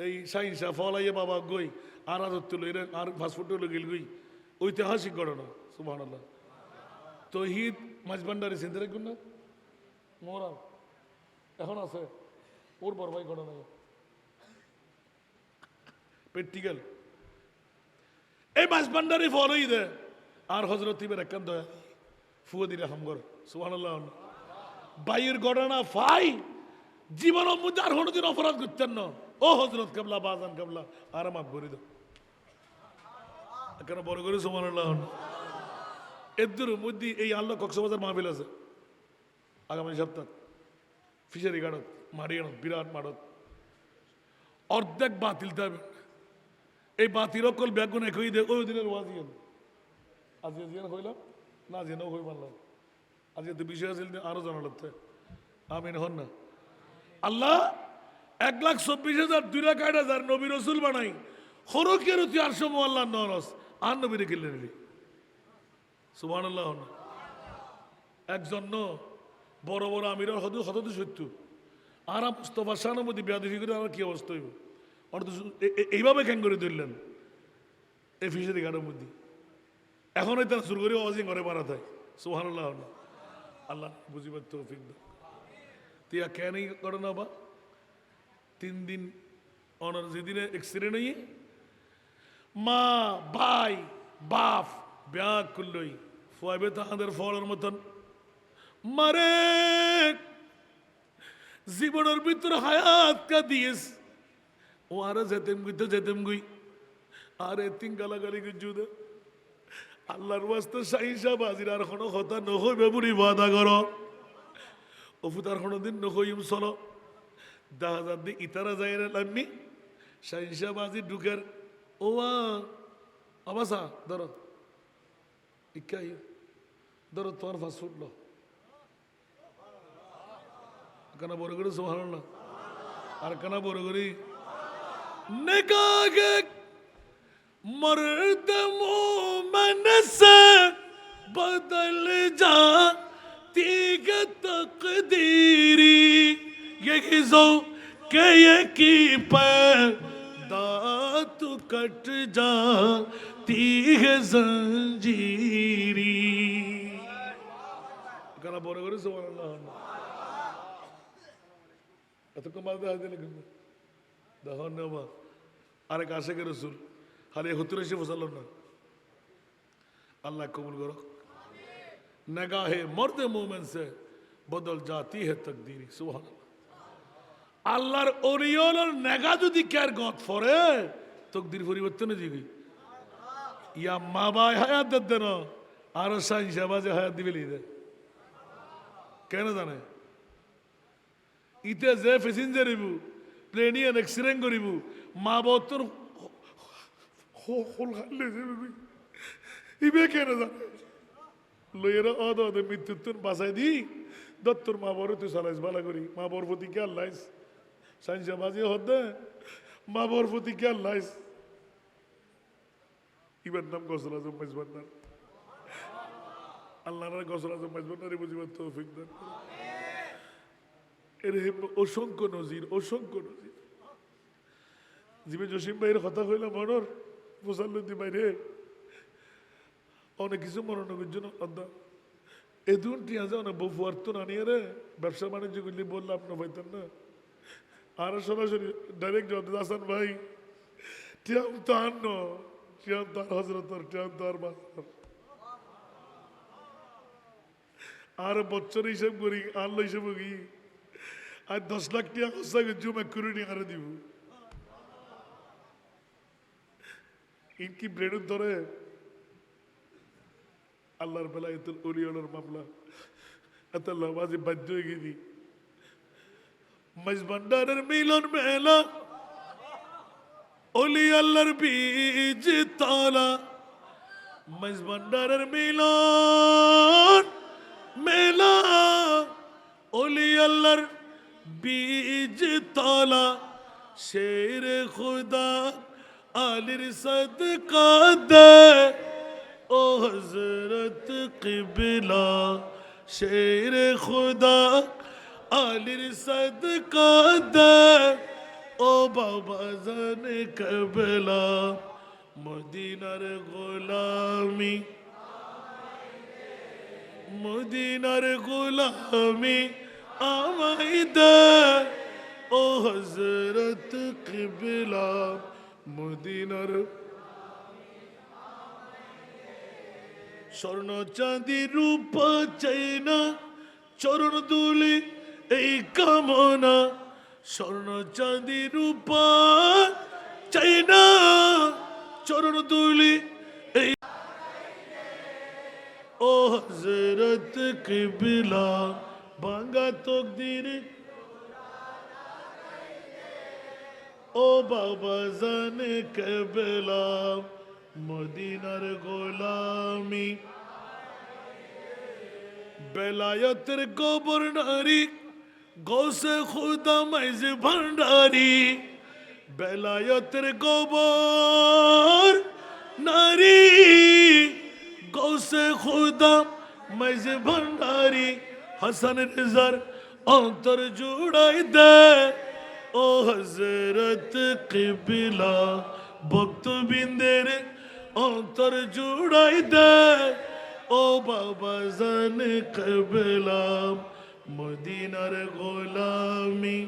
এই সাইন্সা ফলাইয়ে বাবা গই আর তুলো এর আর ফাস্টফুড গেল গই ঐতিহাসিক ঘটনা সুবহানাল্লাহ তৌহিদ মাঝবান্ডারি চিন্তা রাখবেন না মোরা এখন আছে ওর বড় ভাই ঘটনা প্র্যাকটিক্যাল এই মাঝবান্ডারি ফলই দে আর হজরত ইবের একান্ত ফুয়াদি রহমগর সুবহানাল্লাহ বাইয়ের ঘটনা ফাই জীবনের মধ্যে আর কোনোদিন অপরাধ করতেন না ও হজরত কাবলা বাজান কাবলা আর মাফ করে দাও কেন বড় করে সুবহানাল্লাহ এদের মধ্যে এই আল্লাহ কক্সবাজার মাহফিল আছে আগামী সপ্তাহ ফিশারি গাড়ত মারিয়ানত বিরাট মারত অর্ধেক বাতিল দেবে এই বাতিল অকল ব্যাগুন এক হয়ে দেয় ওই দিনের ওয়াজিয়ান আজকে জিয়ান হইলাম না জেনেও হই পারলাম আজকে তো বিষয় আছে আরো জানাল আমিন হন না আল্লাহ 1,24,000 নবী রসুল বানাই হরকের তুই 800 আল্লাহ নরস আর নবীরে কিনলে নিলি সুবহানাল্লাহ একজন বড় বড় আমির হত সত্য আর মুস্তফা শাহনবী বেয়াদবি করে আমার কি অবস্থা হইব এইভাবে ক্যাং করে ধরলেন এই ফিশারি ঘাটের মধ্যে এখন তারা শুরু করে অজিং করে মারা থাকে সুবহানাল্লাহ আল্লাহ বুঝিবার তৌফিক দাও তিয়া কেন করে না বা 3 দিন অনার যেদিনে অ্যাক্সিডেন্ট হয়ে মা ভাই বাপ ব্যাগ করলই ফুয়াবে তাহাদের ফলের মতন মারে জীবনের ভিতরে হায়াত কা দিয়েস ও আরে যেতেম গুই আরে তিন গালাগালি গুজুদে আল্লাহর ওয়াস্তে সাইসা বাজির আর কোনো কথা নহইবে বুড়ি বাদা করো অফুতার কোনোদিন নহইম চলো দাহাজার দি ইতারা যায় রে লাম্মি সাইসা বাজি ঢুকের ও আবাসা ধরো ইকাই ধরো তোমার ফাস্টফুড লো কানা বড় করে সুবহানাল্লাহ আর কানা বড় করি নেকাগে मर्द मोमन से बदल जाती है तकदीरी यही जो के की पर दात कट जाती है जंजीरी करा बोरे बोरे सुबहानाल्लाह এতক্ষণ বাদে হাতে লিখুন ধন্যবাদ আরেক আশেখ রসুল হারে হতুর এসে বসালো না আল্লাহ কবুল করো নগাহে মর্দ মোমেন সে বদল জাতি হে তকদীরি সুবহানাল্লাহ আল্লাহর ওরিয়নের নেগা যদি কার গত ফরে তকদীর পরিবর্তন হয়ে যাবে ইয়া মা বাই হায়াত দেন আর সাইন শাহবাজে হায়াত দিবে লিদে কেন জানে ইতে যে প্যাসেঞ্জার হইব প্লেনে অ্যাক্সিডেন্ট করিব মা বতর হোল খাইলে যাবে ইবে কেন জানে লইয়েরা অদ মৃত্যুর বাঁচাই দি দত্তর মা বড় তুই চালাইস ভালো করি মা বর প্রতি কে আল্লাইস সাইন্সা বাজি হদ্দে মা বর প্রতি কে আল্লাইস ইবার নাম গসল আজম মেজবান্নার আল্লাহর গসল আজম মেজবান্নারে বুঝিবার তৌফিক দান এর অসংখ্য নজির জিবে জসিম ভাইয়ের কথা হইল মনর মুসাল্লুদ্দিন ভাই রে অনেক কিছু মনে করছেন আদা এদুন টিয়া যে অনেক বউ ফুয়ার তো নানিয়ে রে ব্যবসা বাণিজ্য করলে বললে আপনি পাইতেন না আর সরাসরি ডাইরেক্ট হাসান ভাই টিয়াম তো আর ন টিয়াম তো আর হজরত টিয়াম তো আর বাজার আর বছর হিসেব করি আল্লাহ হিসেবে কি আর 10 লাখ টাকা খরচা করছি এক করে নিয়ে আরে দিব ইনকি ব্রেডের ধরে আল্লাহর বেলায় এত অলিয়ালার মামলা এত লাভাজি বাধ্য হয়ে গেছি মাইজ ভান্ডারের মিলন মেলা অলি আল্লাহর বীজ তালা মাইজ ভান্ডারের মিলন মেলা অলি আল্লাহর বীজ তালা শের খুদা আলির সদকা দে ও হযরত কিবলা শের খুদা আলির সদকা দে ও বাবা জানে কিবলা মদিনার গোলামি মদিনার গোলামি আমায় দে ও হযরত কিবলা মদিনার স্বর্ণ চাঁদি রূপা চাই না চরণ দুলি এই কামনা স্বর্ণ চাঁদি রূপা চাই না চরণ দুলি এই ও হযরত কিবলা ভাঙ্গা তকদির ও বাবা জানে কিবলা মদিনার গোলামি বেলায়েতের গভর্নরি গৌসে খুদা মাইজ ভান্ডারি বেলায়েতের গভর্নরি গৌসে খুদা মাইজ ভান্ডারি হাসান রেজার অন্তর জুড়াই দে ও হযরত কিবলা ভক্তবৃন্দের অন্তর জুড়াই দে ও বাবা জানে কিবলা মদিনার গোলামি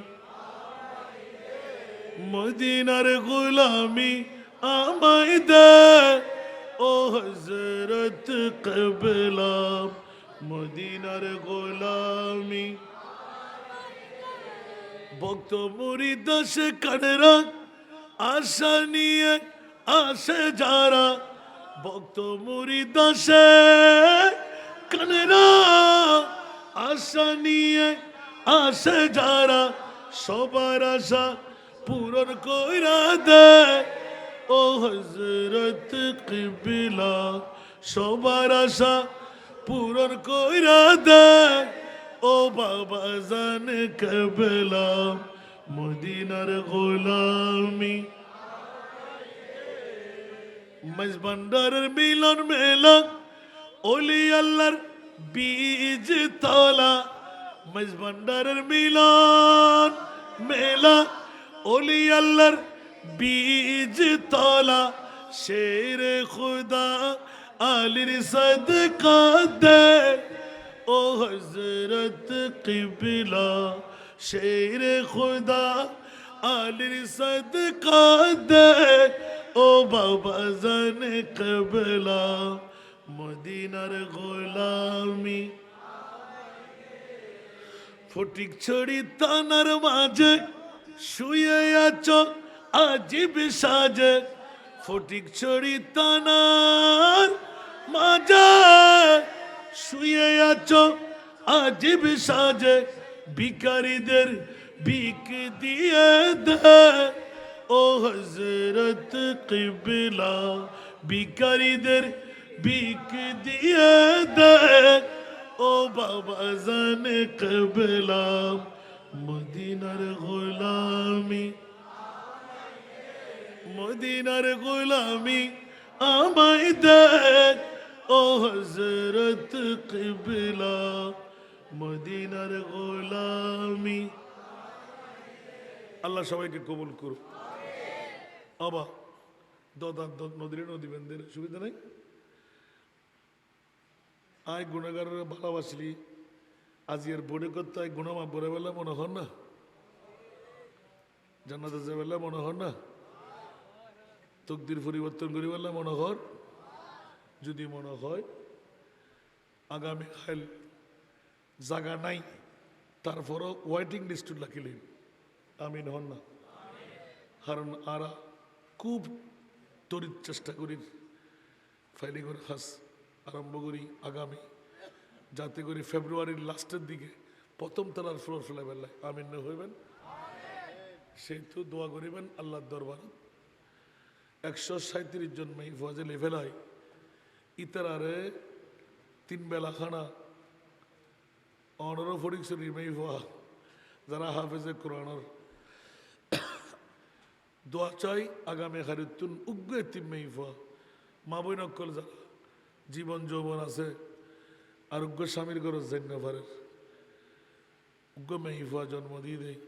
মদিনার গোলামি আমায় দে ও হযরত কিবলা মদিনার গোলামি ভক্ত মুরিদ সে কানেরা আশা নিয়ে আসে যারা ভক্ত মুরিদ সে কানেরা আশা নিয়ে আসে যারা সবার আশা পূরণ কইরা দে ও হযরত কিবলা সবার আশা পূরণ কইরা দে ও বাবা জানে কিবলা মদিনার গোলামি মাইজ ভান্ডারের মিলন মেলা অলি আল্লাহর বীজ তলা মাইজ ভান্ডারের মিলন মেলা অলি আল্লাহর বীজ তলা শের খুদা আলির সদকা দে ও হযরত কিবলা শের খুদা আলির সদকা দে ও বাবা জানে কিবলা মদিনার গোলামি ফটিক ছড়ি তানার মাঝে শুয়ে আছো আজিব সাজে ফটিক ছড়ি তানার মাঝে শুয়ে আছো আজিব সাজে ভিখারিদের ভিক দিয়ে দে ও হযরত কিবলা ভিখারিদের ভিক দিয়ে দে ও বাবা জানে কিবলা মদিনার গোলামি মদিনার গোলামি আমায় দে ও হযরত কিবলা মদিনার গোলামি আল্লাহ সবাইকে কবুল করুন আবা নদী বেঁধে সুবিধা নাই আয় গুণাগারের ভালোবাসলি আজিয়ার বোর্ডে করতে আয় গুণামা বলে বেলা মনে হন না, জান্নাতে যে বেলা মনে হন না, তকদির পরিবর্তন করি বেলা মনে হর। যদি মনে হয় আগামীকাল জায়গা নাই, তারপরও ওয়েটিং লিস্ট রাখিলেন, আমিন হন না। কারণ আরা খুব তরিত চেষ্টা করি ফাইলিং করে খাস আরম্ভ করি আগামী, যাতে করে ফেব্রুয়ারির লাস্টের দিকে প্রথম তলার ফ্লোর ফেলে বেলায় আমিন হইবেন। সেহেতু দোয়া করিবেন আল্লাহর দরবার। 137 জন মেয়ে ফজে লেভেলায় ইতারে 3 বেলা খানা অনর ফরিকশরী মেয়ে ফা যারা হাফেজে কোরআনর দোয়া চাই আগামী খারিতুন উগ্র এতিম মেয়ে ফা মা বই নকল যারা জীবন যৌবন আছে আর উগ্র স্বামীর গরজ জেন্নভারের উগ্র মেয়ে ফা জন্ম দিয়ে দেয়।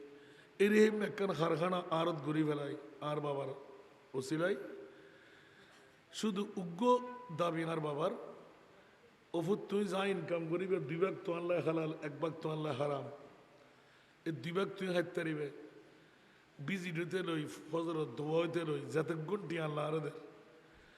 এরহিম একখান কারখানা আরত ঘুরি ফেলাই আর বাবার ওসিলাই শুধু উগ্র দাবি আর বাবার ওফুত তুই যা ইনকাম করিবে 2 ভাগ তো আল্লাহ হালাল 1 ভাগ তো আল্লাহ হারাম। এই 2 ভাগ তুই হাইতে পারিবে বিজি হইতে লই ফজর দোয়া হইতে লই যাতে গুণটি আল্লাহ আর